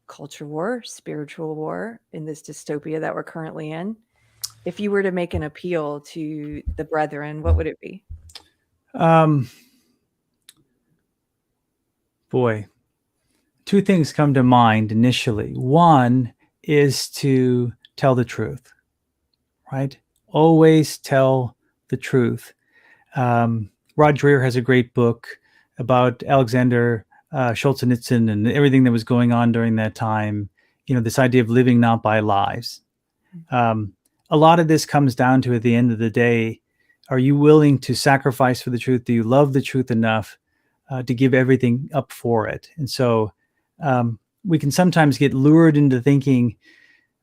culture war, spiritual war, in this dystopia that we're currently in? If you were to make an appeal to the brethren, what would it be? Boy, two things come to mind initially. One is to tell the truth, right? Always tell the truth. Rod Dreher has a great book about Alexander Solzhenitsyn and everything that was going on during that time. This idea of living not by lies. A lot of this comes down to, at the end of the day, are you willing to sacrifice for the truth? Do you love the truth enough to give everything up for it? And so we can sometimes get lured into thinking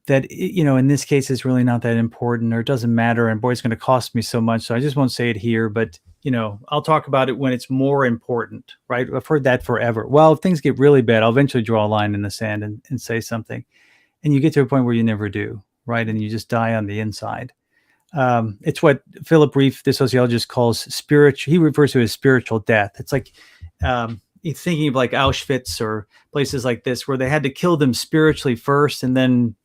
that, in this case, it's really not that important, or it doesn't matter, and boy, it's going to cost me so much, so I just won't say it here, but, I'll talk about it when it's more important, right? I've heard that forever. Well, if things get really bad, I'll eventually draw a line in the sand and say something. And you get to a point where you never do, right? And you just die on the inside. It's what Philip Reef, the sociologist, calls spiritual. He refers to it as spiritual death. It's like he's thinking of like Auschwitz or places like this, where they had to kill them spiritually first, and then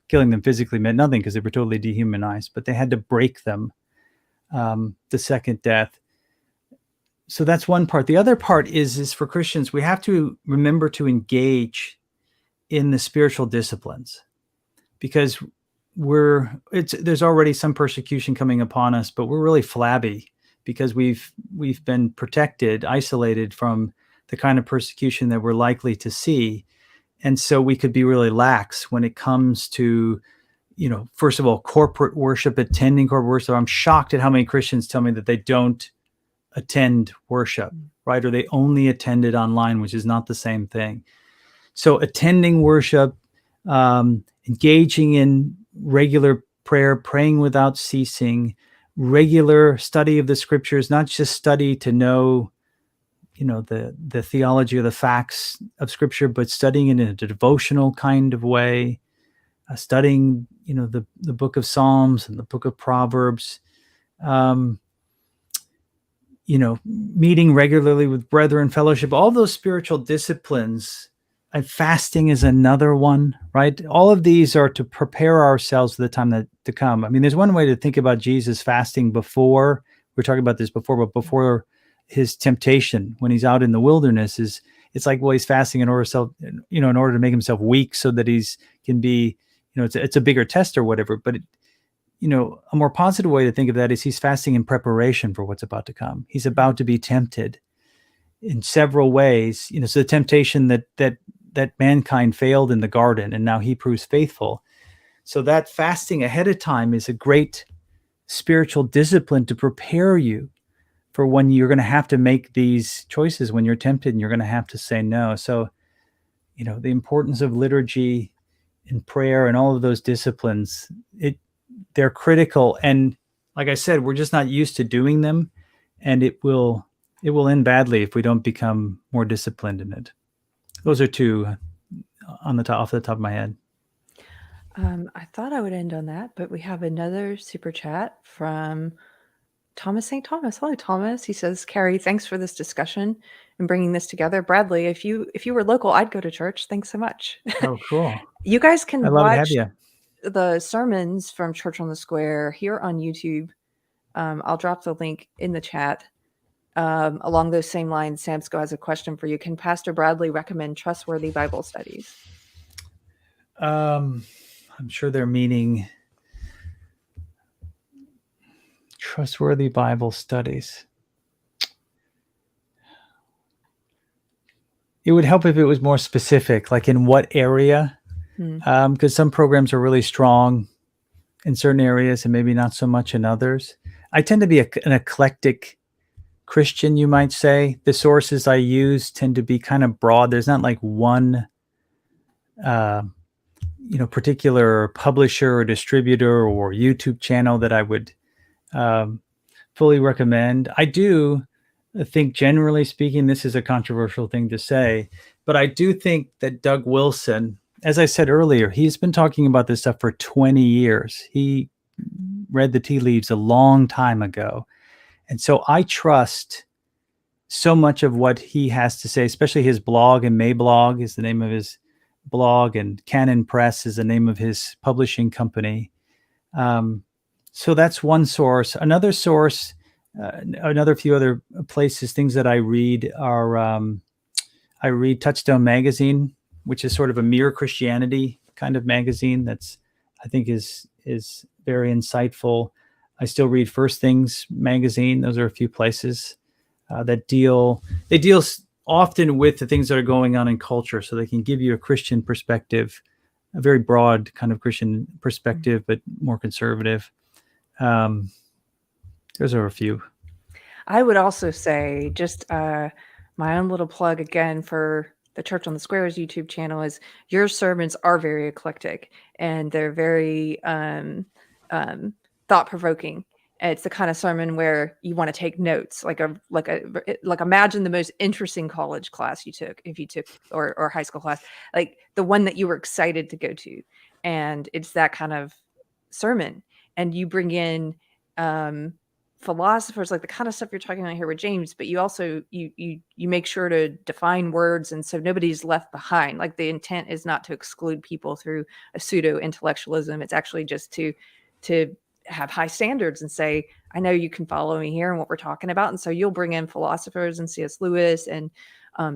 killing them physically meant nothing because they were totally dehumanized. But they had to break them, the second death. So that's one part. The other part is for Christians, we have to remember to engage in the spiritual disciplines, because there's already some persecution coming upon us, but we're really flabby because we've been protected, isolated from the kind of persecution that we're likely to see. And so we could be really lax when it comes to, first of all, corporate worship, attending corporate worship. I'm shocked at how many Christians tell me that they don't attend worship, right? Or they only attend it online, which is not the same thing. So attending worship, engaging in regular prayer, praying without ceasing, regular study of the scriptures, not just study to know, the theology or the facts of scripture, but studying it in a devotional kind of way, studying, the book of Psalms and the book of Proverbs, meeting regularly with brethren, fellowship, all those spiritual disciplines. And fasting is another one, right? All of these are to prepare ourselves for the time to come. I mean, there's one way to think about Jesus fasting before, we were talking about this before, but before his temptation, when he's out in the wilderness, it's like, well, he's fasting in order to make himself weak so that can be, it's a bigger test or whatever. But a more positive way to think of that is he's fasting in preparation for what's about to come. He's about to be tempted in several ways, so the temptation that mankind failed in the garden, and now he proves faithful. So that fasting ahead of time is a great spiritual discipline to prepare you for when you're going to have to make these choices, when you're tempted and you're going to have to say no. So, the importance of liturgy and prayer and all of those disciplines, they're critical. And like I said, we're just not used to doing them, and it will end badly if we don't become more disciplined in it. Those are two off the top of my head. I thought I would end on that, but we have another super chat from Thomas St. Thomas. Hello, Thomas. He says, Keri, thanks for this discussion and bringing this together. Bradley, if you were local, I'd go to church. Thanks so much. Oh, cool. You guys can watch to have you. The sermons from Church on the Square here on YouTube. I'll drop the link in the chat. Along those same lines, Samsko has a question for you. Can Pastor Bradley recommend trustworthy Bible studies? I'm sure they're meaning trustworthy Bible studies. It would help if it was more specific, like in what area, because some programs are really strong in certain areas and maybe not so much in others. I tend to be an eclectic Christian, you might say. The sources I use tend to be kind of broad. There's not like one particular publisher or distributor or YouTube channel that I would fully recommend. I do think, generally speaking, this is a controversial thing to say, but I do think that Doug Wilson, as I said earlier, he's been talking about this stuff for 20 years. He read the tea leaves a long time ago. And so I trust so much of what he has to say, especially his blog, and Mayblog is the name of his blog, and Canon Press is the name of his publishing company. So that's one source. Another source, another few other places, things that I read are, I read Touchstone Magazine, which is sort of a mere Christianity kind of magazine that's, I think is very insightful. I still read First Things magazine. Those are a few places that deal often with the things that are going on in culture, so they can give you a Christian perspective, a very broad kind of Christian perspective, but more conservative. Those are a few. I would also say, just my own little plug again for the Church on the Squares YouTube channel, is your sermons are very eclectic and they're very thought-provoking. It's the kind of sermon where you want to take notes, like imagine the most interesting college class you took, if you took, or high school class, like the one that you were excited to go to, and it's that kind of sermon. And you bring in philosophers, like the kind of stuff you're talking about here with James, but you also you make sure to define words, and so nobody's left behind. Like the intent is not to exclude people through a pseudo intellectualism. It's actually just to have high standards and say, I know you can follow me here and what we're talking about. And so you'll bring in philosophers and C.S. Lewis and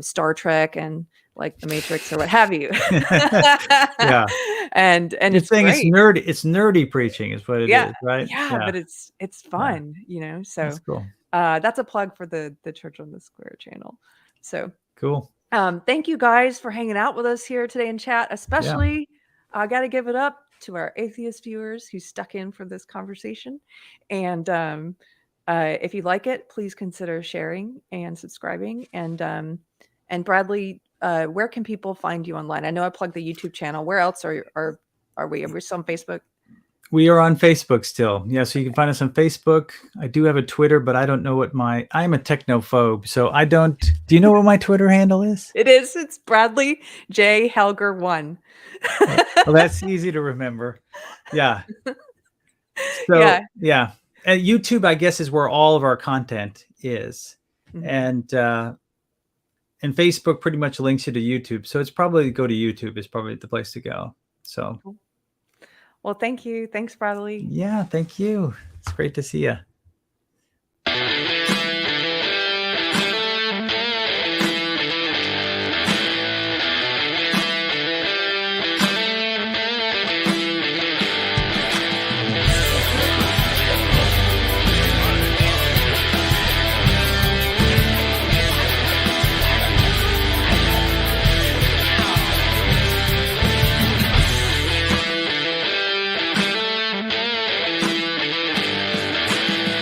Star Trek and like the Matrix or what have you. Yeah. And You're it's saying great. it's nerdy preaching is what it is, right? Yeah, but it's fun, you know. So That's cool. that's a plug for the Church on the Square channel. So Cool. thank you guys for hanging out with us here today in chat. Especially, I got to give it up to our atheist viewers who stuck in for this conversation. And if you like it, please consider sharing and subscribing. And Bradley, where can people find you online? I know I plugged the YouTube channel. Where else are we? Are we still on Facebook? We are on Facebook still. Yeah, so you can find us on Facebook. I do have a Twitter, but I don't know what I'm a technophobe, so I don't. Do you know what my Twitter handle is? It's Bradley J. Helger 1. Well, that's easy to remember. Yeah. So yeah. And YouTube, I guess, is where all of our content is. Mm-hmm. And Facebook pretty much links you to YouTube. So it's probably go to YouTube is probably the place to go. So well, thank you. Thanks, Bradley. Yeah, thank you. It's great to see you.